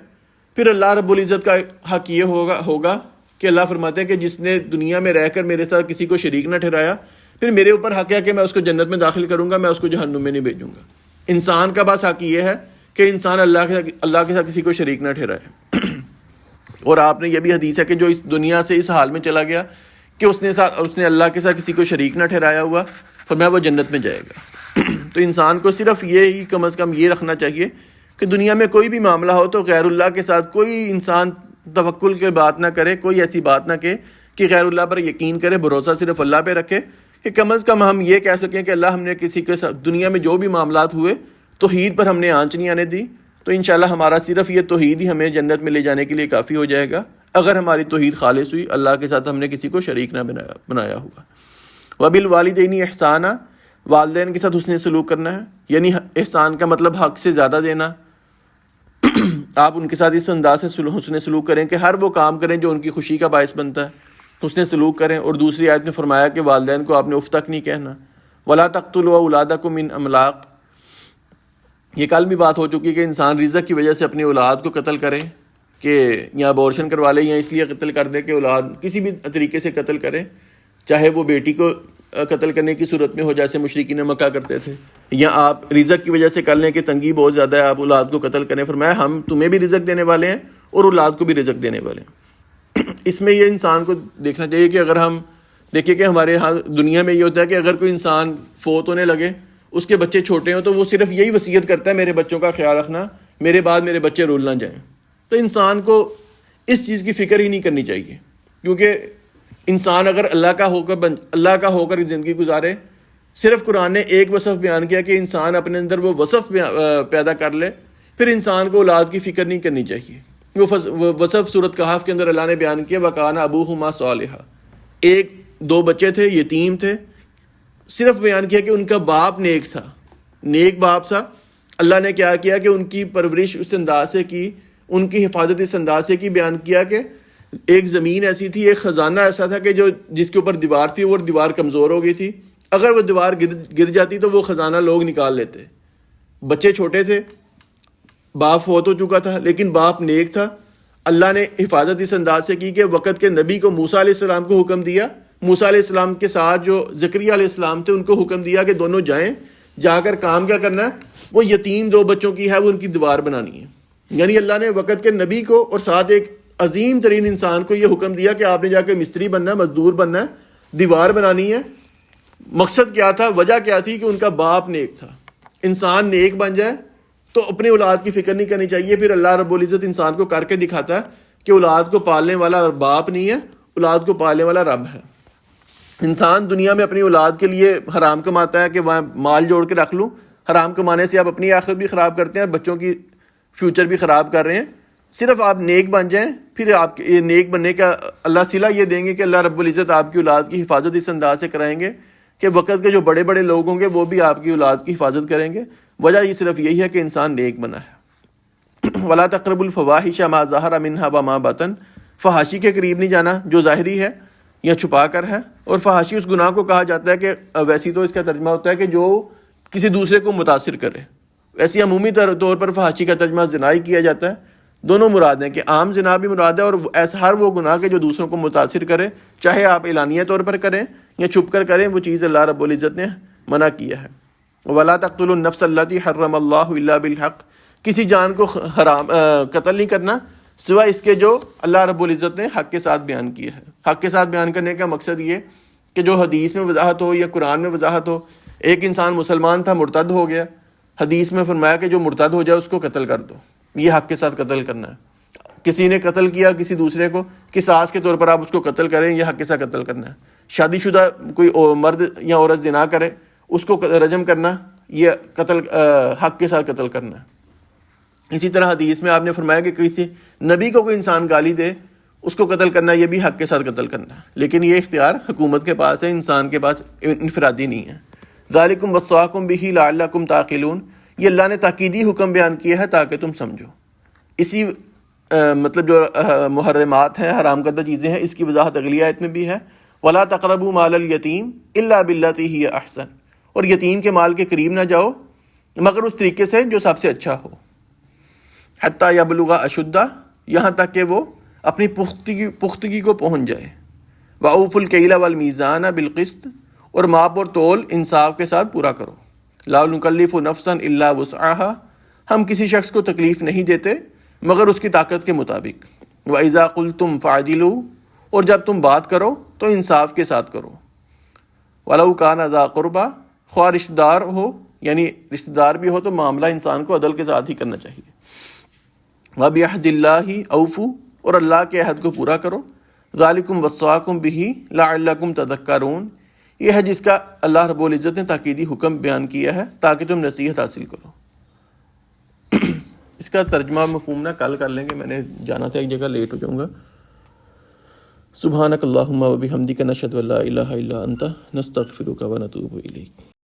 پھر اللہ رب العزت کا حق یہ ہوگا کہ اللہ فرماتے ہیں کہ جس نے دنیا میں رہ کر میرے ساتھ کسی کو شریک نہ ٹھہرایا، پھر میرے اوپر حق ہے کہ میں اس کو جنت میں داخل کروں گا، میں اس کو جہنم میں نہیں بھیجوں گا۔ انسان کا بس حق یہ ہے کہ انسان اللہ کے ساتھ کسی کو شریک نہ ٹھہرائے۔ اور آپ نے یہ بھی حدیث ہے کہ جو اس دنیا سے اس حال میں چلا گیا کہ اس نے اللہ کے ساتھ کسی کو شریک نہ ٹھہرایا ہوا، فرمایا وہ جنت میں جائے گا۔ تو انسان کو صرف یہی کم از کم یہ رکھنا چاہیے کہ دنیا میں کوئی بھی معاملہ ہو تو غیر اللہ کے ساتھ کوئی انسان توکل کے بات نہ کرے، کوئی ایسی بات نہ کہ غیر اللہ پر یقین کرے، بھروسہ صرف اللہ پہ رکھے، کہ کم از کم ہم یہ کہہ سکیں کہ اللہ ہم نے کسی کے ساتھ دنیا میں جو بھی معاملات ہوئے توحید پر ہم نے آنچ نہیں آنے دی، تو انشاءاللہ ہمارا صرف یہ توحید ہی ہمیں جنت میں لے جانے کے لیے کافی ہو جائے گا، اگر ہماری توحید خالص ہوئی، اللہ کے ساتھ ہم نے کسی کو شریک نہ بنایا ہوگا۔ وبالوالدین احسانا، والدین کے ساتھ حسن سلوک کرنا ہے، یعنی احسان کا مطلب حق سے زیادہ دینا۔ آپ ان کے ساتھ اس انداز سے حسن سلوک کریں کہ ہر وہ کام کریں جو ان کی خوشی کا باعث بنتا ہے، حسن سلوک کریں۔ اور دوسری آیت میں فرمایا کہ والدین کو آپ نے اف تک نہیں کہنا۔ ولا تقتلوا اولادکم من املاق، یہ کل بھی بات ہو چکی کہ انسان رزق کی وجہ سے اپنی اولاد کو قتل کرے، کہ یا ابورشن کروا لے یا اس لیے قتل کر دے کہ اولاد کسی بھی طریقے سے قتل کرے، چاہے وہ بیٹی کو قتل کرنے کی صورت میں ہو جیسے مشرکین مکہ کرتے تھے، یا آپ رزق کی وجہ سے کر لیں کہ تنگی بہت زیادہ ہے آپ اولاد کو قتل کریں۔ فرمایا ہم تمہیں بھی رزق دینے والے ہیں اور اولاد کو بھی رزق دینے والے ہیں۔ اس میں یہ انسان کو دیکھنا چاہیے کہ اگر ہم دیکھیں کہ ہمارے ہاں دنیا میں یہ ہوتا ہے کہ اگر کوئی انسان فوت ہونے لگے، اس کے بچے چھوٹے ہوں، تو وہ صرف یہی وصیت کرتا ہے میرے بچوں کا خیال رکھنا، میرے بعد میرے بچے رول نہ جائیں۔ تو انسان کو اس چیز کی فکر ہی نہیں کرنی چاہیے، کیونکہ انسان اگر اللہ کا ہو کر زندگی گزارے، صرف قرآن نے ایک وصف بیان کیا کہ انسان اپنے اندر وہ وصف پیدا کر لے، پھر انسان کو اولاد کی فکر نہیں کرنی چاہیے۔ وہ وصف سورۃ کہف کے اندر اللہ نے بیان کیا، وَكَانَ أَبُوهُمَا صَالِحًا، ایک دو بچے تھے، یتیم تھے، صرف بیان کیا کہ ان کا باپ نیک تھا، نیک باپ تھا۔ اللہ نے کیا کیا کہ ان کی پرورش اس انداز سے کی، ان کی حفاظت اس انداز سے کی، بیان کیا کہ ایک زمین ایسی تھی، ایک خزانہ ایسا تھا کہ جس کے اوپر دیوار تھی، وہ دیوار کمزور ہو گئی تھی، اگر وہ دیوار گر جاتی تو وہ خزانہ لوگ نکال لیتے۔ بچے چھوٹے تھے، باپ فوت ہو چکا تھا، لیکن باپ نیک تھا۔ اللہ نے حفاظت اس انداز سے کی کہ وقت کے نبی کو موسیٰ علیہ السلام کو حکم دیا، موسیٰ علیہ السلام کے ساتھ جو زکریا علیہ السلام تھے ان کو حکم دیا کہ دونوں جائیں، جا کر کام کیا کرنا ہے، وہ یتیم دو بچوں کی ہے وہ ان کی دیوار بنانی ہے۔ یعنی اللہ نے وقت کے نبی کو اور ساتھ ایک عظیم ترین انسان کو یہ حکم دیا کہ آپ نے جا کے مستری بننا ہے، مزدور بننا ہے، دیوار بنانی ہے۔ مقصد کیا تھا، وجہ کیا تھی کہ ان کا باپ نیک تھا۔ انسان نیک بن جائے تو اپنے اولاد کی فکر نہیں کرنی چاہیے۔ پھر اللہ رب العزت انسان کو کر کے دکھاتا ہے کہ اولاد کو پالنے والا باپ نہیں ہے، اولاد کو پالنے والا رب ہے۔ انسان دنیا میں اپنی اولاد کے لیے حرام کماتا ہے کہ وہ مال جوڑ کے رکھ لوں، حرام کمانے سے آپ اپنی آخرت بھی خراب کرتے ہیں اور بچوں کی فیوچر بھی خراب کر رہے ہیں۔ صرف آپ نیک بن جائیں، پھر آپ کے نیک بننے کا اللہ صلہ یہ دیں گے کہ اللہ رب العزت آپ کی اولاد کی حفاظت اس انداز سے کرائیں گے کہ وقت کے جو بڑے بڑے لوگ ہوں گے وہ بھی آپ کی اولاد کی حفاظت کریں گے۔ وجہ یہ صرف یہی ہے کہ انسان نیک بنا ہے۔ وَلَا تَقْرَبُوا الْفَوَاحِشَ مَا ظَهَرَ مِنْهَا وَمَا بَطَنَ، فحاشی کے قریب نہیں جانا جو ظاہری ہے یا چھپا کر ہے۔ اور فحاشی اس گناہ کو کہا جاتا ہے کہ ویسی تو اس کا ترجمہ ہوتا ہے کہ جو کسی دوسرے کو متاثر کرے، ویسے عمومی طور پر فحاشی کا ترجمہ زنا ہی کیا جاتا ہے۔ دونوں مراد ہیں کہ عام زنا بھی مراد ہے اور ایسا ہر وہ گناہ کہ جو دوسروں کو متاثر کرے، چاہے آپ اعلانیہ طور پر کریں یا چھپ کر کریں، وہ چیز اللہ رب العزت نے منع کیا ہے۔ وَلَا تَقْتُلُوا النَّفْسَ الَّتِي حَرَّمَ اللَّهُ إِلَّا بِالْحَقِّ، کسی جان کو قتل نہیں کرنا سوائے اس کے جو اللہ رب العزت نے حق کے ساتھ بیان کیا ہے۔ حق کے ساتھ بیان کرنے کا مقصد یہ کہ جو حدیث میں وضاحت ہو یا قرآن میں وضاحت ہو۔ ایک انسان مسلمان تھا، مرتد ہو گیا، حدیث میں فرمایا کہ جو مرتد ہو جائے اس کو قتل کر دو، یہ حق کے ساتھ قتل کرنا ہے۔ کسی نے قتل کیا کسی دوسرے کو، قصاص کے طور پر آپ اس کو قتل کریں، یہ حق کے ساتھ قتل کرنا ہے۔ شادی شدہ کوئی مرد یا عورت زنا کرے، اس کو رجم کرنا، یہ قتل حق کے ساتھ قتل کرنا ہے۔ اسی طرح حدیث میں آپ نے فرمایا کہ کسی نبی کو کوئی انسان گالی دے، اس کو قتل کرنا، یہ بھی حق کے ساتھ قتل کرنا ہے۔ لیکن یہ اختیار حکومت کے پاس ہے، انسان کے پاس انفرادی نہیں ہے۔ ذالکم وصاکم بہ لعلکم تعقلون، یہ اللہ نے تاکیدی حکم بیان کیا ہے تاکہ تم سمجھو۔ اسی مطلب جو محرمات ہیں، حرام کردہ چیزیں ہیں، اس کی وضاحت اگلی آیت میں بھی ہے۔ ولا تقربوا مال الیتیم الا باللتی ہی احسن، اور یتیم کے مال کے قریب نہ جاؤ مگر اس طریقے سے جو سب سے اچھا ہو۔ حتی یبلغ اشدہ، یہاں تک کہ وہ اپنی پختگی کو پہنچ جائے۔ وأوفوا الکیل والمیزان بالقسط، اور ماپ اور تول انصاف کے ساتھ پورا کرو۔ لا نکلف نفسا الا وسعها، ہم کسی شخص کو تکلیف نہیں دیتے مگر اس کی طاقت کے مطابق۔ وإذا قلتم فاعدلوا، اور جب تم بات کرو تو انصاف کے ساتھ کرو۔ ولو کان ذا قربى، خواہ رشتہ دار ہو، یعنی رشتہ دار بھی ہو تو معاملہ انسان کو عدل کے ساتھ ہی کرنا چاہیے۔ وبعہد اللہ اوفوا، اور اللہ کے عہد کو پورا کرو۔ ذالکم وصاکم بہ لعلکم تذکرون، یہ ہے جس کا اللہ رب العزت نے تاکیدی حکم بیان کیا ہے تاکہ تم نصیحت حاصل کرو۔ اس کا ترجمہ مفہوم نہ کل کر لیں گے، میں نے جانا تھا ایک جگہ، لیٹ ہو جاؤں گا۔ سبحانک اللہم و بحمدک، نشہد ان لا الہ الا انت، نستغفرک و نتوب الیک۔